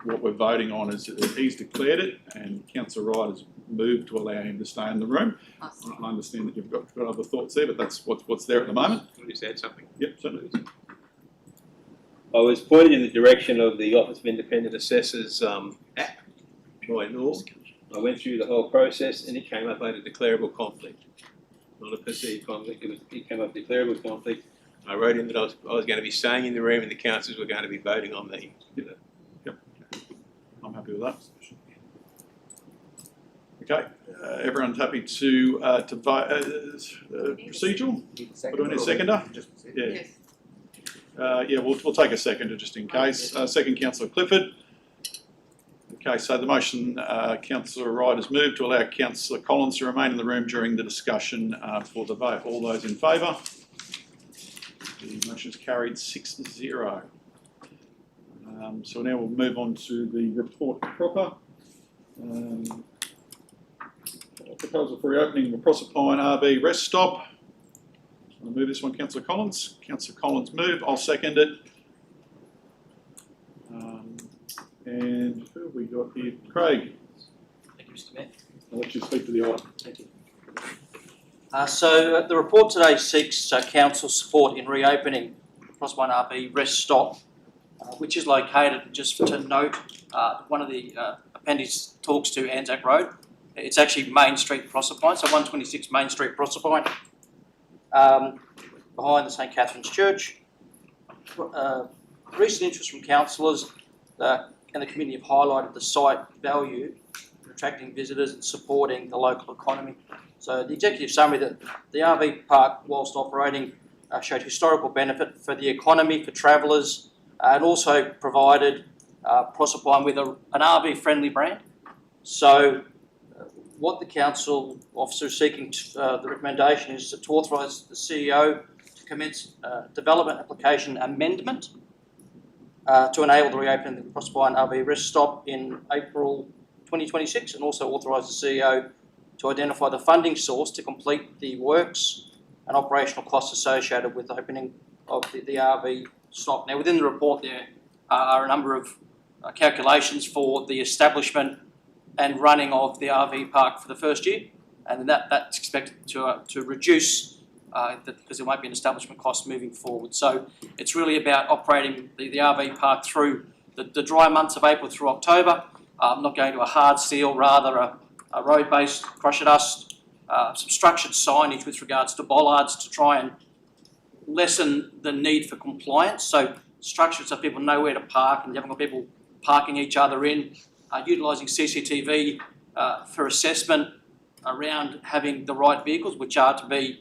what we're voting on is that he's declared it, and Councillor Wright has moved to allow him to stay in the room. I understand that you've got other thoughts there, but that's what's there at the moment. Can I just add something? Yep, certainly. I was pointed in the direction of the Office of Independent Assessors app by law. I went through the whole process and it came up as a declarable conflict. Not a perceived conflict, it came up declarable conflict. I wrote in that I was going to be staying in the room and the councillors were going to be voting on me. Yep. I'm happy with that. Okay, everyone's happy to vote, procedural? What do we need, a seconder? Yeah. Yeah, we'll take a seconder just in case. Second, Councillor Clifford. Okay, so the motion, Councillor Wright has moved to allow Councillor Collins to remain in the room during the discussion for the vote. All those in favour? The motion is carried 6-0. So now we'll move on to the report proper. Proposal for reopening the Proserpine RV rest stop. I'll move this one, Councillor Collins. Councillor Collins move, I'll second it. And who have we got here? Craig. Thank you, Mr. Mayor. I'll let you speak to the item. Thank you. So the report today seeks council support in reopening Proserpine RV rest stop, which is located, just to note, one of the appendix talks to Anzac Road. It's actually Main Street Proserpine, so 126 Main Street Proserpine, behind the St Catherine's Church. Recent interest from councillors and the community have highlighted the site value in attracting visitors and supporting the local economy. So the executive summary that the RV park, whilst operating, showed historical benefit for the economy, for travellers, and also provided Proserpine with an RV-friendly brand. So what the council officer is seeking the recommendation is to authorise the CEO to commence development application amendment to enable the reopening of the Proserpine RV rest stop in April 2026, and also authorise the CEO to identify the funding source to complete the works and operational costs associated with the opening of the RV stop. Now, within the report there are a number of calculations for the establishment and running of the RV park for the first year, and that's expected to reduce because there won't be an establishment cost moving forward. So it's really about operating the RV park through the dry months of April through October, not going to a hard seal, rather a road-based crusher dust, some structured signage with regards to bollards to try and lessen the need for compliance. So structured so people know where to park and you haven't got people parking each other in, utilising CCTV for assessment around having the right vehicles, which are to be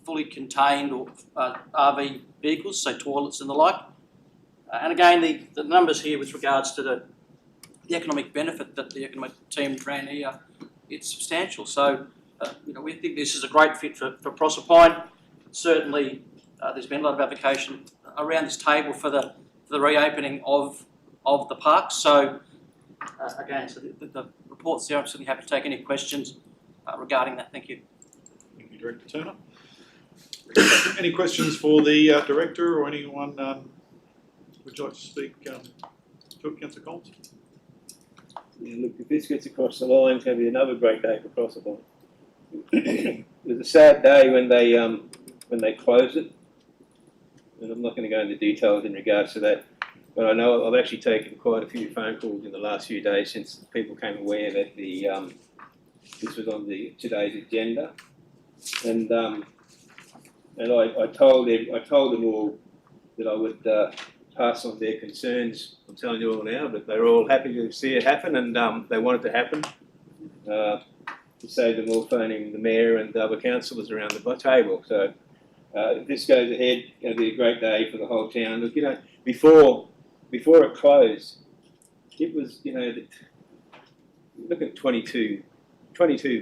fully contained or RV vehicles, so toilets and the like. And again, the numbers here with regards to the economic benefit that the economic team ran here, it's substantial. So, we think this is a great fit for Proserpine. Certainly, there's been a lot of advocacy around this table for the reopening of the park. So, again, so the report's there. I'm certainly happy to take any questions regarding that. Thank you. Thank you, Director Turner. Any questions for the Director or anyone would you like to speak to it, Councillor Collins? Yeah, look, if this gets across the line, it's going to be another great day for Proserpine. It was a sad day when they closed it, and I'm not going to go into details in regards to that, but I know I've actually taken quite a few phone calls in the last few days since people became aware that this was on today's agenda, and I told them all that I would pass on their concerns. I'm telling you all now, but they're all happy to see it happen, and they want it to happen. To save them all phoning the mayor and the other councillors around the table. So if this goes ahead, it's going to be a great day for the whole town. Look, before it closed, it was, look at 22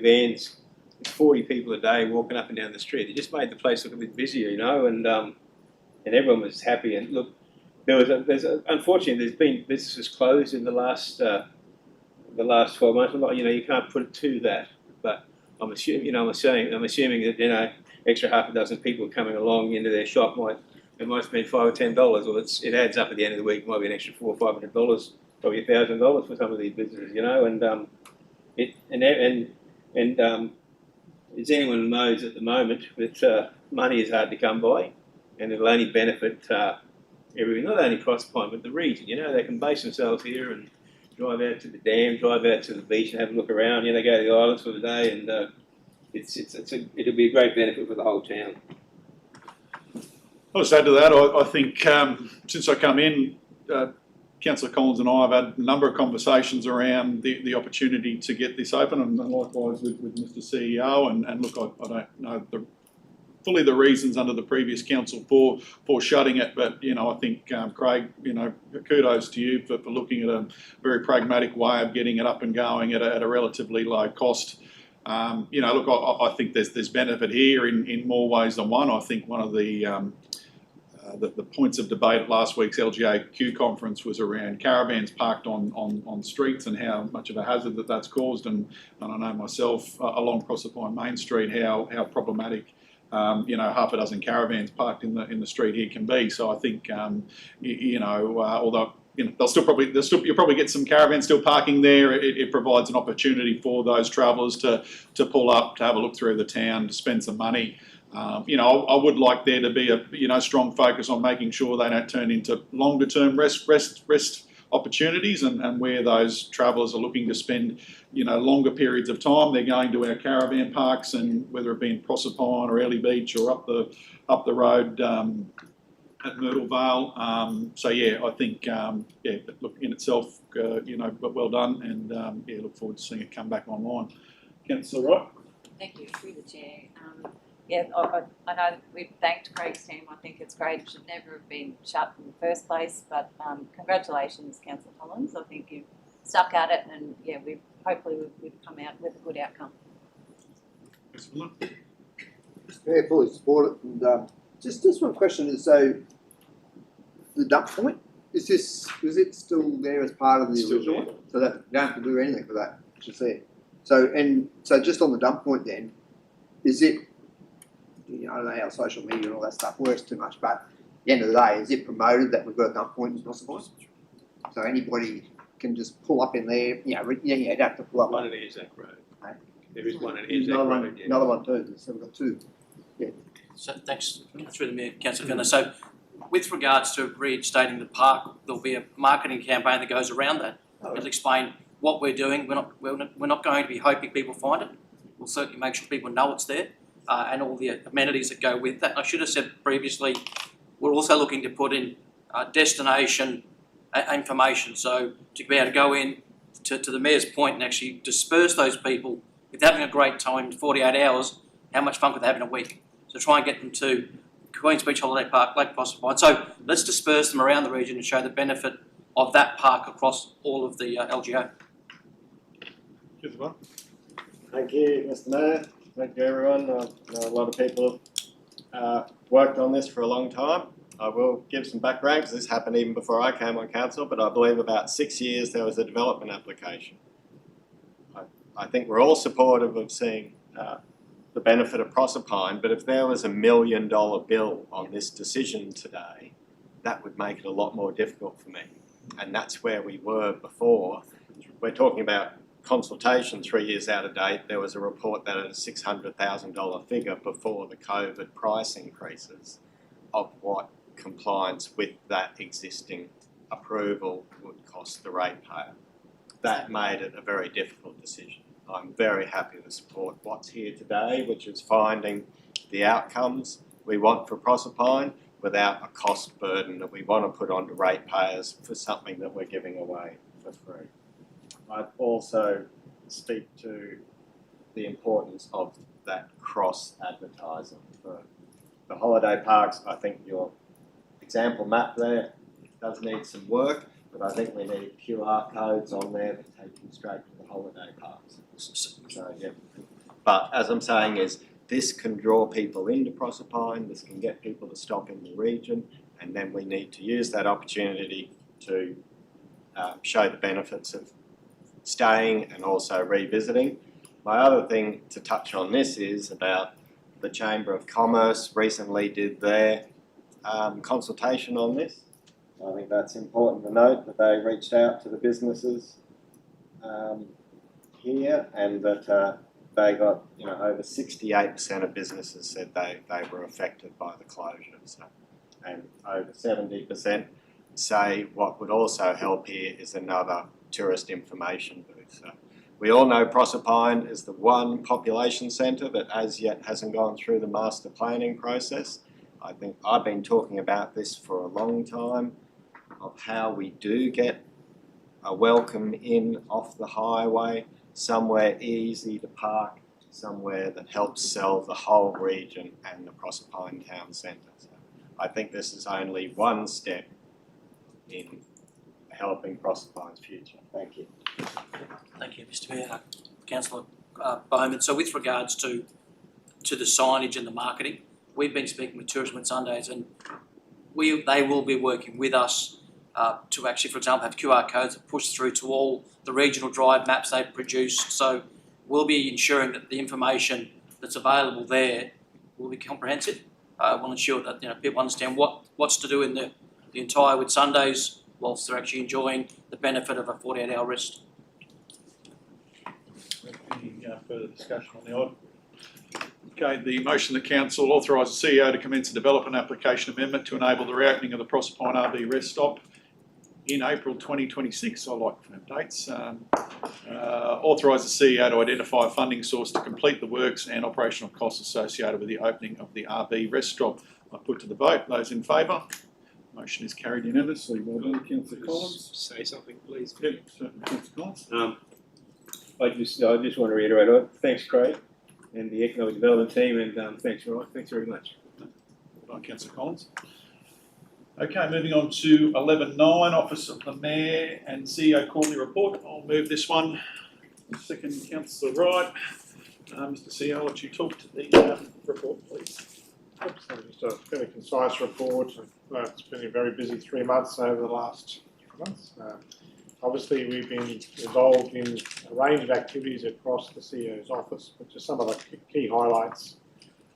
vans, 40 people a day walking up and down the street. It just made the place look a bit busier, and everyone was happy. And look, unfortunately, there's been businesses closed in the last 12 months. You can't put it to that, but I'm assuming that extra half a dozen people coming along into their shop might spend $5 or $10, or it adds up at the end of the week. It might be an extra $400 or $500, probably $1,000 for some of these businesses, as anyone knows at the moment, that money is hard to come by, and it'll only benefit everyone, not only Proserpine but the region. They can base themselves here and drive out to the dam, drive out to the beach and have a look around. They go to the islands for the day, and it'll be a great benefit for the whole town. I'll just add to that. I think since I come in, Councillor Collins and I have had a number of conversations around the opportunity to get this open, and likewise with Mr CEO. And look, I don't know fully the reasons under the previous council for shutting it, but I think Craig, kudos to you for looking at a very pragmatic way of getting it up and going at a relatively low cost. Look, I think there's benefit here in more ways than one. I think one of the points of debate at last week's LGAQ conference was around caravans parked on streets and how much of a hazard that's caused. And I know myself along Proserpine Main Street how problematic half a dozen caravans parked in the street here can be. So I think although you'll probably get some caravans still parking there. It provides an opportunity for those travellers to pull up, to have a look through the town, to spend some money. I would like there to be a strong focus on making sure they don't turn into longer term rest opportunities, and where those travellers are looking to spend longer periods of time, they're going to our caravan parks, and whether it be in Proserpine or Early Beach or up the road at Myrtle Vale. So yeah, I think look, in itself, well done, and look forward to seeing it come back online. Councillor Wright. Thank you, through the chair. I know that we've thanked Craig's team. I think it's great. It should never have been shut in the first place. But congratulations, Councillor Collins. I think you've stuck at it, and we've come out with a good outcome. Yeah, fully support it. And just one question is, so the dump point, is it still there as part of the original one? So that you don't have to do anything for that. It's just there. So just on the dump point then, is it? I don't know how social media and all that stuff works too much, but at the end of the day, is it promoted that we've got a dump point in Proserpine? So anybody can just pull up in there. You don't have to pull up. One at Anzac Road. Okay. There is one at Anzac Road. Another one too. So we've got two. Yeah. So thanks, through the Mayor, Councillor Fenner. So with regards to reinstating the park, there'll be a marketing campaign that goes around that. It'll explain what we're doing. We're not going to be hoping people find it. We'll certainly make sure people know it's there. And all the amenities that go with that. I should have said previously, we're also looking to put in destination information. So to be able to go in to the Mayor's point and actually disperse those people with having a great time in 48 hours, how much fun could they have in a week? So try and get them to Queen's Beach Holiday Park, Lake Proserpine. So let's disperse them around the region and show the benefit of that park across all of the LGO. Thank you, Mr. Mayor. Thank you, everyone. I know a lot of people have worked on this for a long time. I will give some background because this happened even before I came on council, but I believe about 6 years there was a development application. I think we're all supportive of seeing the benefit of Proserpine, but if there was $1 million bill on this decision today, that would make it a lot more difficult for me. And that's where we were before. We're talking about consultation 3 years out of date. There was a report that had a $600,000 figure before the COVID price increases of what compliance with that existing approval would cost the ratepayer. That made it a very difficult decision. I'm very happy to support what's here today, which is finding the outcomes we want for Proserpine without a cost burden that we want to put onto ratepayers for something that we're giving away for free. I'd also speak to the importance of that cross-advertising. For the holiday parks, I think your example map there does need some work, but I think we need QR codes on there that take you straight to the holiday parks. So, yeah. But as I'm saying is, this can draw people into Proserpine, this can get people to stop in the region, and then we need to use that opportunity to show the benefits of staying and also revisiting. My other thing to touch on this is about the Chamber of Commerce recently did their consultation on this. I think that's important to note that they reached out to the businesses here, and that they got, over 68% of businesses said they were affected by the closures, and over 70% say what would also help here is another tourist information booth. So we all know Proserpine is the one population centre that as yet hasn't gone through the master planning process. I think I've been talking about this for a long time. of how we do get a welcome in off the highway, somewhere easy to park, somewhere that helps sell the whole region and the Proserpine town centre. So I think this is only one step in helping Proserpine's future. Thank you. Thank you, Mr Mayor. Councillor Bowman. So with regards to the signage and the marketing, we've been speaking with Tourism Whitsundays, and they will be working with us to actually, for example, have QR codes that push through to all the regional drive maps they've produced. So we'll be ensuring that the information that's available there will be comprehensive. We'll ensure that people understand what's to do in the entire Whitsundays whilst they're actually enjoying the benefit of a 48-hour rest. Any further discussion on the item? Okay, the motion that council authorise the CEO to commence a development application amendment to enable the reopening of the Proserpine RV rest stop in April 2026. I like firm dates. Authorise the CEO to identify a funding source to complete the works and operational costs associated with the opening of the RV rest stop. I put to the vote. Those in favour? Motion is carried unanimously. Well done, Councillor Collins. Say something, please. Yep, certainly, Councillor Collins. I just want to reiterate, thanks Craig and the Economic Development team, and thanks Ryan, thanks very much. Well done, Councillor Collins. Okay, moving on to 11.9, Office of the Mayor and CEO Quarterly Report. I'll move this one. Second, Councillor Wright. Mr CEO, I'll let you talk to the report, please. So just a fairly concise report. It's been a very busy 3 months over the last 3 months. Obviously, we've been involved in a range of activities across the CEO's office, but just some of the key highlights.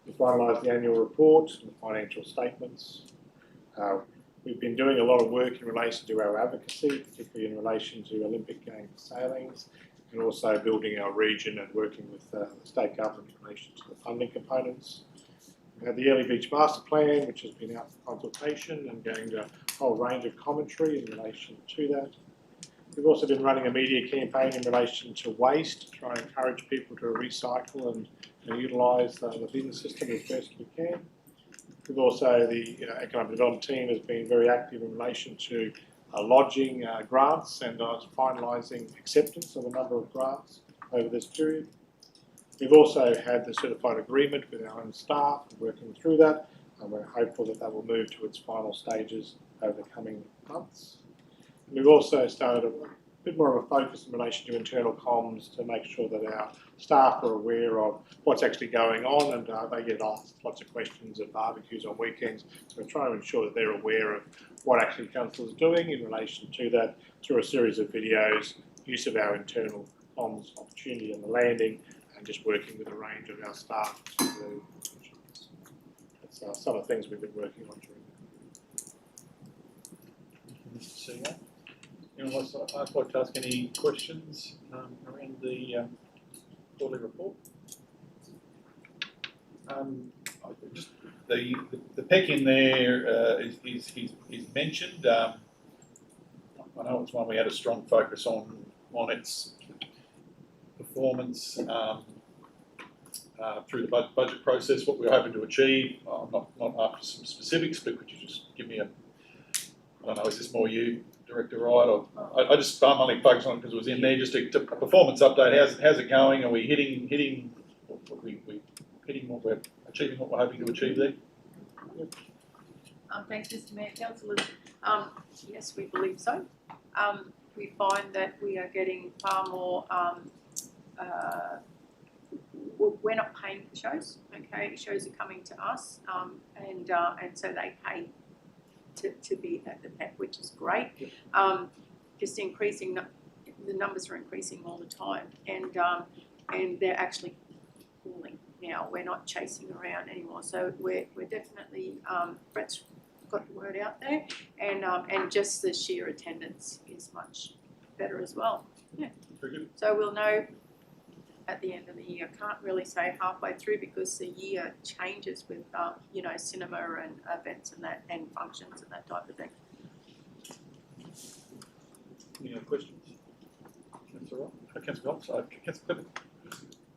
We finalised the annual report and the financial statements. We've been doing a lot of work in relation to our advocacy, particularly in relation to Olympic Games sailings, and also building our region and working with the state government in relation to the funding components. We had the Early Beach Master Plan, which has been out for consultation and going to a whole range of commentary in relation to that. We've also been running a media campaign in relation to waste, to try and encourage people to recycle and utilise the bin system as best we can. We've also, the Economic Development team has been very active in relation to lodging grants and finalising acceptance of a number of grants over this period. We've also had the certified agreement with our own staff, working through that, and we're hopeful that that will move to its final stages over the coming months. We've also started a bit more of a focus in relation to internal comms to make sure that our staff are aware of what's actually going on, and they get asked lots of questions at barbecues on weekends. So we're trying to ensure that they're aware of what actually council is doing in relation to that through a series of videos, use of our internal comms opportunity on the landing, and just working with a range of our staff to do. That's some of the things we've been working on during the Mr. CEO. Anyone else like to ask any questions around the quarterly report? Just the PEC in there is mentioned. I know it's one we had a strong focus on its performance through the budget process. What we're hoping to achieve. I'm not after some specifics, but could you just give me I don't know, is this more you, Director Wright, or I just I'm only focused on it because it was in there. Just a performance update. How's it going? Are we hitting what we're achieving? What we're hoping to achieve there? Thanks, Mr. Mayor. Councillors, yes, we believe so. We find that we are getting far more. We're not paying for shows. Okay, shows are coming to us, and so they pay to be at the PEC, which is great. Just increasing, the numbers are increasing all the time, and they're actually falling now. We're not chasing around anymore, so we're definitely Brett's got the word out there, and just the sheer attendance is much better as well. Yeah. Very good. So we'll know at the end of the year. Can't really say halfway through because the year changes with cinema and events and that, and functions and that type of thing. Any other questions? Councillor Ross? Councillor Ross? Councillor Clifford?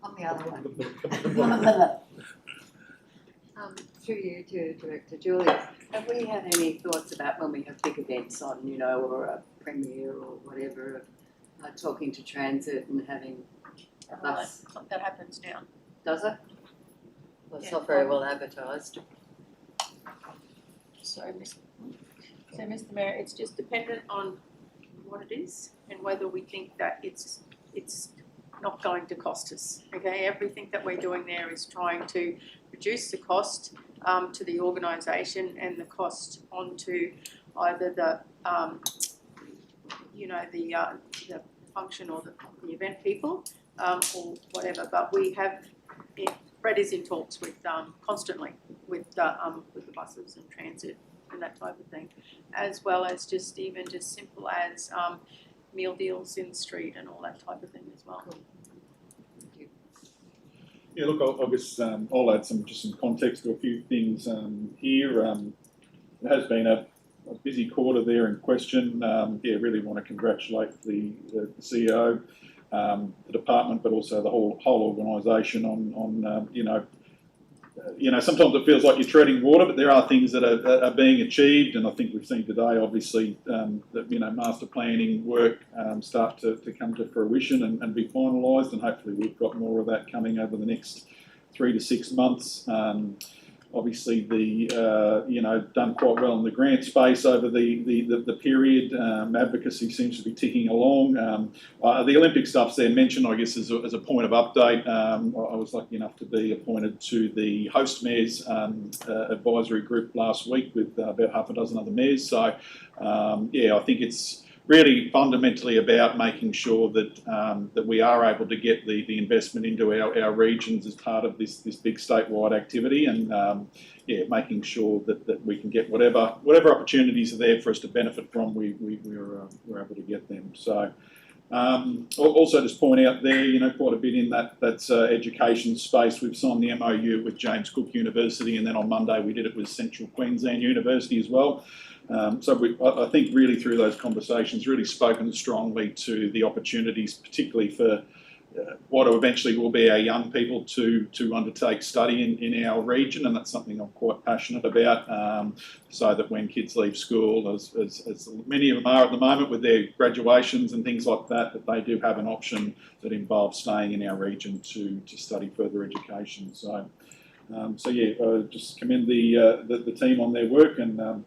On the other one. through you to Director Julius, have we had any thoughts about when we have big events on, you know, or a premiere or whatever, talking to transit and having a bus? That happens now. Does it? Well, it's Yeah. not very well advertised. So, Mr. Mayor, it's just dependent on what it is and whether we think that it's not going to cost us. Okay, everything that we're doing there is trying to reduce the cost to the organisation and the cost onto either the the function or the event people or whatever. But we have, Brett is in talks with constantly with the buses and transit and that type of thing, as well as just simple as meal deals in the street and all that type of thing as well. Cool. Thank you. Yeah, look, I guess I'll add some context to a few things here. It has been a busy quarter there in question. Really want to congratulate the CEO, the department, but also the whole organisation on sometimes it feels like you're treading water, but there are things that are being achieved, and I think we've seen today, obviously, that master planning work start to come to fruition and be finalised, and hopefully we've got more of that coming over the next 3 to 6 months. Obviously, done quite well in the grant space over the period. Advocacy seems to be ticking along. The Olympic stuff's there mentioned, I guess, as a point of update. I was lucky enough to be appointed to the host mayors advisory group last week with about half a dozen other mayors. So, I think it's really fundamentally about making sure that we are able to get the investment into our regions as part of this big statewide activity, and making sure that we can get whatever opportunities are there for us to benefit from, we're able to get them. So also just point out there, quite a bit in that's education space. We've signed the MOU with James Cook University, and then on Monday we did it with Central Queensland University as well. I think really through those conversations really spoken strongly to the opportunities, particularly for what eventually will be our young people to undertake study in our region, and that's something I'm quite passionate about, so that when kids leave school, as many of them are at the moment with their graduations and things like that they do have an option that involves staying in our region to study further education. So just commend the team on their work and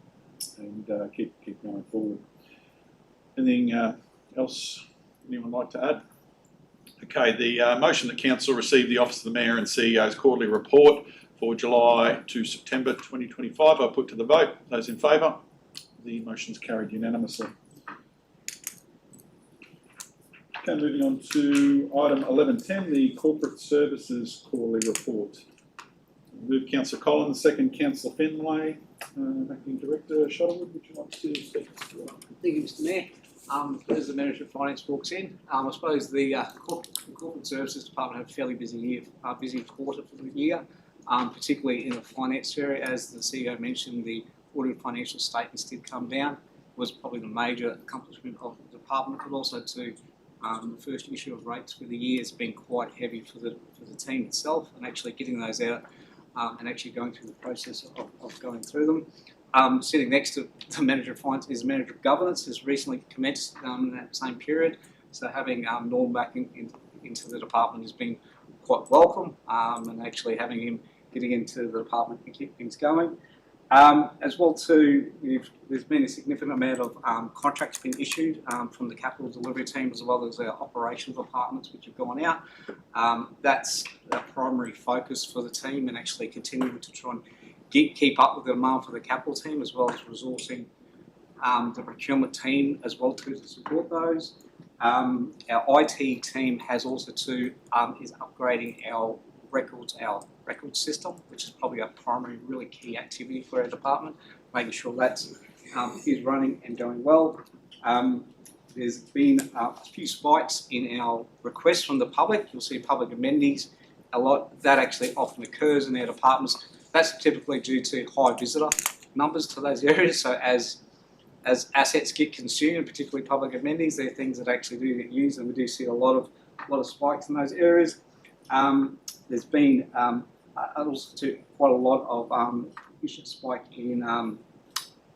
keep going forward. Anything else anyone like to add? Okay, the motion that Council receive the Office of the Mayor and CEO's quarterly report for July to September 2025. I put to the vote. Those in favour? The motion's carried unanimously. Okay, moving on to item 11.10, the Corporate Services quarterly report. Move Councillor Collins, second Councillor Finlay. Acting Director Shuttlewood, would you like to speak? Thank you, Mr. Mayor. As the Manager of Finance walks in, I suppose the Corporate Services Department had a fairly busy quarter for the year, particularly in the finance area. As the CEO mentioned, the audited financial statements did come down. Was probably the major accomplishment of the department, but also to the first issue of rates for the year has been quite heavy for the team itself, and actually getting those out and actually going through the process of going through them. Sitting next to the Manager of Finance is the Manager of Governance, has recently commenced in that same period. So having Norm back into the department has been quite welcome, and actually having him getting into the department and keep things going. As well too, there's been a significant amount of contracts been issued from the capital delivery team as well as our operational departments which have gone out. That's a primary focus for the team, and actually continuing to try and keep up with the demand for the capital team, as well as resourcing the procurement team as well too to support those. Our IT team has also too is upgrading our records system, which is probably a primary really key activity for our department, making sure that is running and going well. There's been a few spikes in our requests from the public. You'll see public amenities a lot. That actually often occurs in our departments. That's typically due to high visitor numbers to those areas. So as assets get consumed, particularly public amenities, they're things that actually do get used, and we do see a lot of spikes in those areas. There's been and also to quite a lot of spike in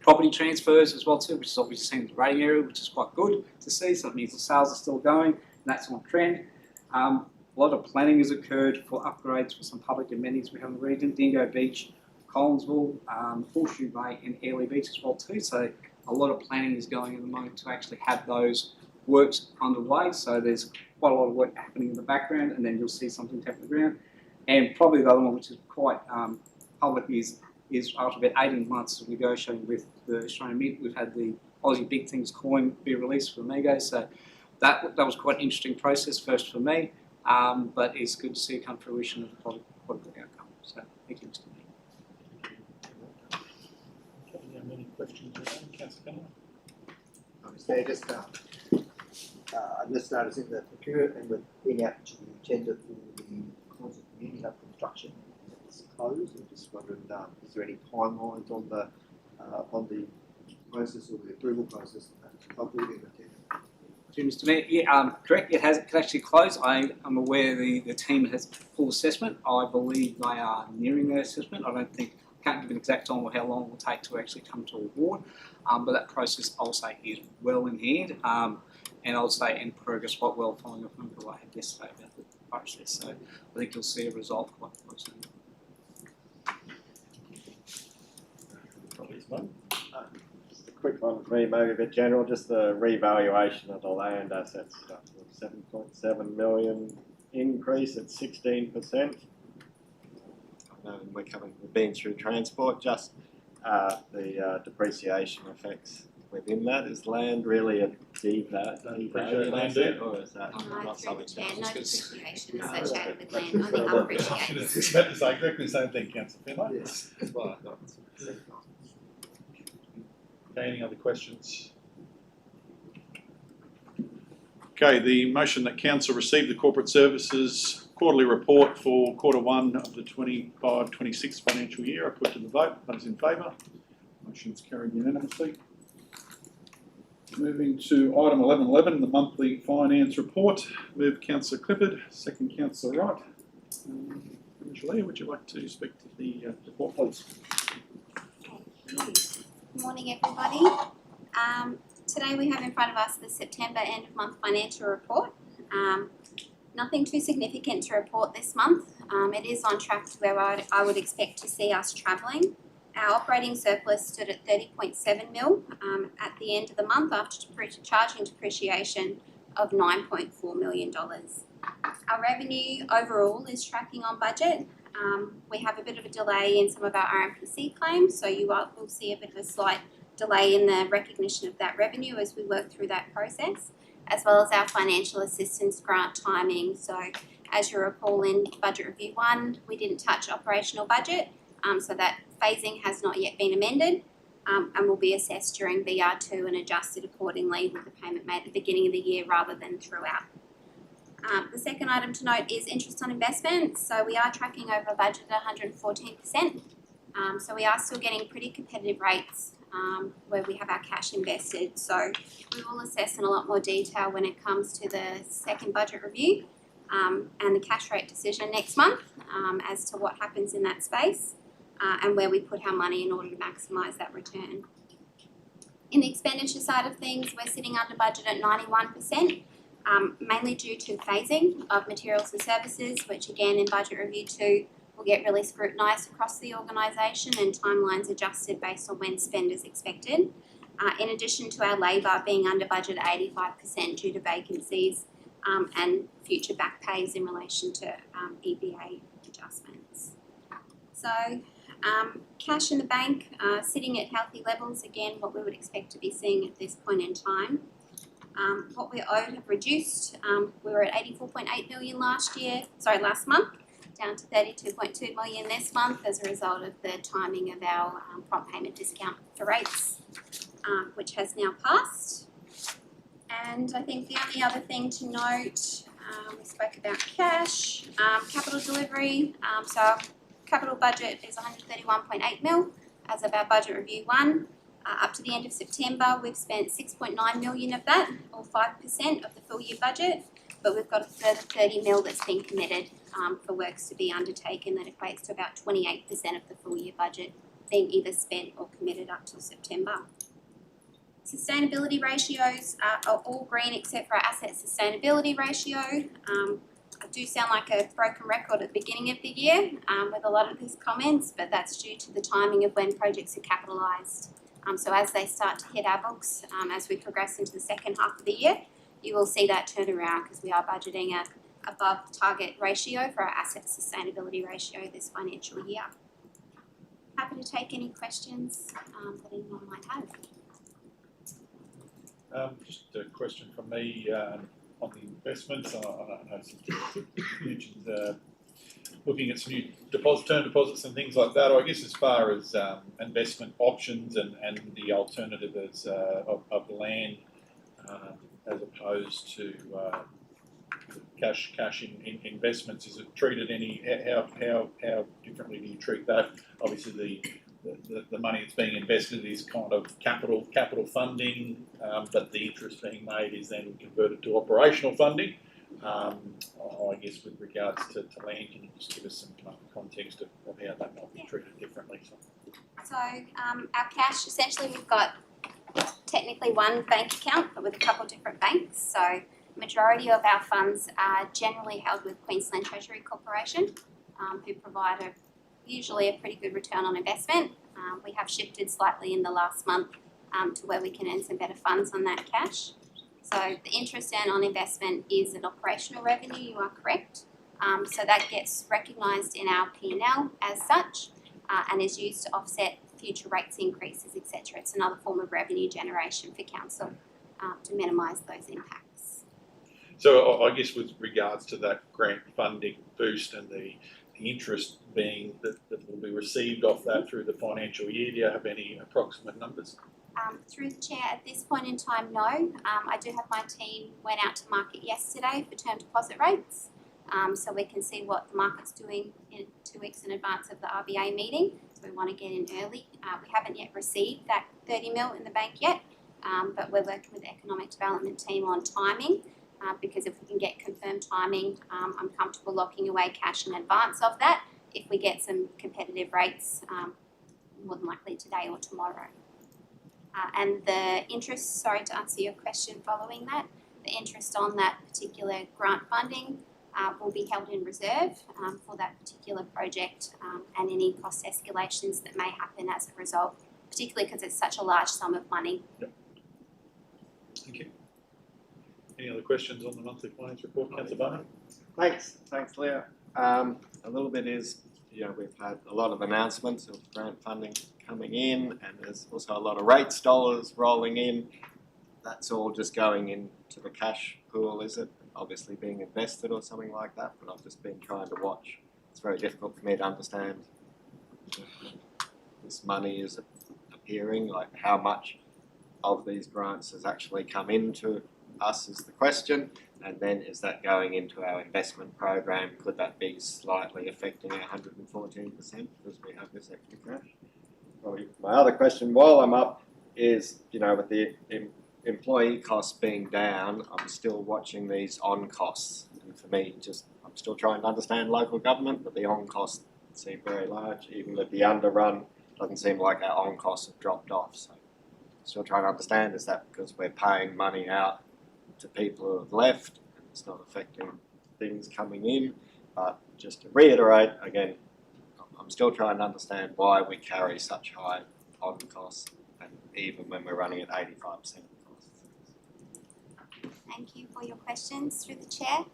property transfers as well too, which is obviously seen in the rating area, which is quite good to see. So it means the sales are still going, and that's on trend. A lot of planning has occurred for upgrades for some public amenities we have in the region, Dingo Beach, Collinsville, Horseshoe Bay and Airlie Beach as well too. So a lot of planning is going at the moment to actually have those works underway. So there's quite a lot of work happening in the background, and then you'll see something tap the ground. And probably the other one, which is quite public, is after about 18 months of negotiating with the Australian Mint, we've had the Aussie Big Things coin be released for Amigo. So that was quite an interesting process first for me, but it's good to see it come to fruition of quite a good outcome. So thank you, Mr. Mayor. Any questions around Councillor Cunningham? Mr. just I just noticed in the procurement and with out to the tender for the Council Community Hub construction, it's closed. I'm just wondering, is there any timelines on the process or the approval process of building the tender? Mr. Mayor, yeah, correct. It can actually close. I am aware the team has full assessment. I believe they are nearing their assessment. I can't give an exact time or how long it will take to actually come to award, but that process I'll say is well in hand, and I'll say in progress quite well following up on what I had yesterday about the process. So I think you'll see a result quite soon. Just a quick one for me, maybe a bit general, just the revaluation of the land assets, 7.7 million increase at 16%. We've been through transport, just the depreciation effects within that. Is land really a devalued asset, or is that not something no that's depreciation associated with land, only appreciation. I was about to say exactly the same thing, Councillor Finlay. Yes, that's why I thought. Okay, any other questions? Okay, the motion that Council receive the Corporate Services Quarterly Report for Q1 of the 25-26 financial year I put to the vote. Those in favour? Motion is carried unanimously. Moving to item 11.11, the monthly finance report. Move Councillor Clifford, second Councillor Wright. Julia, would you like to speak to the report, please? Good morning, everybody. Today we have in front of us the September end of month financial report. Nothing too significant to report this month. It is on track to where I would expect to see us travelling. Our operating surplus stood at 30.7 mil at the end of the month after charging depreciation of $9.4 million. Our revenue overall is tracking on budget. We have a bit of a delay in some of our RMPC claims, so you will see a bit of a slight delay in the recognition of that revenue as we work through that process, as well as our financial assistance grant timing. So as you recall in Budget Review 1, we didn't touch operational budget, so that phasing has not yet been amended and will be assessed during BR2 and adjusted accordingly with the payment made at the beginning of the year rather than throughout. The second item to note is interest on investment. So we are tracking over budget at 114%. So we are still getting pretty competitive rates where we have our cash invested. So we will assess in a lot more detail when it comes to the second budget review and the cash rate decision next month as to what happens in that space and where we put our money in order to maximise that return. In the expenditure side of things, we're sitting under budget at 91%. Mainly due to phasing of materials and services, which again in Budget Review 2 will get really scrutinised across the organisation and timelines adjusted based on when spend is expected. In addition to our labour being under budget at 85% due to vacancies and future back pays in relation to EBA adjustments. So cash in the bank sitting at healthy levels, again what we would expect to be seeing at this point in time. What we owed have reduced. We were at 84.8 million last month, down to 32.2 million this month as a result of the timing of our prompt payment discount for rates, which has now passed. And I think the only other thing to note, we spoke about cash, capital delivery. So our capital budget is 131.8 mil as of our Budget Review 1. Up to the end of September, we've spent 6.9 million of that, or 5% of the full year budget, but we've got a further 30 mil that's been committed for works to be undertaken that equates to about 28% of the full year budget being either spent or committed up till September. Sustainability ratios are all green except for our asset sustainability ratio. I do sound like a broken record at the beginning of the year with a lot of these comments, but that's due to the timing of when projects are capitalised. So as they start to hit our books, as we progress into the second half of the year, you will see that turn around because we are budgeting a above target ratio for our asset sustainability ratio this financial year. Happy to take any questions that anyone might have. Just a question from me on the investments. I know you mentioned looking at some new term deposits and things like that. I guess as far as investment options and the alternative of land as opposed to cash in investments, is it treated how differently do you treat that? Obviously the money that's being invested is kind of capital funding, but the interest being made is then converted to operational funding. I guess with regards to land, can you just give us some context of how that might be treated differently? So our cash, essentially we've got technically one bank account but with a couple of different banks. So majority of our funds are generally held with Queensland Treasury Corporation, who provide usually a pretty good return on investment. We have shifted slightly in the last month to where we can earn some better funds on that cash. So the interest earned on investment is an operational revenue, you are correct. So that gets recognised in our P&L as such and is used to offset future rates increases, etc. It's another form of revenue generation for council to minimise those impacts. So I guess with regards to that grant funding boost and the interest being that will be received off that through the financial year, do you have any approximate numbers? Through the chair, at this point in time, no. I do have my team went out to market yesterday for term deposit rates, so we can see what the market's doing in 2 weeks in advance of the RBA meeting. So we want to get in early. We haven't yet received that 30 mil in the bank yet, but we're working with the economic development team on timing. Because if we can get confirmed timing, I'm comfortable locking away cash in advance of that if we get some competitive rates, more than likely today or tomorrow. And the interest, sorry to answer your question following that, the interest on that particular grant funding will be held in reserve for that particular project and any cost escalations that may happen as a result, particularly because it's such a large sum of money. Yep. Thank you. Any other questions on the monthly finance report, Councillor Bowman? Thanks, Leo. A little bit is, we've had a lot of announcements of grant funding coming in, and there's also a lot of rates dollars rolling in. That's all just going into the cash pool, is it? Obviously being invested or something like that, but I've just been trying to watch. It's very difficult for me to understand this money is appearing, like how much of these grants has actually come into us is the question, and then is that going into our investment program? Could that be slightly affecting our 114% because we have this extra cash? Probably my other question while I'm up is, with the employee costs being down, I'm still watching these on costs, and for me, I'm still trying to understand local government, but the on costs seem very large, even with the underrun. Doesn't seem like our on costs have dropped off. So still trying to understand, is that because we're paying money out to people who have left and it's not affecting things coming in? But just to reiterate again, I'm still trying to understand why we carry such high on costs, and even when we're running at 85% of the costs. Thank you for your questions through the chair.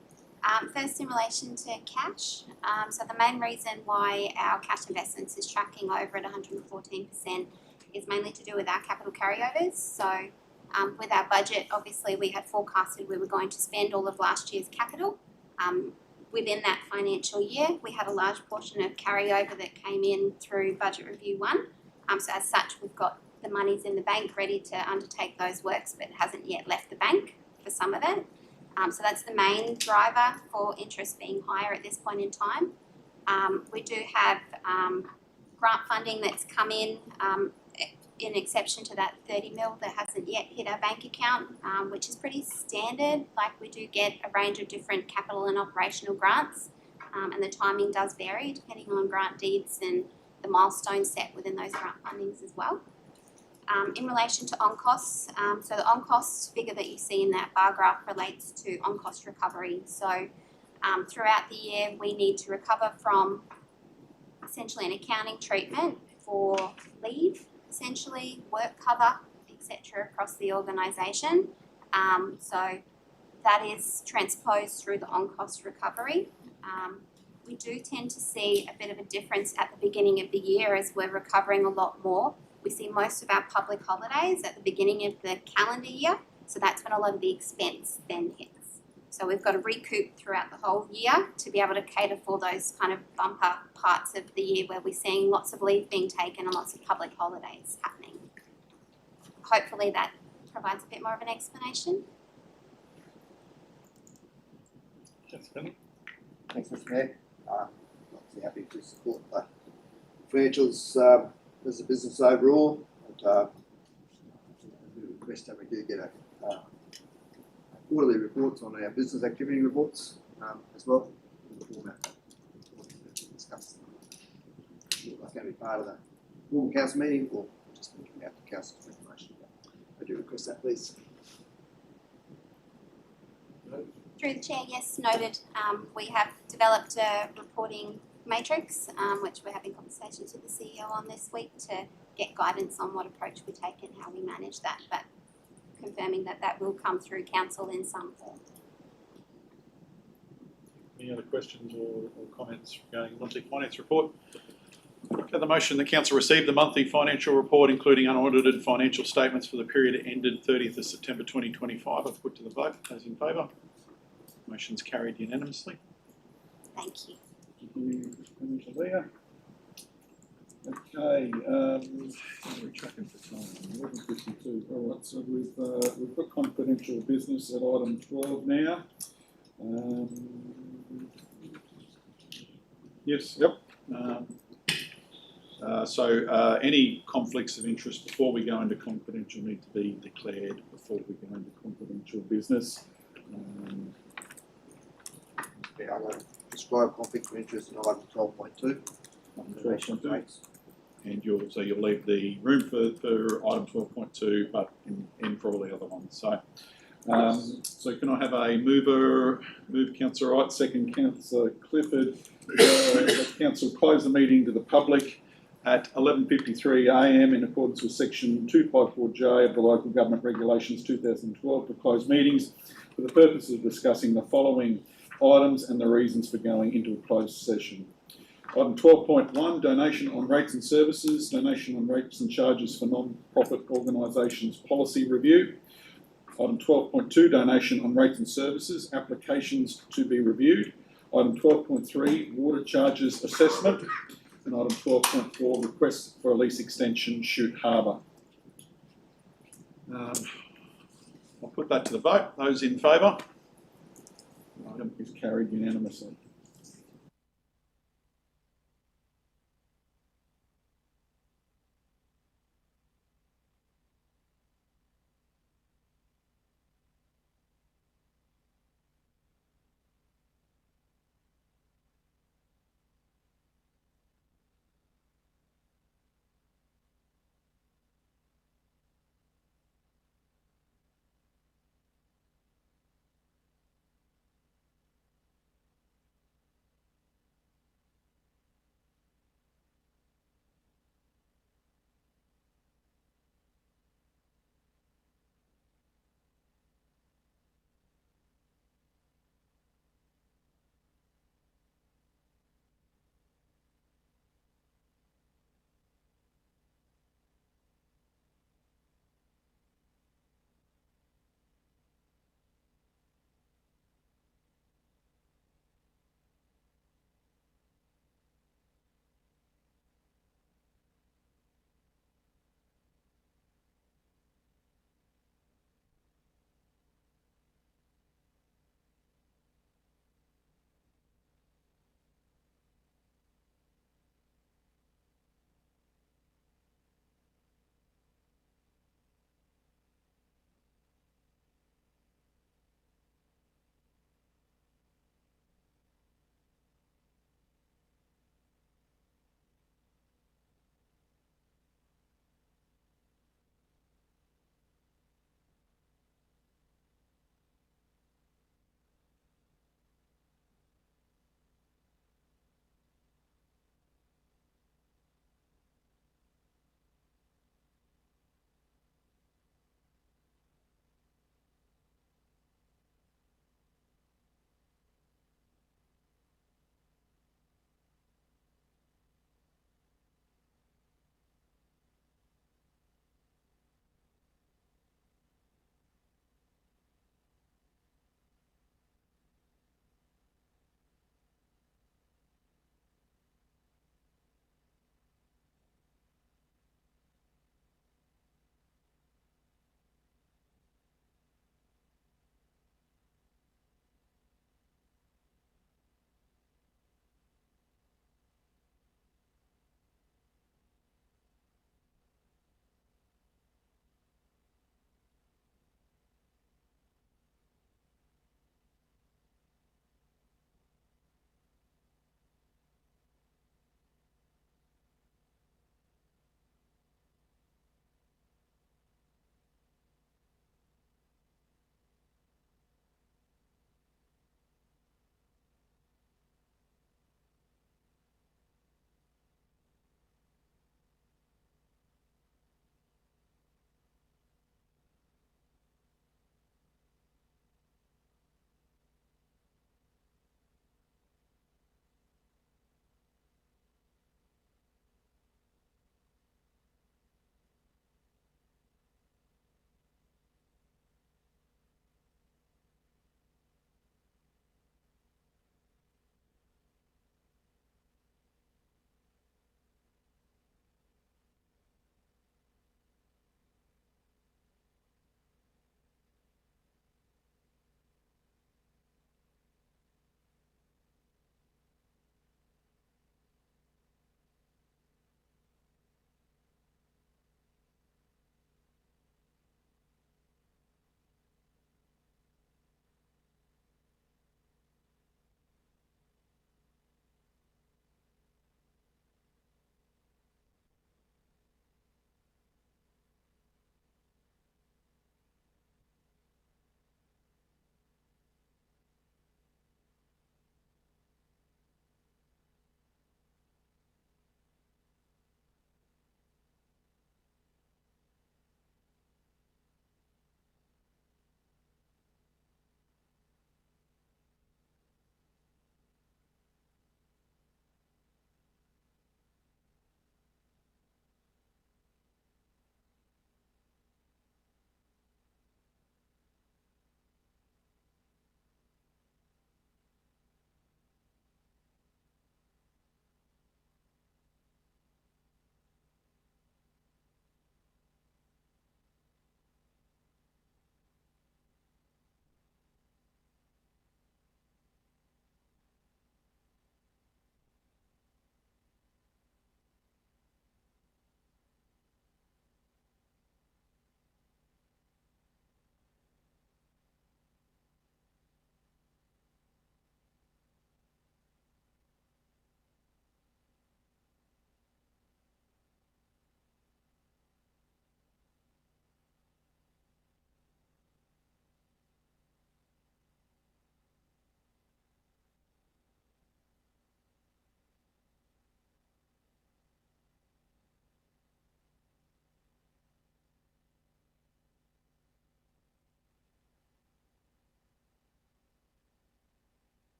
First, in relation to cash, so the main reason why our cash investments is tracking over at 114% is mainly to do with our capital carryovers. So with our budget, obviously we had forecasted we were going to spend all of last year's capital. Within that financial year, we had a large portion of carryover that came in through Budget Review 1. So as such, we've got the monies in the bank ready to undertake those works, but it hasn't yet left the bank for some of it. So that's the main driver for interest being higher at this point in time. We do have grant funding that's come in exception to that 30 mil that hasn't yet hit our bank account, which is pretty standard. Like, we do get a range of different capital and operational grants, and the timing does vary depending on grant deeds and the milestones set within those grant fundings as well. In relation to on-costs, so the on-cost figure that you see in that bar graph relates to on-cost recovery. So throughout the year, we need to recover from essentially an accounting treatment for leave, essentially work cover, etc. across the organisation. So that is transposed through the on-cost recovery. We do tend to see a bit of a difference at the beginning of the year as we're recovering a lot more. We see most of our public holidays at the beginning of the calendar year, so that's when a lot of the expense then hits. So we've got to recoup throughout the whole year to be able to cater for those kind of bumper parts of the year where we're seeing lots of leave being taken and lots of public holidays happening. Hopefully that provides a bit more of an explanation. Thanks, Mr. Mayor. Obviously happy to support the financials as a business overall. And, I do request that we do get a quarterly reports on our business activity reports as well in the format that we discussed. That's going to be part of the formal council meeting or just thinking about the council's information. I do request that, please. Through the chair, yes, noted. We have developed a reporting matrix, which we're having conversations with the CEO on this week to get guidance on what approach we take and how we manage that, but confirming that that will come through council in some form. Any other questions or comments regarding the monthly finance report? Okay, the motion the council received the monthly financial report, including unaudited financial statements for the period ended 30th of September 2025. I've put to the vote. Those in favour? Motion's carried unanimously. Thank you. Thank you, Leah. Okay, we're tracking for time. 11:52. All right, so we've got confidential business at item 12 now. Yes. Yep. So any conflicts of interest before we go into confidential need to be declared before we go into confidential business. Yeah, I'm going to prescribe conflict of interest in item 12.2. And you'll leave the room for item 12.2, but in for all the other ones. So, so can I have a move Councillor Wright, second Councillor Clifford. The council close the meeting to the public at 11:53 a.m. in accordance with section 254J of the Local Government Regulations 2012 to close meetings for the purpose of discussing the following items and the reasons for going into a closed session. Item 12.1, donation on rates and services, donation on rates and charges for non-profit organisations policy review. Item 12.2, donation on rates and services, applications to be reviewed. Item 12.3, water charges assessment. And item 12.4, request for a lease extension, Shute Harbour. I'll put that to the vote. Those in favour? Item is carried unanimously.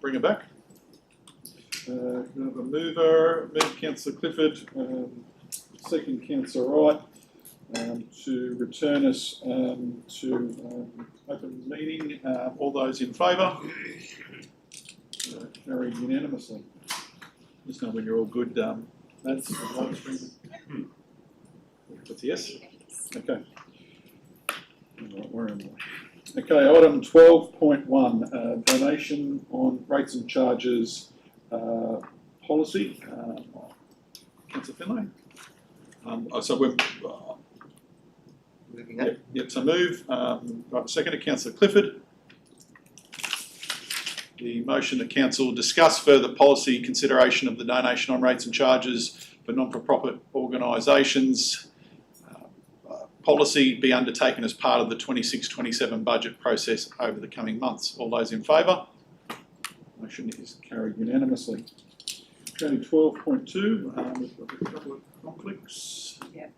bring it back. We have a mover, Councillor Clifford, second Councillor Wright, to return us to open meeting. All those in favour? Carried unanimously. Just know when you're all good, that's a yes? Okay. Right, where am I? Okay, item 12.1, donation on rates and charges policy. Councillor Finlay? So we're Moving up. Yep, so move. Right, second to Councillor Clifford. The motion that Council discuss further policy consideration of the donation on rates and charges for non-for-profit organisations. Policy be undertaken as part of the 26-27 budget process over the coming months. All those in favour? Motion is carried unanimously. Okay, 12.2, we've got a couple of conflicts. Yeah.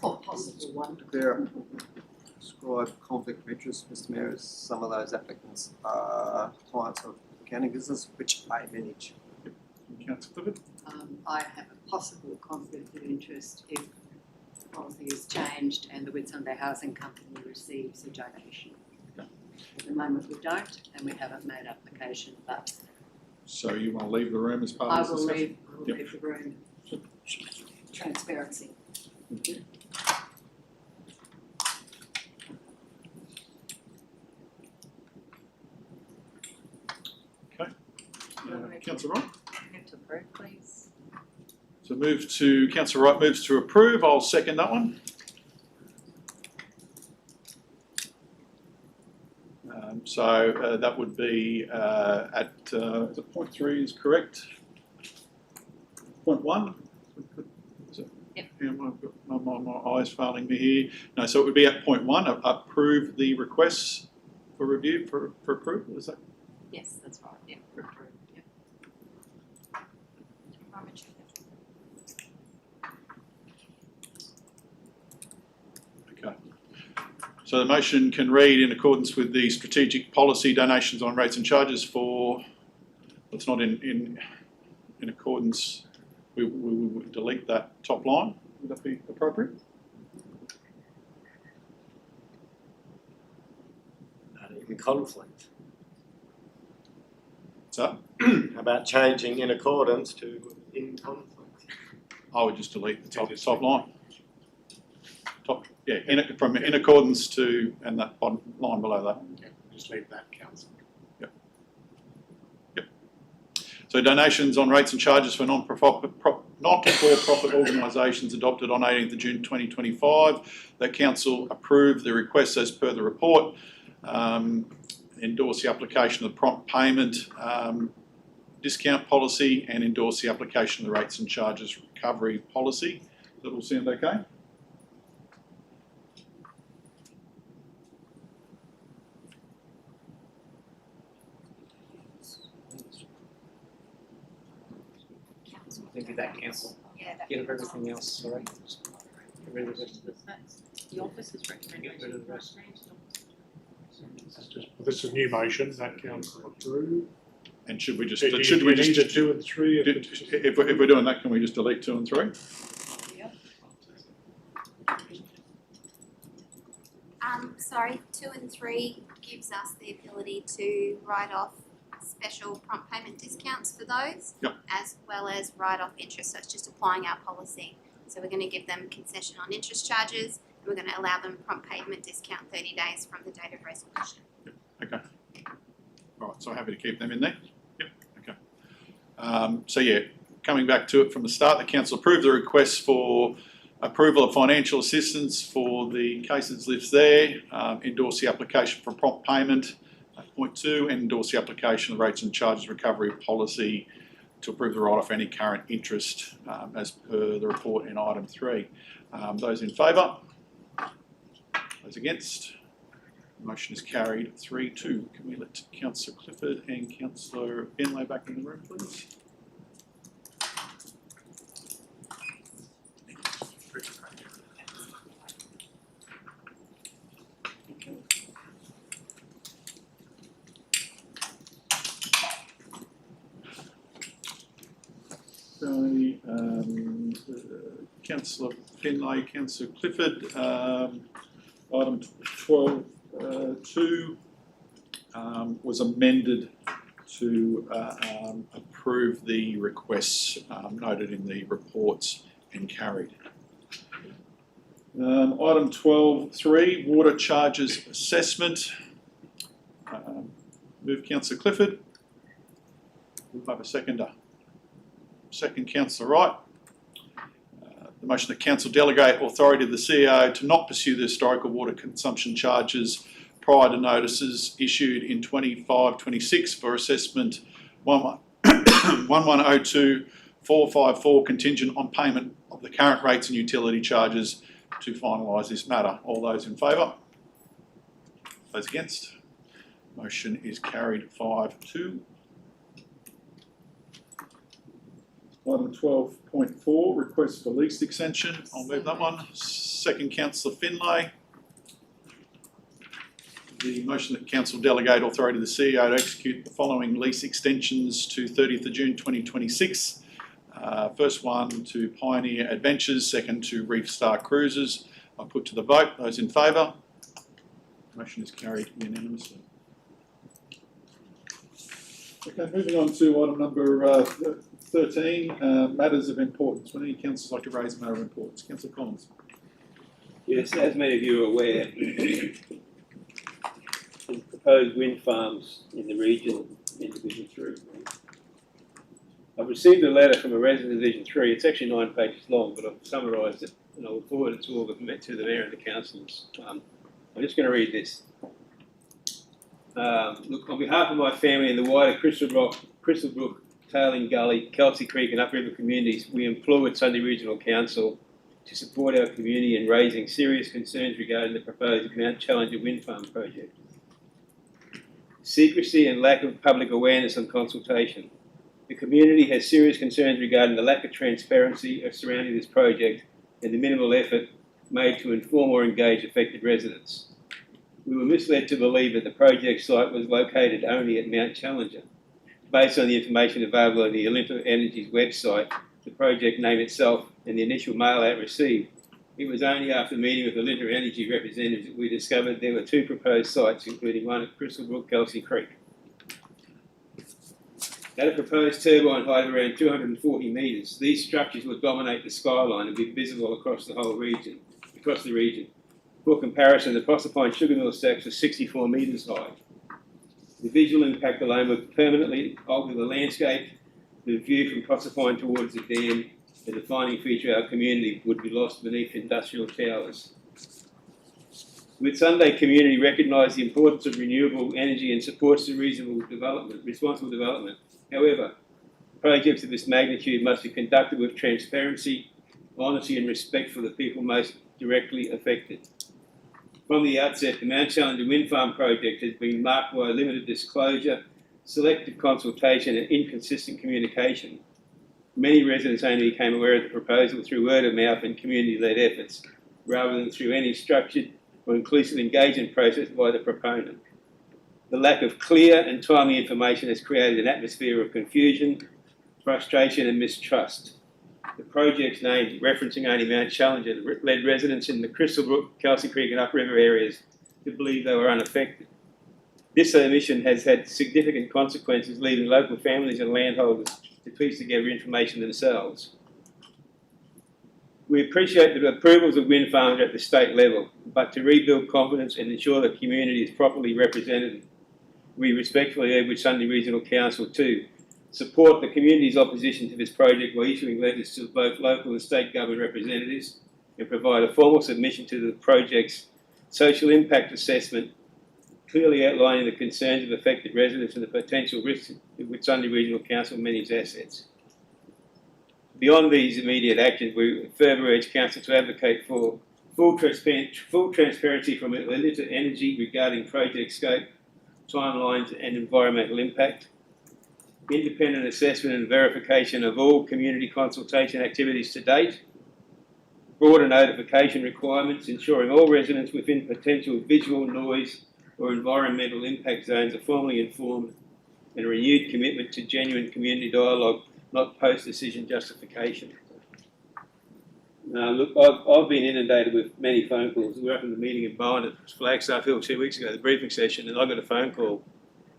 Or possible one. There describe conflict of interest, Mr Mayor, as some of those applicants are clients of accounting business, which I manage. Councillor Clifford? I have a possible conflict of interest if policy is changed and the Whitsunday Housing Company receives a donation. Okay. At the moment we don't, and we haven't made application, but So you want to leave the room as part of I this will discussion? leave the room. Transparency. Thank you. Okay. Councillor Wright? Move to approve, please. So Councillor Wright moves to approve. I'll second that one. So that would be at is it point 3 is correct? Point 1? Is it? Yep. Yeah, my eyes failing me here. No, so it would be at point 1. Approve the requests for review for approval. Is that? Yes, that's right. Yeah, for approve. Yeah. Okay. So the motion can read in accordance with the strategic policy donations on rates and charges for, it's not in accordance, we would delete that top line. Would that be appropriate? In conflict. So? How about changing in accordance to in conflict? I would just delete the top line. Yeah, in accordance to, and that bottom line below that. Yeah, just leave that, council. Yep. Yep. So donations on rates and charges for not-for-profit organisations adopted on 18th of June 2025. The council approved the requests as per the report. Endorse the application of the prompt payment discount policy and endorse the application of the rates and charges recovery policy. Does that all sound okay? Think of that council. Yeah, that Get rid of everything else, sorry. Get rid of the rest of it. The office is recommending. Get rid of the rest. This is a new motion that council approved. And should we just Need a 2 and 3? if we're doing that, can we just delete 2 and 3? Yep. Sorry, 2 and 3 gives us the ability to write off special prompt payment discounts for those, yep, as well as write off interest. So it's just applying our policy. So we're going to give them concession on interest charges, and we're going to allow them prompt payment discount 30 days from the date of resolution. Yep. Okay. All right. So happy to keep them in there. Yep. Okay. So yeah, coming back to it from the start, the council approved the request for approval of financial assistance for the cases lifts there. Endorse the application for prompt payment. Point 2, and endorse the application of rates and charges recovery policy to approve the write-off any current interest as per the report in item 3. Those in favour? Those against? The motion is carried 3-2. Can we let Councillor Clifford and Councillor Finlay back in the room, please? Councillor Finlay, Councillor Clifford. Item 12.2 was amended to approve the requests noted in the reports and carried. Item 12.3, water charges assessment. Move Councillor Clifford. We'll have a seconder. Second, Councillor Wright. The motion that Council delegate authority to the CEO to not pursue the historical water consumption charges prior to notices issued in 25-26 for assessment 1102454 contingent on payment of the current rates and utility charges to finalise this matter. All those in favour? Those against? Motion is carried 5-2. Item 12.4, request for lease extension. I'll move that one. Second, Councillor Finlay. The motion that Council delegate authority to the CEO to execute the following lease extensions to 30th of June 2026. First one to Pioneer Adventures, second to Reef Star Cruises. I'll put to the vote. Those in favour? Motion is carried unanimously. Okay, moving on to item number 13, matters of importance. Would any councillors like to raise a matter of importance? Councillor Collins. Yes, as many of you are aware, the proposed wind farms in the region in Division 3. I've received a letter from a resident of Division 3. It's actually 9 pages long, but I've summarised it and I'll forward it to all the mayor and the councillors. I'm just going to read this. Look, on behalf of my family and the wider Crystal Brook, Tailing Gully, Kelsey Creek and Upriver communities, we implore Whitsunday Regional Council to support our community in raising serious concerns regarding the proposed Mount Challenger wind farm project. Secrecy and lack of public awareness and consultation. The community has serious concerns regarding the lack of transparency surrounding this project and the minimal effort made to inform or engage affected residents. We were misled to believe that the project site was located only at Mount Challenger. Based on the information available on the Alinta Energy's website, the project name itself, and the initial mail out received, it was only after meeting with Alinta Energy representatives that we discovered there were 2 proposed sites, including one at Crystal Brook, Kelsey Creek. At a proposed turbine height of around 240 metres, these structures would dominate the skyline and be visible across the region. For comparison, the Proserpine sugar mill stacks are 64 metres high. The visual impact alone would permanently alter the landscape. The view from Proserpine towards the dam, the defining feature of our community, would be lost beneath industrial towers. Whitsunday community recognise the importance of renewable energy and supports the responsible development. However, projects of this magnitude must be conducted with transparency, honesty and respect for the people most directly affected. From the outset, the Mount Challenger wind farm project has been marked by limited disclosure, selective consultation and inconsistent communication. Many residents only became aware of the proposal through word of mouth and community-led efforts, rather than through any structured or inclusive engagement process by the proponent. The lack of clear and timely information has created an atmosphere of confusion, frustration and mistrust. The project's name, referencing only Mount Challenger, led residents in the Crystal Brook, Kelsey Creek and Upriver areas to believe they were unaffected. This omission has had significant consequences, leaving local families and landholders to piece together information themselves. We appreciate the approvals of wind farms at the state level, but to rebuild confidence and ensure the community is properly represented, we respectfully urge Whitsunday Regional Council to support the community's opposition to this project by issuing letters to both local and state government representatives and provide a formal submission to the project's social impact assessment, clearly outlining the concerns of affected residents and the potential risks that Whitsunday Regional Council manage assets. Beyond these immediate actions, we further urge Council to advocate for full transparency from Alinta Energy regarding project scope, timelines and environmental impact, independent assessment and verification of all community consultation activities to date, broader notification requirements ensuring all residents within potential visual, noise or environmental impact zones are formally informed, and a renewed commitment to genuine community dialogue, not post-decision justification. Look, I've been inundated with many phone calls. We were up in the meeting in Bowen at Flagstaff Hill 2 weeks ago, the briefing session, and I got a phone call,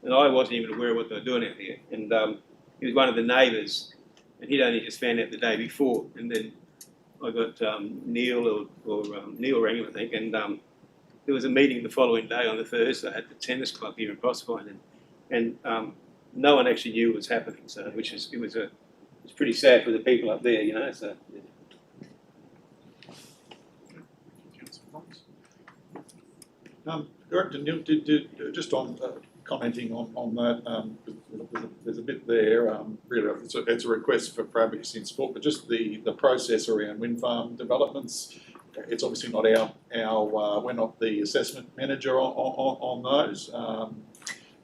and I wasn't even aware of what they were doing out here. And he was one of the neighbours, and he'd only just found out the day before. And then I got Neil Neil rang him, I think, and there was a meeting the following day on the Thursday at the tennis club here in Proserpine, and no one actually knew what was happening. So, it was pretty sad for the people up there, you know. So. Yeah. Director Neil, just on commenting on that, there's a bit there. Really, it's a request for advocacy and support, but just the process around wind farm developments. It's obviously not our we're not the assessment manager on those.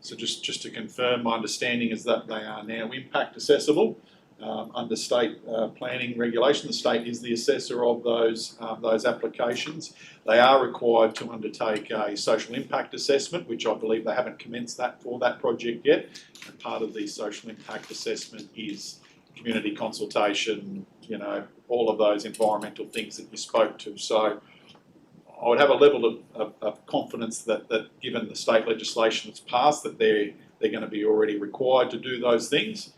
So just to confirm, my understanding is that they are now impact assessable. Under state planning regulation, the state is the assessor of those applications. They are required to undertake a social impact assessment, which I believe they haven't commenced that for that project yet. And part of the social impact assessment is community consultation, you know, all of those environmental things that you spoke to. So I would have a level of confidence that given the state legislation that's passed, that they're going to be already required to do those things.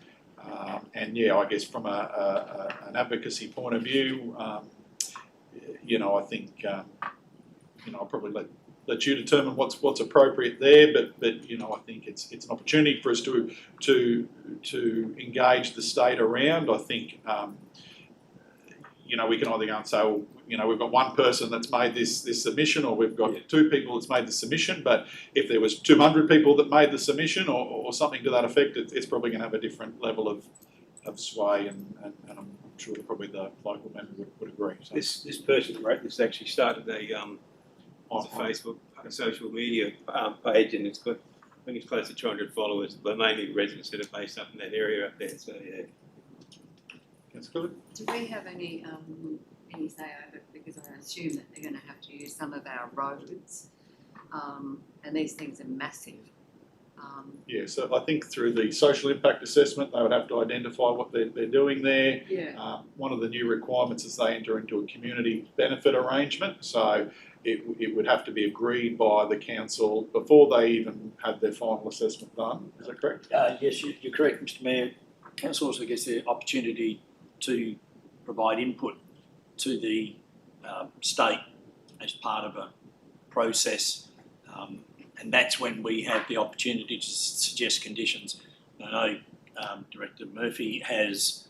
And yeah, I guess from an advocacy point of view, you know, I think you know, I'll probably let you determine what's appropriate there. But you know, I think it's an opportunity for us to engage the state around. I think you know, we can either go and say, well, you know, we've got one person that's made this submission, or we've got two people that's made the submission. But if there was 200 people that made the submission, or something to that effect, it's probably going to have a different level of sway, and I'm sure probably the local member would agree. So. This person that wrote this actually started a Facebook, social media page, and it's got, I think it's close to 200 followers, but mainly residents that are based up in that area up there. So yeah. That's good. Do we have any say over it? Because I assume that they're going to have to use some of our roads, and these things are massive. Yeah, so I think through the social impact assessment, they would have to identify what they're doing there. Yeah. One of the new requirements is they enter into a community benefit arrangement. So it would have to be agreed by the council before they even had their final assessment done. Is that correct? Yes, you're correct, Mr Mayor. Council also gets the opportunity to provide input to the state as part of a process, and that's when we have the opportunity to suggest conditions. I know Director Murphy has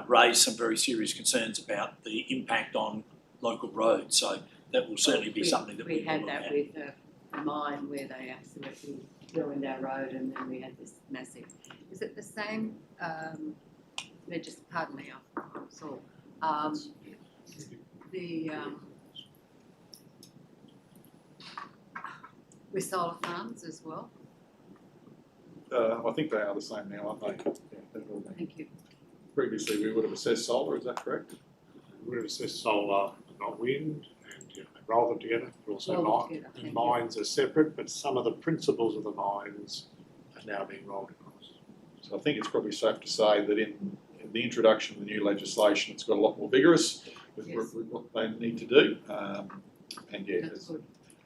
raised some very serious concerns about the impact on local roads, so that will certainly be something that we had will that look at. with a mine where they absolutely ruined our road, and then we had this massive. Is it the same? Pardon me, I'm sore. With solar farms as well. I think they are the same now, aren't they? Yeah, thank you. Previously, we would have assessed solar. Is that correct? We would have assessed solar, not wind, and they roll them together. But also mines are separate, but some of the principles of the mines are now being rolled across. So I think it's probably safe to say that in the introduction of the new legislation, it's got a lot more vigorous with what they need to do. And yeah,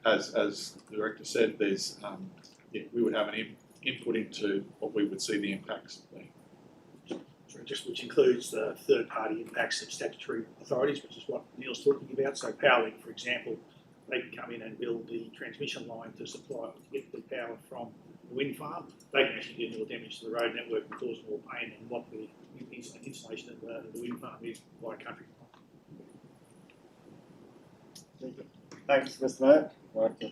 as the director said, there's we would have an input into what we would see the impacts be. Just which includes the third-party impacts of statutory authorities, which is what Neil's talking about. So Powerlink, for example, they can come in and build the transmission line to get the power from the wind farm. They can actually do more damage to the road network and cause more pain than what the installation of the wind farm is by country. Thanks, Mr Mayor. I'd like to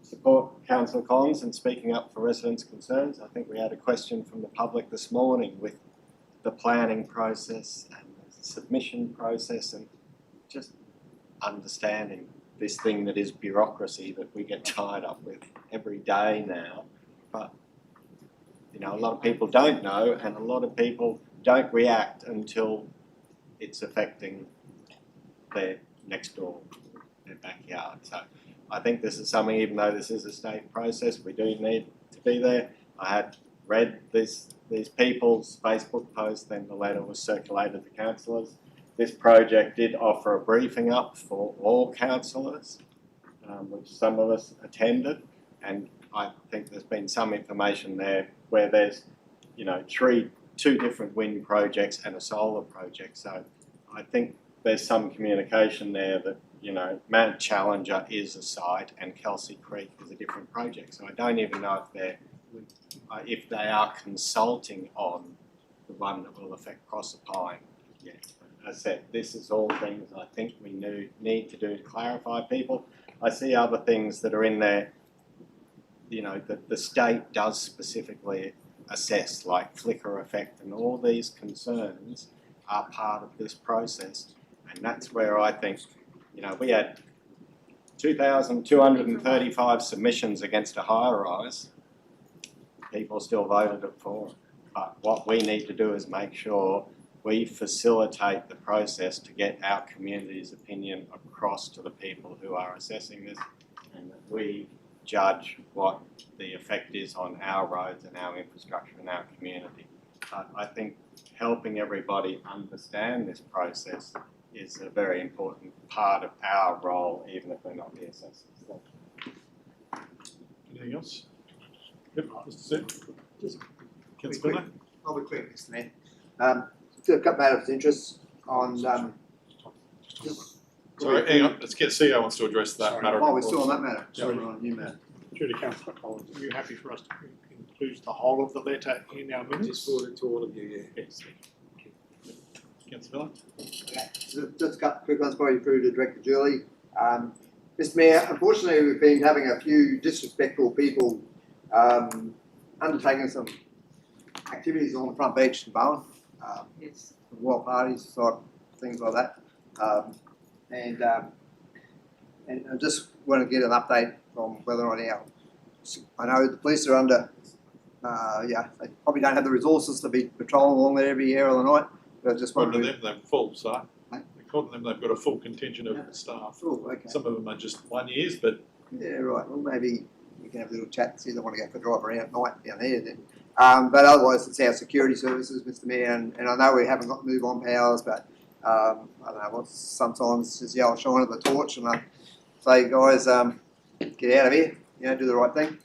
support Councillor Collins in speaking up for residents' concerns. I think we had a question from the public this morning with the planning process and the submission process, and just understanding this thing that is bureaucracy that we get tied up with every day now. But you know, a lot of people don't know, and a lot of people don't react until it's affecting their next door, their backyard. So I think this is something, even though this is a state process, we do need to be there. I had read these people's Facebook post, then the letter was circulated to councillors. this project did offer a briefing up for all councillors, which some of us attended, and I think there's been some information there where there's, you know, two different wind projects and a solar project. So I think there's some communication there that, you know, Mount Challenger is a site and Kelsey Creek is a different project. So I don't even know if they are consulting on the one that will affect Proserpine yet. As I said, this is all things I think we need to do to clarify people. I see other things that are in there, you know, that the state does specifically assess, like flicker effect, and all these concerns are part of this process. And that's where I think, you know, we had 2,235 submissions against a high-rise. People still voted it for. But what we need to do is make sure we facilitate the process to get our community's opinion across to the people who are assessing this, and that we judge what the effect is on our roads and our infrastructure in our community. I think helping everybody understand this process is a very important part of our role, even if we're not the assessors. Anything else? Yep, Mr. Seth. Councillor. I'll be quick, Mr. Mayor. A couple of matters of interest on Sorry, hang on. Let's get CEO wants to address that matter. Oh, we're still on that matter. Sorry, we're on a new matter. Through to Councillor Collins, are you happy for us to include the whole of the letter in our minutes? Just forward it to all of you, yeah. Yes. Councillor Miller. Okay, so just a couple quick ones for you through to Director Julie. Mr. Mayor, unfortunately we've been having a few disrespectful people undertaking some activities on the front beach in Bowen. Yes. Wild parties, sort of things like that. And I just want to get an update from whether or not I know the police are under, they probably don't have the resources to be patrolling along there every hour of the night, but I just want According to them, they're full, so according to them, they've got a full contingent of staff. Oh, okay. Some of them are just 1 year, but yeah, right. Well, maybe we can have a little chat and see if they want to go for a drive around at night down there then. But otherwise, it's our security services, Mr. Mayor, and I know we haven't got move-on powers, but I don't know, sometimes just yell shine of the torch and I say, guys, get out of here, you know, do the right thing.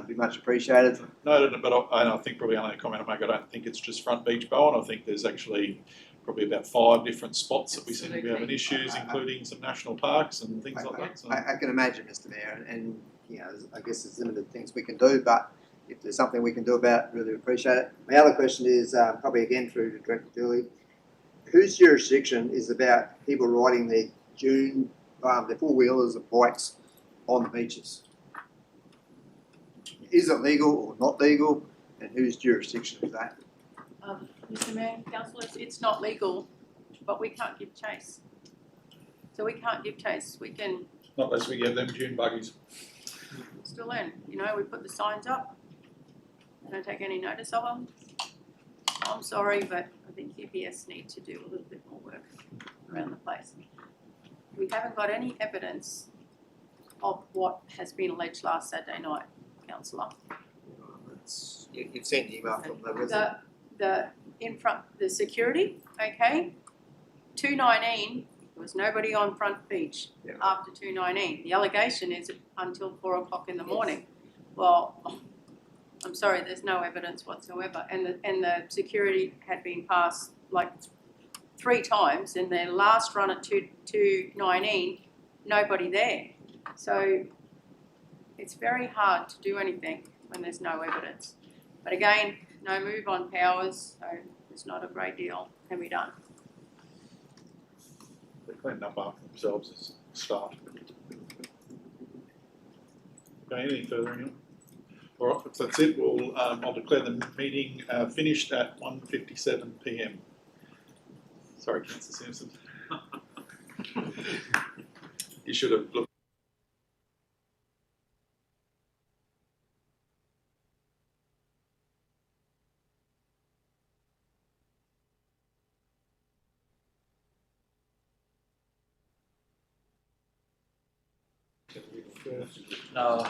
Be much appreciated. No, but I think probably only a comment I make, I don't think it's just Front Beach Bowen. I think there's actually probably about 5 different spots that we seem to be having issues, including some national parks and things like that. So. I can imagine, Mr. Mayor, and you know, I guess there's limited things we can do, but if there's something we can do about it, really appreciate it. My other question is probably again through to Director Julie. Whose jurisdiction is about people riding their their four-wheelers and bikes on the beaches? Is it legal or not legal, and whose jurisdiction is that? Mr. Mayor, councillors, it's not legal, but we can't give chase. So we can't give chase. We can Not unless we give them dune buggies. still in. You know, we put the signs up. They don't take any notice of them. I'm sorry, but I think UPS need to do a little bit more work around the place. We haven't got any evidence of what has been alleged last Saturday night, councillor. You've sent an email from the resident. The security, okay, 2:19, there was nobody on Front Beach after 2:19. The allegation is until 4 o'clock in the morning. Well, I'm sorry, there's no evidence whatsoever. And the security had been passed like 3 times. In their last run at 2:19, nobody there. So it's very hard to do anything when there's no evidence. But again, no move on powers, so there's not a great deal can be done. They're cleaning up after themselves as staff. Okay, anything further, anyone? All right, if that's it, I'll declare the meeting finished at 1:57 p.m. Sorry, Councillor Simpson. You should have looked. No,